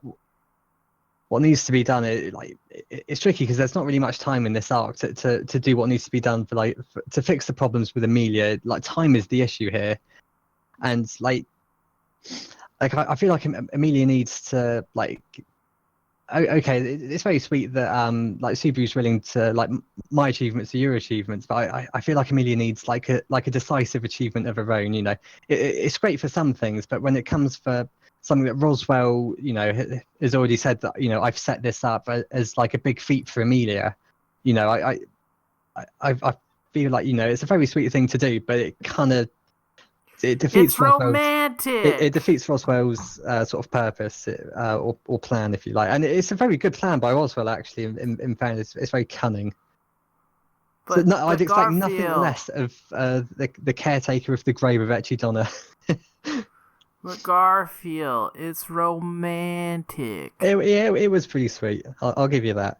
S2: what needs to be done it's tricky because there's not really much time in this arc to do what needs to be done to fix the problems with Amelia. Like time is the issue here, and like I feel like Amelia needs to like. Okay, it's very sweet that like Subaru's willing to like my achievements are your achievements, but I feel like Amelia needs like a decisive achievement of her own. You know, it's great for some things, but when it comes for something that Roswell, you know, has already said that, you know, I've set this up as like a big feat for Amelia. You know, I feel like, you know, it's a very sweet thing to do, but it kind of defeats
S1: romantic.
S2: It defeats Roswell's sort of purpose or plan, if you like, and it's a very good plan by Roswell. Actually, in fairness, it's very cunning.
S1: But,
S2: so I'd expect
S1: Garfield,
S2: nothing less of the caretaker of the grave of Etchy Donna.
S1: But Garfield, it's romantic.
S2: It was pretty sweet. I'll give you that.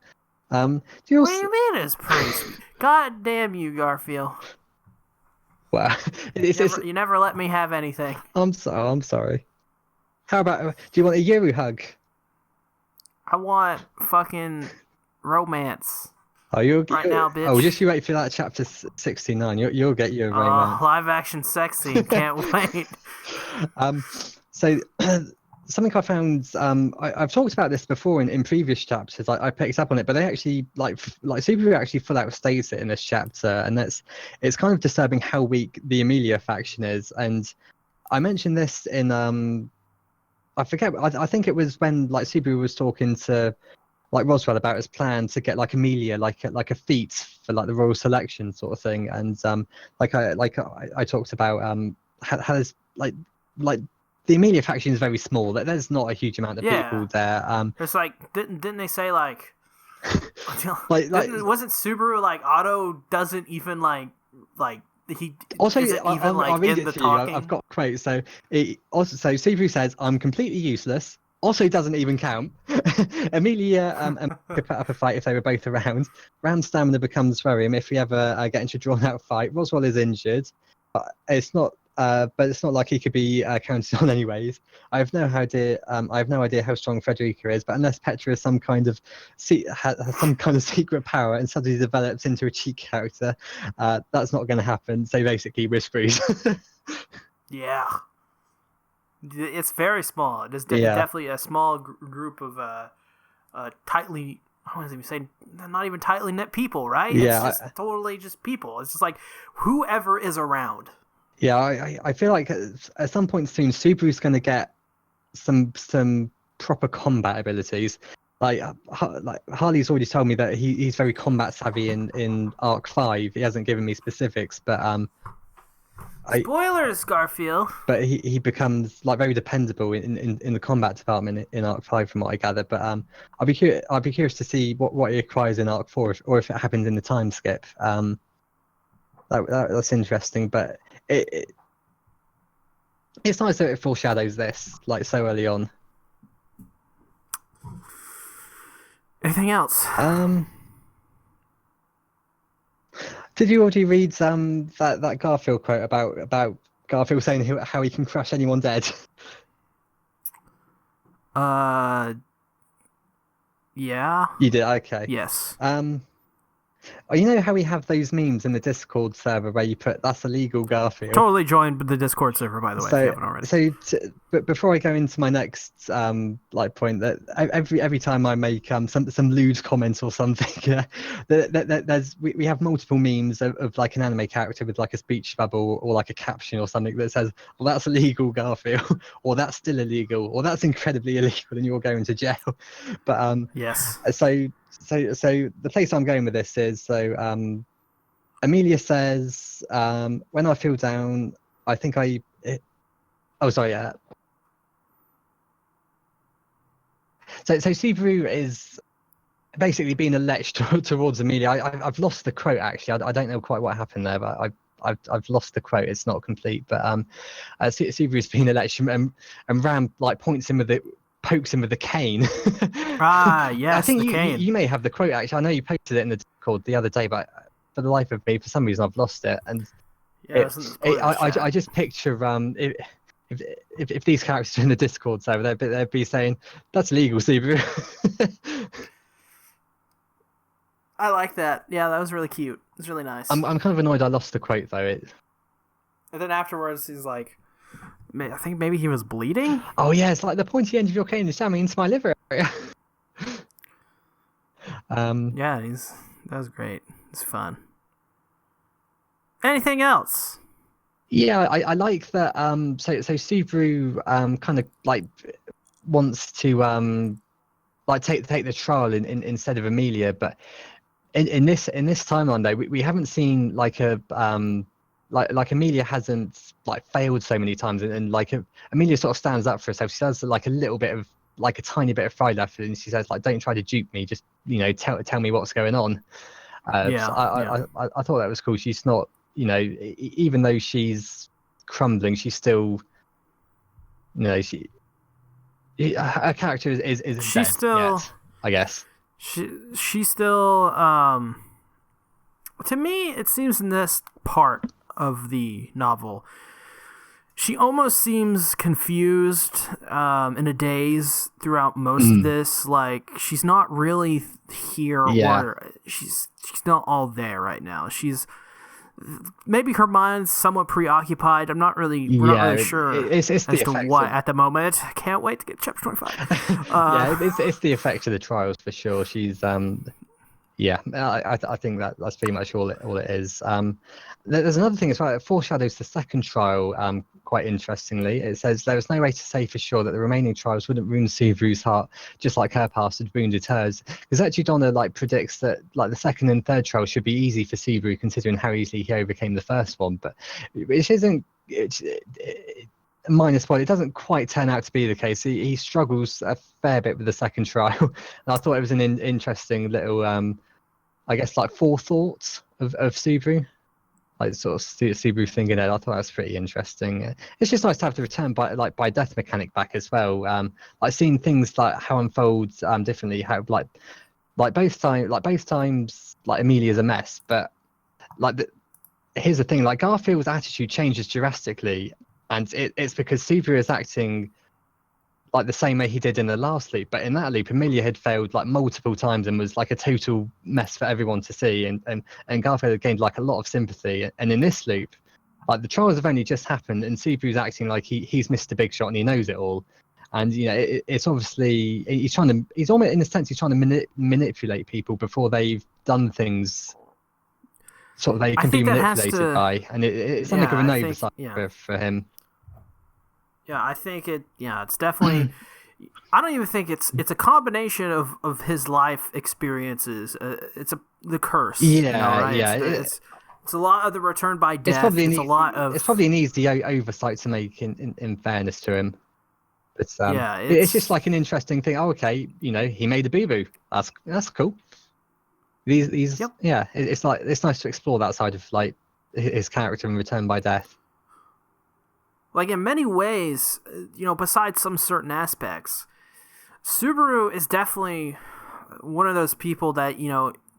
S1: What do you mean it's pretty sweet? God damn you, Garfield.
S2: Wow.
S1: You never let me have anything.
S2: I'm sorry. How about, do you want a Yuru hug?
S1: I want fucking romance.
S2: Oh, you'll
S1: Right now, bitch.
S2: Oh, just you wait for that chapter 69. You'll get your romance.
S1: Live action sexy. Can't wait.
S2: So something I found, I've talked about this before in previous chapters. I picked up on it, but they actually like Subaru actually full out states it in this chapter, and it's kind of disturbing how weak the Amelia faction is. And I mentioned this in I forget. I think it was when like Subaru was talking to like Roswell about his plan to get like Amelia like a feat for like the royal selection sort of thing. And I talked about how there's like the Amelia faction is very small. There's not a huge amount of people there.
S1: It's like didn't they say like
S2: wasn't
S1: Subaru like Otto doesn't even like he
S2: also
S1: isn't even
S2: I'll read
S1: in
S2: it
S1: the
S2: to
S1: talking.
S2: you. I've got quotes. So Subaru says, "I'm completely useless." Also doesn't even count. Amelia could put up a fight if they were both around. Round stamina becomes worrying if we ever get into a drawn-out fight. Roswell is injured. It's not like he could be counted on anyways. I have no idea how strong Frederica is, but unless Petra has some kind of secret power and suddenly develops into a cheat character, that's not going to happen. So basically, we're screwed.
S1: Yeah. It's very small. It is definitely a small group of tightly, I don't even say, not even tightly knit people, right?
S2: Yeah,
S1: it's just totally just people. It's just like whoever is around.
S2: Yeah, I feel like at some point soon, Subaru's going to get some proper combat abilities. Like Harley's already told me that he's very combat savvy in Arc 5. He hasn't given me specifics, but
S1: spoilers, Garfield.
S2: But he becomes like very dependable in the combat department in Arc 5, from what I gather. But I'll be curious to see what he acquires in Arc 4, or if it happens in the time skip. That's interesting, but it's nice that it foreshadows this like so early on.
S1: Anything else?
S2: Did you already read that Garfield quote about Garfield saying how he can crush anyone dead?
S1: Yeah.
S2: You did, okay.
S1: Yes.
S2: You know how we have those memes in the Discord server where you put "that's illegal, Garfield"?
S1: Totally joined the Discord server, by the way, if you haven't already.
S2: But before I go into my next point, that every time I make some lewd comment or something, we have multiple memes of like an anime character with like a speech bubble or like a caption or something that says, "Well, that's illegal, Garfield," or "That's still illegal," or "That's incredibly illegal, and you're going to jail." But
S1: yes.
S2: So the place I'm going with this is Amelia says, when I feel down, I think So Subaru is basically being a lech towards Amelia. I've lost the quote actually. I don't know quite what happened there, but I've lost the quote. It's not complete. But Subaru's being a lech, and Ram like pokes him with the cane.
S1: Yes.
S2: I think
S1: cane.
S2: You may have the quote actually. I know you posted it in the Discord the other day, but for the life of me, for some reason, I've lost it. And I just picture if these characters are in the Discord server, they'd be saying, "That's illegal, Subaru."
S1: I like that. Yeah, that was really cute. It's really nice.
S2: I'm kind of annoyed I lost the quote though.
S1: And then afterwards, he's like, I think maybe he was bleeding.
S2: Oh yeah, it's like the pointy end of your cane is jamming into my liver area.
S1: Yeah, that was great. It's fun. Anything else?
S2: Yeah, I like that. So Subaru kind of like wants to like take the trial instead of Amelia, but in this timeline though, we haven't seen like a like Amelia hasn't like failed so many times, and like Amelia sort of stands up for herself. She does like a tiny bit of pride left, and she says like, "Don't try to dupe me. Just tell me what's going on." I thought that was cool. She's not, even though she's crumbling, she's still, her character is
S1: she's
S2: dead
S1: still
S2: yet, I guess.
S1: She's still to me it seems in this part of the novel She almost seems confused, in a daze throughout most of this. Like, she's not really here, or she's not all there right now. She's maybe her mind's somewhat preoccupied. We're not really sure
S2: it's
S1: as
S2: the
S1: to
S2: effect
S1: what
S2: of,
S1: at the moment. Can't wait to get chapter 25.
S2: it's the effect of the trials for sure. She's I think that's pretty much all it is. There's another thing as well. It foreshadows the second trial quite interestingly. It says there was no way to say for sure that the remaining trials wouldn't wound Subaru's heart just like her past had wounded hers. Because actually Donna predicts that the second and third trial should be easy for Subaru considering how easily he overcame the first one, but which isn't. Minus point, it doesn't quite turn out to be the case. He struggles a fair bit with the second trial, and I thought it was an interesting little I guess forethought of Subaru, sort of Subaru thinking it. I thought that was pretty interesting. It's just nice to have the return by death mechanic back as well. Seeing things how unfolds differently. How both times Amelia's a mess, but here's the thing: Garfield's attitude changes drastically, and it's because Subaru is acting the same way he did in the last loop, but in that loop Amelia had failed multiple times and was a total mess for everyone to see, and Garfield had gained a lot of sympathy, and in this loop the trials have only just happened and Subaru's acting like he's Mr. Big Shot and he knows it all, and it's obviously he's almost in a sense he's trying to manipulate people before they've done things sort of they can be manipulated by, and it's something of an oversight for him.
S1: Yeah, I think it's definitely. I don't even think it's a combination of his life experiences. It's the curse. It's a lot of the return by death. It's
S2: probably an easy oversight to make in fairness to him. But it's just an interesting thing. Oh, okay, he made a boo-boo. That's cool. It's nice to explore that side of his character in Return by Death.
S1: In many ways, besides some certain aspects, Subaru is definitely one of those people that,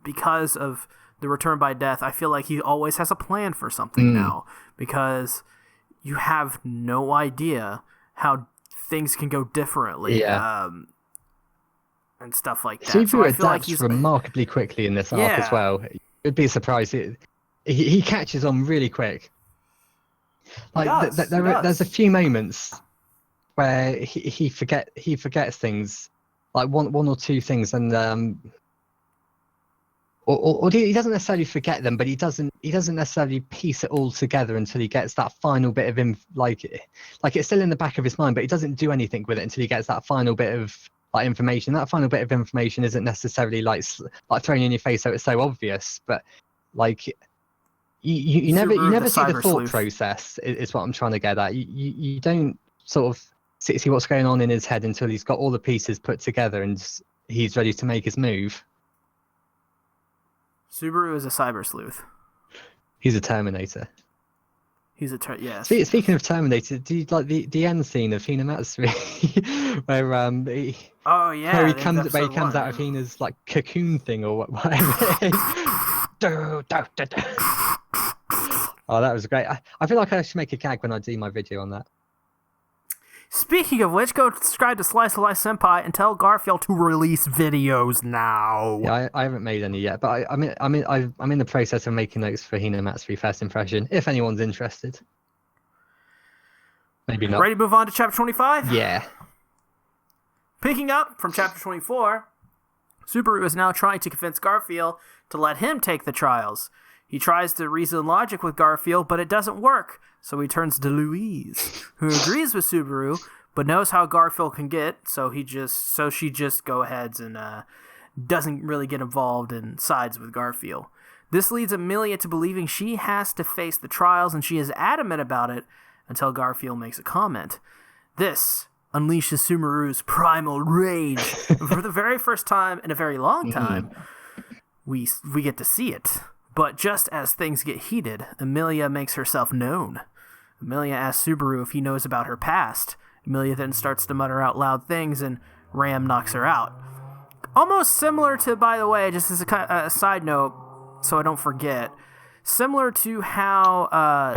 S1: because of the Return by Death, I feel like he always has a plan for something now, because you have no idea how things can go differently. And stuff like that.
S2: Subaru adapts remarkably quickly in this arc as well. It'd be a surprise. He catches on really quick. There's a few moments where he forgets things, one or two things, and or he doesn't necessarily forget them, but he doesn't necessarily piece it all together until he gets that final bit of it's still in the back of his mind, but he doesn't do anything with it until he gets that final bit of information. That final bit of information isn't necessarily thrown in your face, so it's so obvious, but You never see the thought process is what I'm trying to get at. You don't sort of see what's going on in his head until he's got all the pieces put together and he's ready to make his move.
S1: Subaru is a cyber sleuth.
S2: He's a Terminator.
S1: He's a yes.
S2: Speaking of Terminator, do you like the end scene of Hinamatsuri where where he comes out of Hina's cocoon thing or whatever it is. Oh, that was great. I feel like I should make a gag when I do my video on that.
S1: Speaking of which, go subscribe to Slice of Life Senpai and tell Garfield to release videos now.
S2: Yeah, I haven't made any yet, but I'm in the process of making notes for Hinamatsuri First Impression. If anyone's interested, maybe not.
S1: Ready to move on to chapter 25?
S2: Yeah.
S1: Picking up from chapter 24, Subaru is now trying to convince Garfield to let him take the trials. He tries to reason logic with Garfield, but it doesn't work, so he turns to Louise, who agrees with Subaru, but knows how Garfield can get, so she just go ahead and doesn't really get involved and sides with Garfield. This leads Amelia to believing she has to face the trials, and she is adamant about it until Garfield makes a comment. This unleashes Subaru's primal rage. For the very first time in a very long time, we get to see it. But just as things get heated, Amelia makes herself known. Amelia asks Subaru if he knows about her past. Amelia then starts to mutter out loud things, and Ram knocks her out. Almost similar to, by the way, just as a side note, so I don't forget, Similar to how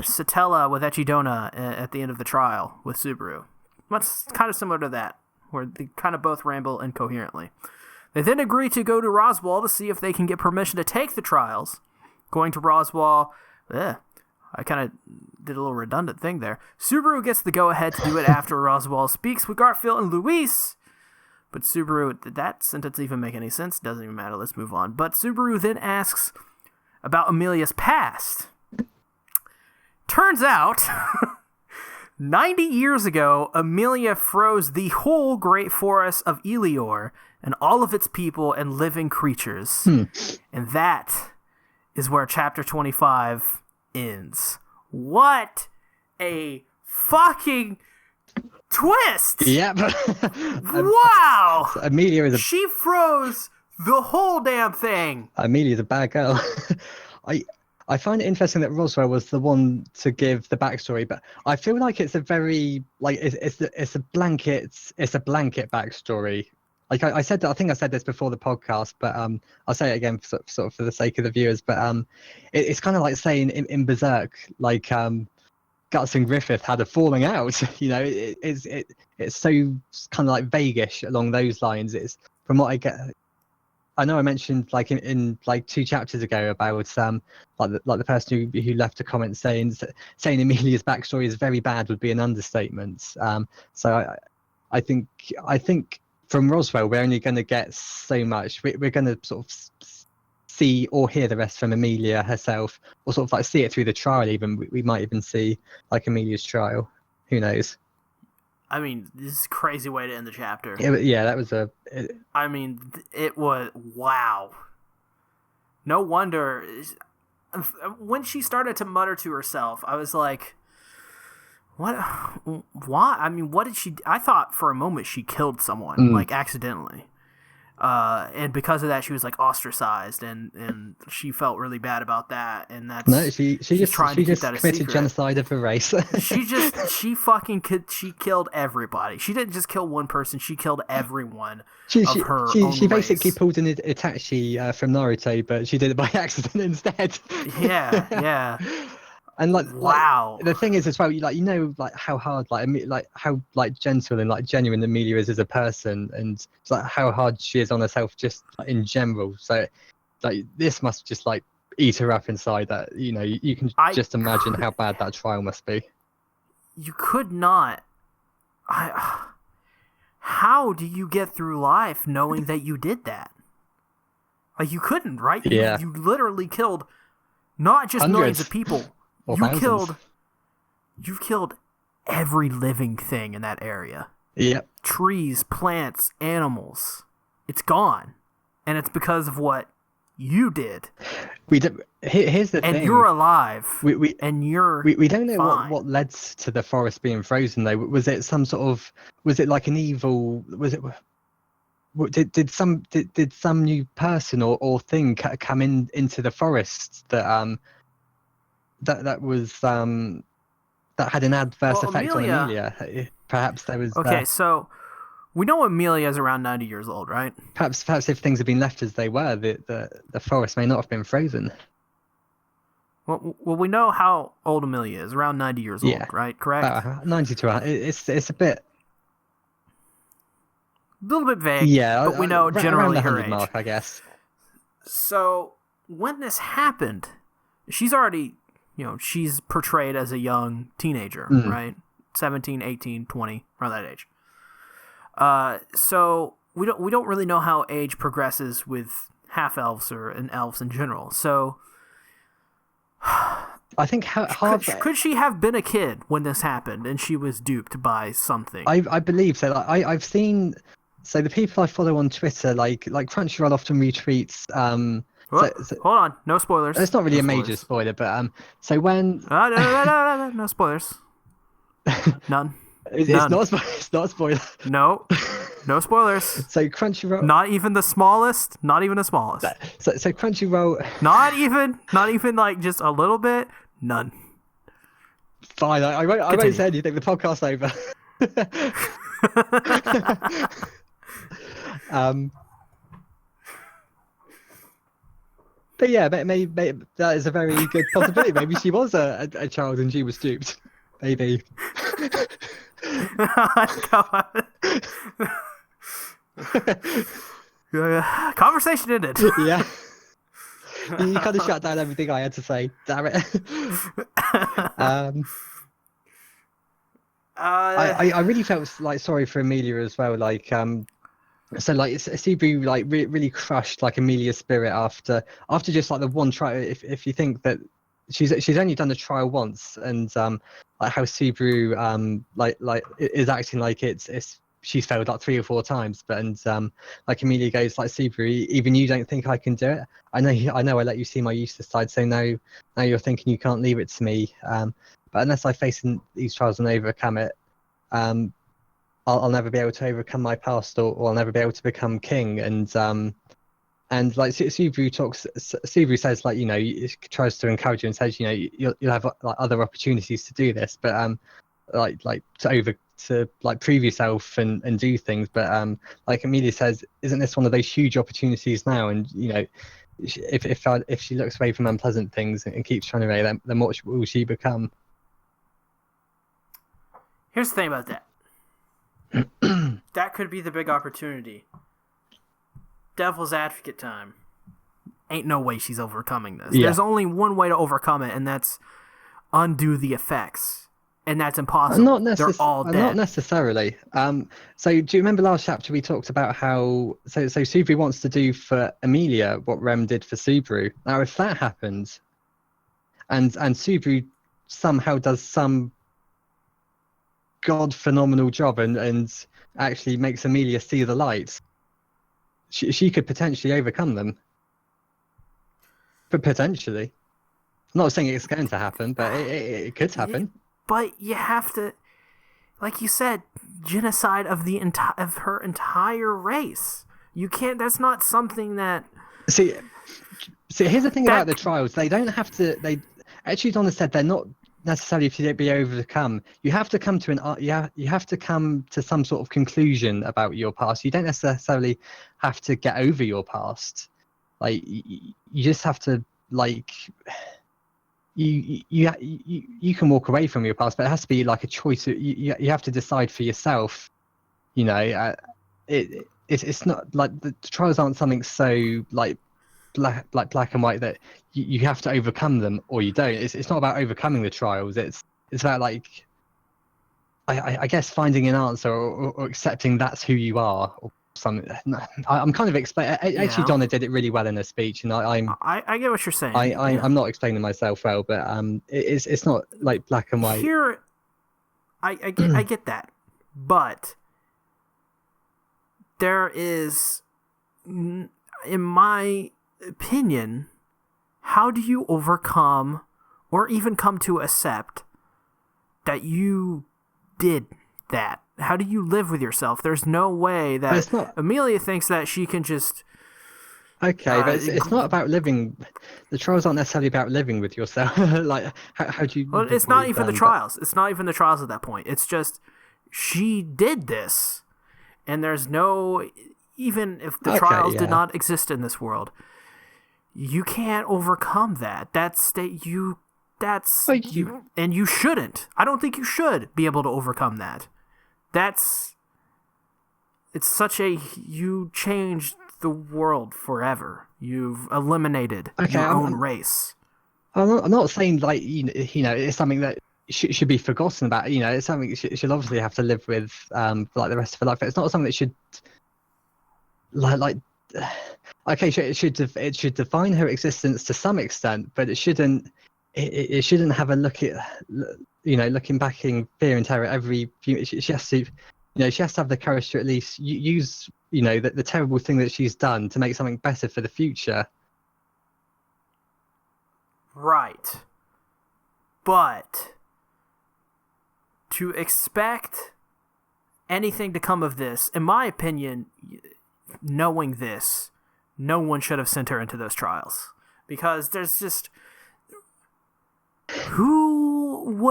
S1: Satella with Echidona at the end of the trial with Subaru. It's kind of similar to that, where they kind of both ramble incoherently. They then agree to go to Roswell to see if they can get permission to take the trials. Going to Roswell, I kind of did a little redundant thing there. Subaru gets the go-ahead to do it after Roswell speaks with Garfield and Luis. But Subaru, did that sentence even make any sense? Doesn't even matter. Let's move on. But Subaru then asks about Amelia's past. Turns out, 90 years ago, Amelia froze the whole great forest of Elior and all of its people and living creatures. And that is where chapter 25 ends. What a fucking twist!
S2: Yep.
S1: Wow!
S2: Amelia is
S1: She froze the whole damn thing.
S2: Amelia's a bad girl. I find it interesting that Roswell was the one to give the backstory, but I feel like it's a very it's a blanket backstory. Like I said, I think I said this before the podcast, but I'll say it again sort of for the sake of the viewers. But it's kind of like saying in Berserk, like Guts and Griffith had a falling out. You know, it's so kind of like vaguish along those lines. It's from what I get. I know I mentioned like in like 2 chapters ago about like the person who left a comment saying Amelia's backstory is very bad would be an understatement. So I think from Roswell we're only going to get so much. We're going to sort of see or hear the rest from Amelia herself, or sort of like see it through the trial. Even we might even see like Amelia's trial. Who knows?
S1: I mean, this is a crazy way to end the chapter.
S2: Yeah, that was
S1: I mean, it was... Wow. No wonder... When she started to mutter to herself, I was like, what? Why? I mean, what did she... I thought for a moment she killed someone, like, accidentally. And because of that, she was like ostracized, and she felt really bad about that. And that's
S2: she just committed genocide of a race.
S1: she killed everybody. She didn't just kill one person; she killed everyone
S2: She
S1: race.
S2: basically pulled an Itachi from Naruto, but she did it by accident instead.
S1: Yeah.
S2: And
S1: wow.
S2: The thing is as well, like how hard, how gentle and like genuine Amelia is as a person, and like how hard she is on herself just in general. So like this must just like eat her up inside. That you can just imagine how bad that trial must be.
S1: You could not. How do you get through life knowing that you did that? Like you couldn't, right?
S2: Yeah.
S1: You literally killed not just millions of people. You've killed every living thing in that area.
S2: Yep.
S1: Trees, plants, animals. It's gone. And it's because of what you did.
S2: Here's the thing.
S1: And you're alive.
S2: We
S1: don't know
S2: fine. what led to the forest being frozen though. Was it like an evil, did some new person or thing come into the forest that that had an adverse effect on Amelia? Perhaps there was.
S1: Okay, so we know Amelia is around 90 years old, right?
S2: Perhaps if things had been left as they were, the forest may not have been frozen.
S1: Well, we know how old Amelia is, around 90 years old, right? Correct?
S2: 90 to 100. It's a bit.
S1: A little bit vague, but we know generally her age.
S2: Mark, I guess.
S1: So when this happened, she's already... she's portrayed as a young teenager, right? 17, 18, 20, around that age. So we don't really know how age progresses with half-elves and elves in general. So
S2: I think
S1: could she have been a kid when this happened and she was duped by something?
S2: I believe so. I've seen... So the people I follow on Twitter, like Crunchyroll often retweets...
S1: hold on, no spoilers.
S2: It's not really a major spoiler, but so when
S1: no spoilers, none.
S2: It's not a spoiler.
S1: No spoilers.
S2: So Crunchyroll,
S1: not even the smallest. So
S2: Crunchyroll,
S1: not even like just a little bit. None.
S2: Fine, I won't say anything. The podcast's over. But yeah, maybe that is a very good possibility. Maybe she was a child and she was duped. Maybe.
S1: God. Conversation ended.
S2: Yeah. You kind of shut down everything I had to say. Damn it. I really felt like sorry for Amelia as well. Like so like Subaru like really crushed like Amelia's spirit after just like the one trial. If you think that she's only done the trial once, and like how Subaru like is acting like it's she's failed like 3 or 4 times, but like Amelia goes like, Subaru, even you don't think I can do it. I know I let you see my useless side, so now you're thinking you can't leave it to me. But unless I face these trials and overcome it, I'll never be able to overcome my past, or I'll never be able to become king. And like Subaru says, like, you know, tries to encourage you and says, you know, you'll have like other opportunities to do this, but like to like prove yourself and do things. But like Amelia says, isn't this one of those huge opportunities now? And you know, if she looks away from unpleasant things and keeps trying to away, then what will she become?
S1: Here's the thing about that. That could be the big opportunity. Devil's advocate time. Ain't no way she's overcoming this.
S2: Yeah.
S1: There's only one way to overcome it, and that's undo the effects. And that's impossible. They're all dead.
S2: Not necessarily. So do you remember last chapter we talked about how so Subaru wants to do for Amelia what Rem did for Subaru? Now if that happens, and Subaru somehow does some god phenomenal job and actually makes Amelia see the light, she could potentially overcome them. But potentially. I'm not saying it's going to happen, but it could happen.
S1: But you have to, like you said, genocide of of her entire race. You can't. That's not something that. See,
S2: here's the thing about the trials. They don't have to. They actually, Donna said they're not necessarily to be overcome. You have to come to you have to come to some sort of conclusion about your past. You don't necessarily have to get over your past. Like you just have to like. You can walk away from your past, but it has to be like a choice. You have to decide for yourself. You know, it's not like the trials aren't something so like black and white that you have to overcome them or you don't. It's not about overcoming the trials. It's about like I guess finding an answer or accepting that's who you are. Or something. I'm kind of explaining. Actually, Donna did it really well in her speech, and I
S1: get what you're saying.
S2: I'm not explaining myself well, but it's not like black and white.
S1: Here, I get that, but there is, in my opinion, how do you overcome or even come to accept that you did that? How do you live with yourself? There's no way that Amelia thinks that she can just.
S2: Okay, but it's not about living. The trials aren't necessarily about living with yourself. Like, how do you?
S1: Well, it's not even the trials. It's not even the trials at that point. It's just she did this, and there's no. Even if the trials did not exist in this world, you can't overcome that. And you shouldn't. I don't think you should be able to overcome that. You changed the world forever. You've eliminated your own race.
S2: I'm not saying like you know it's something that should be forgotten about. You know, it's something she'll obviously have to live with like the rest of her life. It's not something that should like okay, it should define her existence to some extent, but it shouldn't have a look at, you know, looking back in fear and terror every few. She has to, you know, she has to have the courage to at least use, you know, the terrible thing that she's done to make something better for the future.
S1: Right. But to expect anything to come of this, in my opinion, knowing this, no one should have sent her into those trials. Because there's just... Who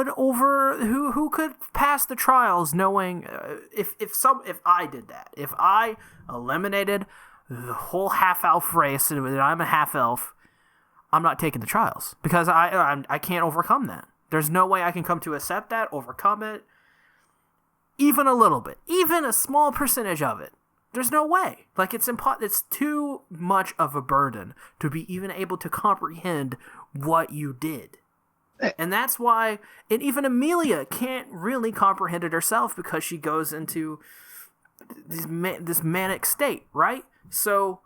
S1: could pass the trials knowing if I did that, if I eliminated the whole half-elf race and I'm a half-elf, I'm not taking the trials because I can't overcome that. There's no way I can come to accept that, overcome it, even a little bit, even a small percentage of it. There's no way. Like, it's too much of a burden to be even able to comprehend what you did. And that's why, and even Amelia can't really comprehend it herself because she goes into this manic state, right? So,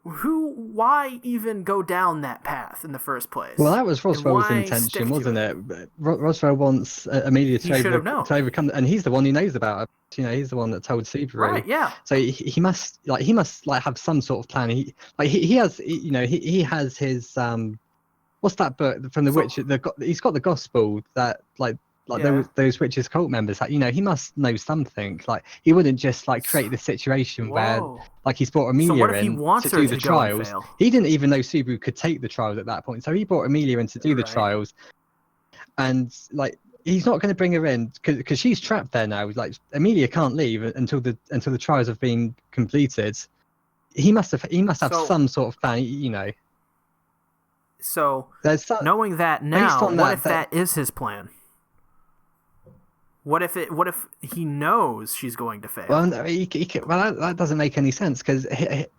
S1: why even go down that path in the first place?
S2: Well, that was Roswell's intention, wasn't it? Roswell wants Amelia to overcome, and he's the one who knows about it. You know, he's the one that told Subaru.
S1: Right? Yeah.
S2: So he must have some sort of plan. He has his what's that book from the witch? He's got the gospel that those witches cult members. Like, you know, he must know something. Like, he wouldn't just create this situation where he's brought Amelia in to do the trials. He didn't even know Subaru could take the trials at that point, so he brought Amelia in to do the trials, and he's not going to bring her in because she's trapped there now. Like, Amelia can't leave until the trials have been completed. He must have some sort of plan, you know.
S1: So, knowing that now, what if that is his plan? What if he knows she's going to fail?
S2: Well, that doesn't make any sense because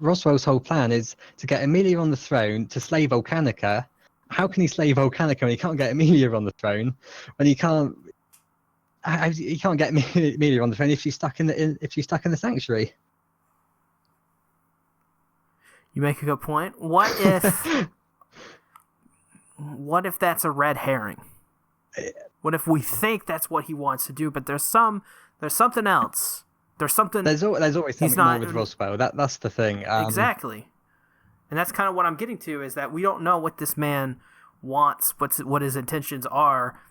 S2: Roswell's whole plan is to get Amelia on the throne to slay Volcanica. How can he slay Volcanica when he can't get Amelia on the throne? When he can't get Amelia on the throne if she's stuck in the sanctuary?
S1: You make a good point. What if that's a red herring? What if we think that's what he wants to do, but there's something else. There's always
S2: something more with Roswell. That's the thing.
S1: Exactly, and that's kind of what I'm getting to, is that we don't know what this man wants, what his intentions are,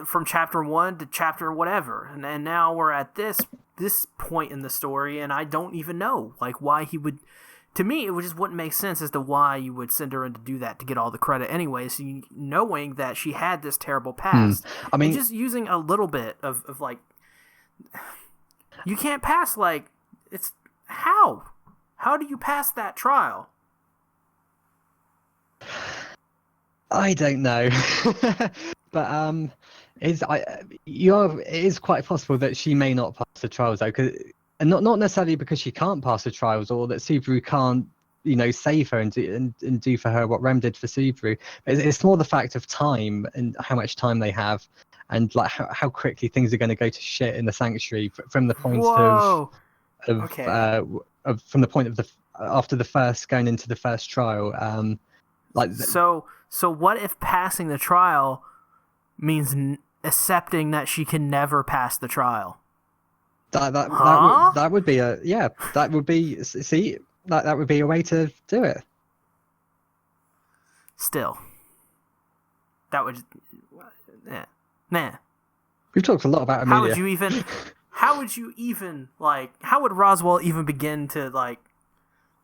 S1: from chapter 1 to chapter whatever, and now we're at this point in the story, and I don't even know why he would. To me, it just wouldn't make sense as to why you would send her in to do that to get all the credit anyway. So knowing that she had this terrible past,
S2: I mean,
S1: just using a little bit of you can't pass it's how do you pass that trial?
S2: I don't know, but it is quite possible that she may not pass the trials though, and not necessarily because she can't pass the trials or that Subaru can't, save her and do for her what Rem did for Subaru. It's more the fact of time and how much time they have, and how quickly things are going to go to shit in the sanctuary from the point from the point of after the first going into the first trial.
S1: So what if passing the trial means accepting that she can never pass the trial?
S2: That would be a way to do it.
S1: Still, that would nah.
S2: We've talked a lot about Amelia.
S1: How would Roswell even begin to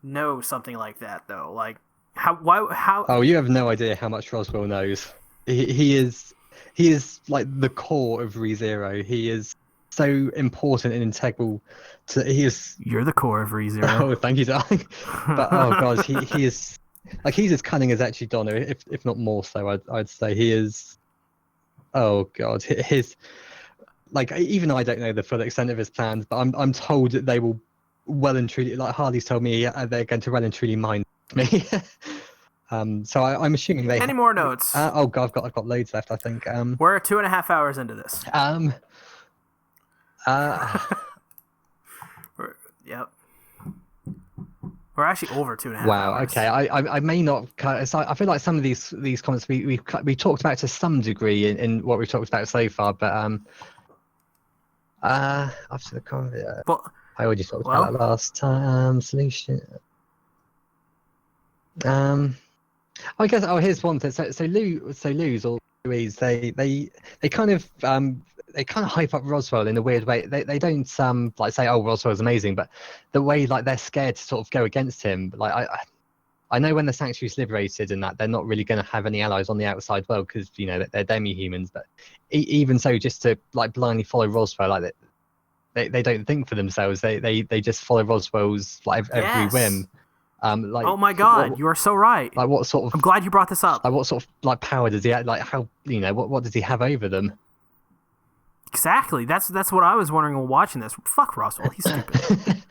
S1: know something like that though? How?
S2: Oh, you have no idea how much Roswell knows. He is the core of ReZero. He is so important and integral to.
S1: You're the core of ReZero.
S2: Oh, thank you, darling. But oh god, he is he's as cunning as actually Donna, if not more so. I'd say he is. Oh god, his even I don't know the full extent of his plans, but I'm told that they will well and truly, Harley's told me, they're going to well and truly mind me. So I'm assuming they.
S1: Any more notes?
S2: Oh god, I've got loads left. I think.
S1: We're 2.5 hours into this. Yep. We're actually over 2.5 hours.
S2: Wow. Okay. I may not. I feel like some of these comments we talked about to some degree in what we've talked about so far, but after the comment, I already talked about that last time. Solution. I guess. Oh, here's one thing. So Lou's or Louise, they kind of hype up Roswell in a weird way. They don't say, oh, Roswell's amazing, but the way they're scared to sort of go against him. I know when the sanctuary's liberated and that they're not really going to have any allies on the outside world because they're demi-humans. But even so, just to blindly follow Roswell, they don't think for themselves. They just follow Roswell's every whim. Like,
S1: Oh my God, you are so right.
S2: like what sort
S1: I'm
S2: of
S1: glad you brought this up.
S2: like what sort of like power does he have? Like how what does he have over them?
S1: Exactly. That's what I was wondering while watching this. Fuck Roswell. He's stupid.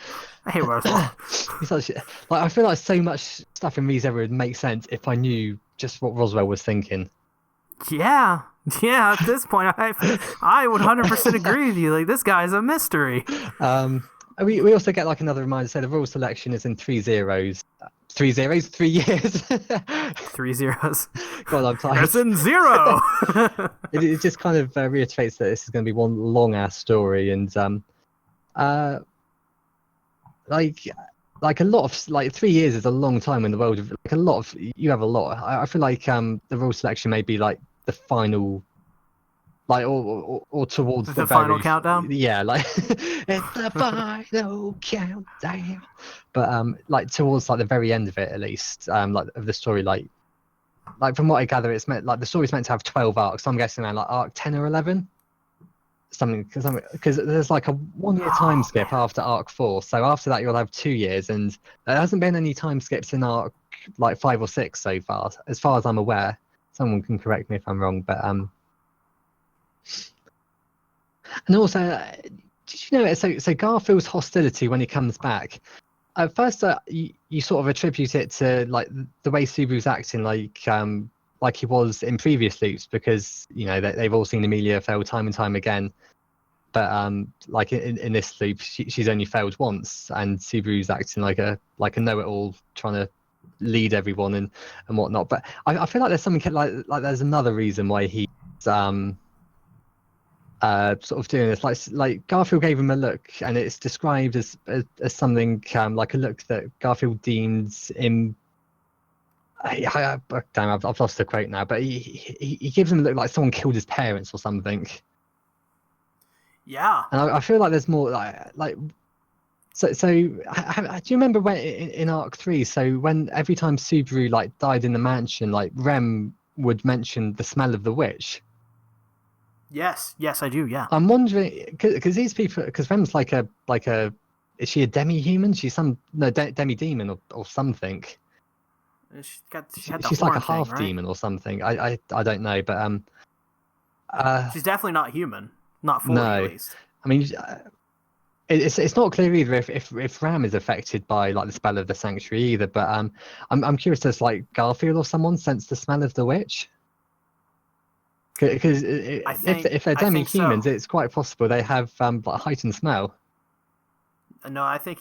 S1: I hate Roswell.
S2: He's such, like I feel like so much stuff in these ever would make sense if I knew just what Roswell was thinking.
S1: Yeah. Yeah, at this point, I would 100% agree with you. Like, this guy's a mystery.
S2: We also get like another reminder. So the rule selection is in 3 zeros. 3 zeros, 3 years.
S1: 3 zeros.
S2: God, I'm tired.
S1: That's in 0.
S2: It just kind of reiterates that this is going to be one long ass story, and like a lot of like 3 years is a long time in the world of like a lot of you have a lot. I feel like the rule selection may be like the final, like or towards
S1: The final countdown?
S2: Yeah, like it's the final countdown. But like towards like the very end of it, at least, like of the story, like from what I gather, it's meant like the story's meant to have 12 arcs. So I'm guessing around like arc 10 or 11. Something because there's like a 1 year time skip after arc 4. So after that, you'll have 2 years, and there hasn't been any time skips in arc like 5 or 6 so far, as I'm aware. Someone can correct me if I'm wrong, but and also, did you know? So Garfield's hostility when he comes back. At first, you sort of attribute it to like the way Subaru's acting, like he was in previous loops, because they've all seen Amelia fail time and time again. But like in this loop, she's only failed once, and Subaru's acting like a know-it-all, trying to lead everyone and whatnot. But I feel like there's something like there's another reason why he's sort of doing this. Like Garfield gave him a look, and it's described as something like a look that Garfield deems him. Damn, I've lost the quote now, but he gives him a look like someone killed his parents or something.
S1: Yeah.
S2: And I feel like there's more like. So do you remember when in Arc 3? So when every time Subaru like died in the mansion, like Rem would mention the smell of the witch.
S1: Yes, I do. Yeah.
S2: I'm wondering because these people, because Rem's like a is she a demi-human? She's some demi-demon or something.
S1: She's
S2: like a half demon or something. I don't know, but
S1: she's definitely not human, not fully
S2: no.
S1: at least.
S2: I mean, it's not clear either if Ram is affected by like the spell of the sanctuary either. But I'm curious, does like Garfield or someone sense the smell of the witch? Because if they're demi-humans,
S1: so.
S2: it's quite possible they have like heightened smell.
S1: No, I think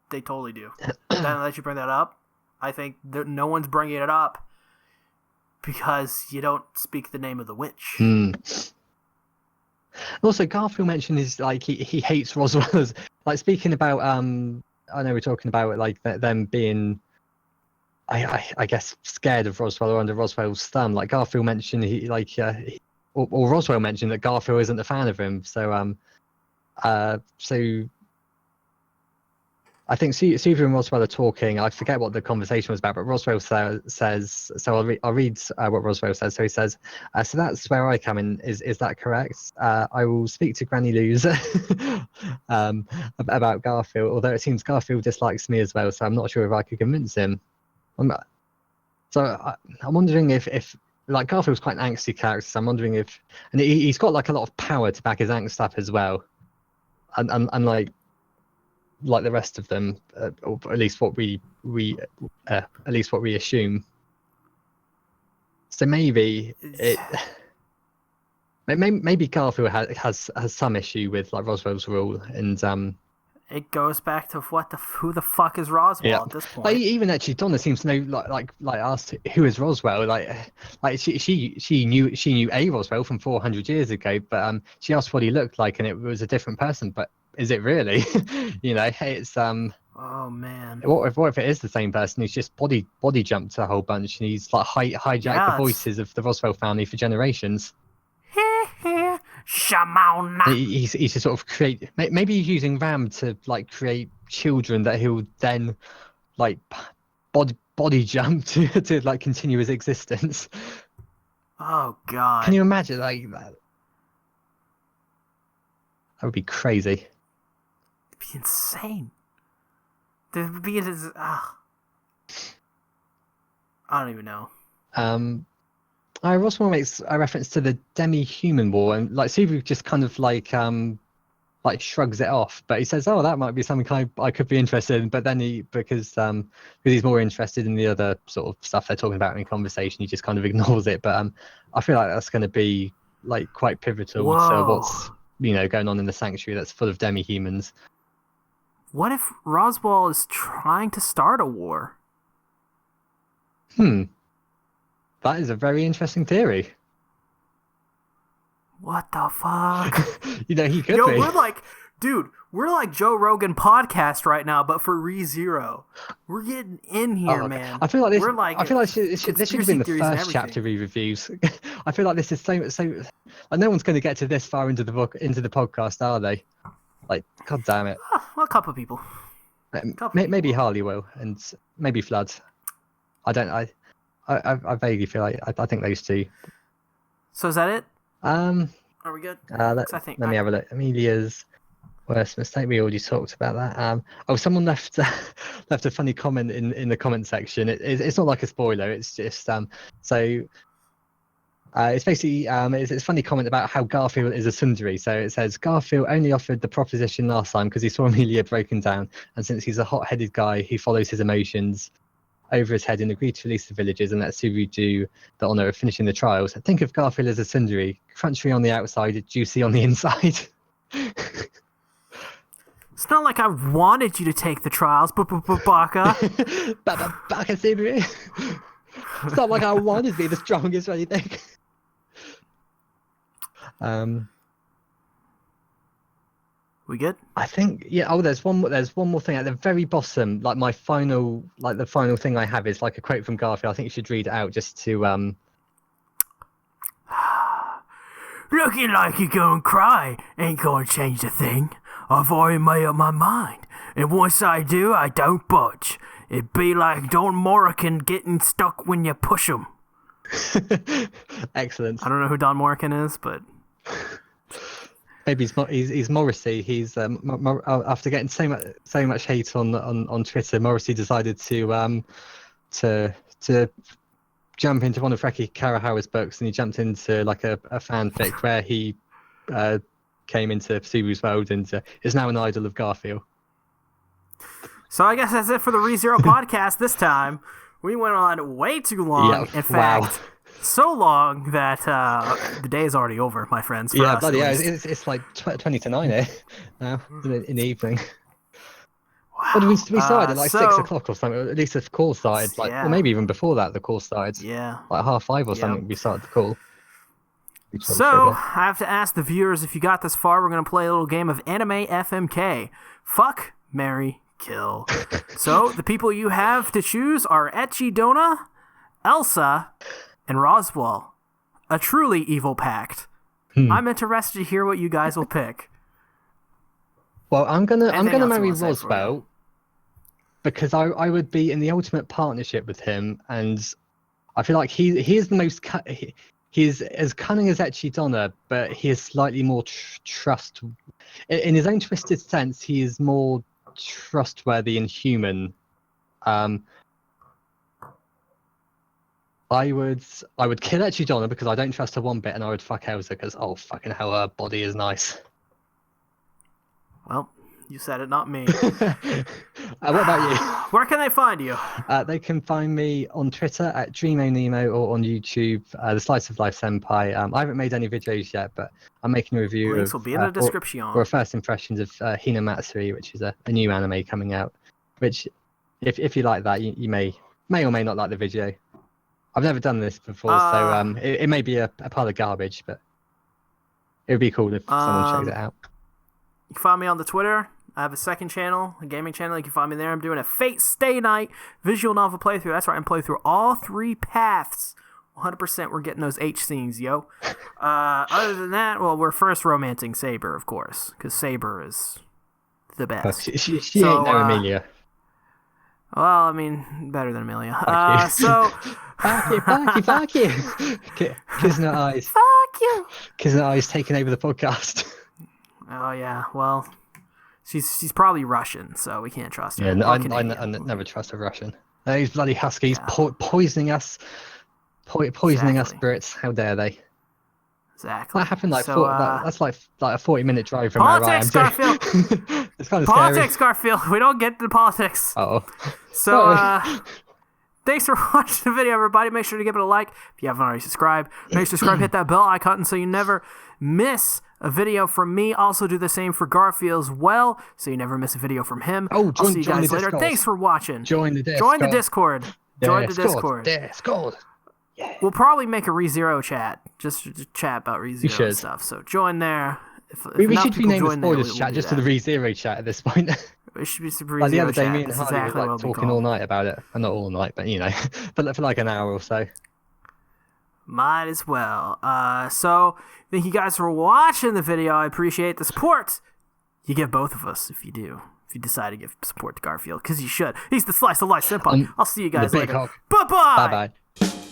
S1: they totally do. Now that you bring that up, I think no one's bringing it up because you don't speak the name of the witch.
S2: Also, Garfield mentioned is like he hates Roswell's. Like speaking about I know we're talking about like them being I guess scared of Roswell or under Roswell's thumb. Like Garfield mentioned or Roswell mentioned that Garfield isn't a fan of him. So so I think Subaru and Roswell are talking. I forget what the conversation was about, but Roswell says. So I'll read what Roswell says. So he says, "So that's where I come in. Is that correct? I will speak to Granny Lou's about Garfield. Although it seems Garfield dislikes me as well, so I'm not sure if I could convince him. I'm wondering if like Garfield's quite an angsty character. So I'm wondering if, and he's got like a lot of power to back his angst up as well, and like the rest of them, or at least what we assume. So maybe maybe Garfield has some issue with like Roswell's rule, and
S1: it goes back to who the fuck is Roswell at this point.
S2: Like even actually Donna seems to know like asked who is Roswell, like she knew a Roswell from 400 years ago, but she asked what he looked like and it was a different person. But is it really? It's
S1: oh man,
S2: what if it is the same person who's just body jumped a whole bunch and he's like hijacked the voices of the Roswell family for generations? He's to sort of create, maybe he's using Ram to like create children that he'll then like body jump to like continue his existence.
S1: Oh god,
S2: can you imagine like that? That would be crazy.
S1: It'd be insane. There'd be I don't even know.
S2: I also want to make a reference to the demi-human war, and like Subaru just kind of like shrugs it off, but he says, "Oh, that might be something I could be interested in." But then because he's more interested in the other sort of stuff they're talking about in conversation, he just kind of ignores it. But I feel like that's going to be like quite pivotal to what's going on in the sanctuary that's full of demi-humans.
S1: What if Roswell is trying to start a war?
S2: That is a very interesting theory.
S1: What the fuck?
S2: He could be.
S1: We're like Joe Rogan podcast right now, but for ReZero. We're getting in here, man.
S2: I feel like this should have been the first chapter reviews. I feel like this is so. Like, no one's going to get to this far into the podcast, are they? Like, god damn it.
S1: Well, a couple of people.
S2: Maybe Harley will, and maybe Flood. I vaguely feel like I think those two.
S1: So is that it? Are we good?
S2: Let me have a look. Amelia's worst mistake. We already talked about that. Someone left a funny comment in the comment section. It's not like a spoiler. It's just it's basically it's a funny comment about how Garfield is a tsundere. So it says Garfield only offered the proposition last time because he saw Amelia broken down, and since he's a hot-headed guy who follows his emotions over his head and agreed to release the villagers and let Subaru do the honour of finishing the trials. Think of Garfield as a tsundere, crunchy on the outside, juicy on the inside.
S1: It's not like I wanted you to take the trials, Baka.
S2: Baka Subaru. It's not like I wanted to be the strongest or anything.
S1: We good?
S2: I think there's one more thing at the very bottom. Like the final thing I have is like a quote from Garfield. I think you should read it out just to
S1: Looking like you go and cry ain't gonna change a thing. I've already made up my mind, and once I do, I don't budge. It'd be like Don Morrican getting stuck when you push him.
S2: Excellent.
S1: I don't know who Don Morrican is, but
S2: maybe he's Morrissey. He's after getting so much hate on Twitter, Morrissey decided to jump into one of Reki Karahara's books, and he jumped into like a fanfic where he came into Subaru's world and is now an idol of Garfield.
S1: So I guess that's it for the ReZero podcast this time. We went on way too long. In fact, so long that the day is already over, my friends.
S2: Yeah, bloody hell. It's like 20 to 9 here now in the evening.
S1: Wow.
S2: What did we started at like 6 o'clock or something? At least the call started, or maybe even before that, the call started.
S1: Yeah.
S2: Like 5:30 or something, we started the call.
S1: So, I have to ask the viewers, if you got this far, we're going to play a little game of Anime FMK. Fuck, marry, kill. So, the people you have to choose are Echidona, Elsa, and Roswell. A truly evil pact. I'm interested to hear what you guys will pick.
S2: Well, I'm gonna marry Roswell because I would be in the ultimate partnership with him, and I feel like he is the most he's as cunning as Echidona, but he is slightly more trust. In his own twisted sense, he is more trustworthy and human. I would kill Echidona because I don't trust her one bit, and I would fuck Elsa because fucking hell, her body is nice.
S1: Well, you said it, not me.
S2: What about you?
S1: Where can they find you?
S2: They can find me on Twitter at DreamoNemo or on YouTube, the Slice of Life Senpai. I haven't made any videos yet, but I'm making a review.
S1: Links will be in the description.
S2: Or first impressions of Hina Matsuri, which is a new anime coming out. Which, if you like that, you may or may not like the video. I've never done this before, so it may be a pile of garbage, but it would be cool if someone checked it out.
S1: You can find me on the Twitter. I have a second channel, a gaming channel. You can find me there. I'm doing a Fate Stay Night visual novel playthrough. That's right, I'm playing through all 3 paths. 100% we're getting those H scenes, yo. Other than that, well, we're first romancing Saber, of course, because Saber is the best.
S2: She ain't no Amelia.
S1: Well, I mean, better than Amelia.
S2: Fuck you. Kissing her eyes.
S1: Fuck you.
S2: Kissing her eyes taking over the podcast.
S1: Oh, yeah, well, she's probably Russian, so we can't trust her.
S2: Yeah, I never trust a Russian. Those bloody huskies
S1: Yeah.
S2: poisoning us, poisoning us
S1: Exactly.
S2: spirits. How dare they?
S1: Exactly.
S2: That happened like
S1: so,
S2: that's like a 40-minute drive from where I am.
S1: politics, Garfield.
S2: It's kind of
S1: Politics,
S2: scary.
S1: Garfield. We don't get to politics.
S2: Oh,
S1: So,
S2: sorry.
S1: thanks for watching the video, everybody. Make sure to give it a like. If you haven't already subscribed, make sure to subscribe, hit that bell icon so you never miss a video from me. Also do the same for Garfield as well, so you never miss a video from him.
S2: Oh,
S1: I'll see you
S2: join
S1: guys
S2: the
S1: later.
S2: Discord.
S1: Thanks for watching.
S2: Join the Discord.
S1: Join the Discord. Join the Discord.
S2: Discord.
S1: We'll probably make a ReZero chat, just to chat about ReZero
S2: should.
S1: and stuff. So join there. If
S2: We
S1: enough
S2: should be
S1: people
S2: named the
S1: join there,
S2: Spoilers
S1: we'll
S2: chat
S1: do
S2: just to
S1: that.
S2: the ReZero chat at this point.
S1: It should be some
S2: Like the
S1: ReZero
S2: other day,
S1: chat.
S2: me and
S1: That's
S2: Hardy
S1: exactly
S2: were
S1: what
S2: like
S1: it'll be
S2: talking
S1: called.
S2: all night about it. Well, not all night, but you know, but for like an hour or so.
S1: Might as well. So thank you guys for watching the video. I appreciate the support you give both of us if you do. If you decide to give support to Garfield, because you should. He's the slice of life senpai. I'll see you guys
S2: the big
S1: later.
S2: hog.
S1: Bye-bye.
S2: Bye bye.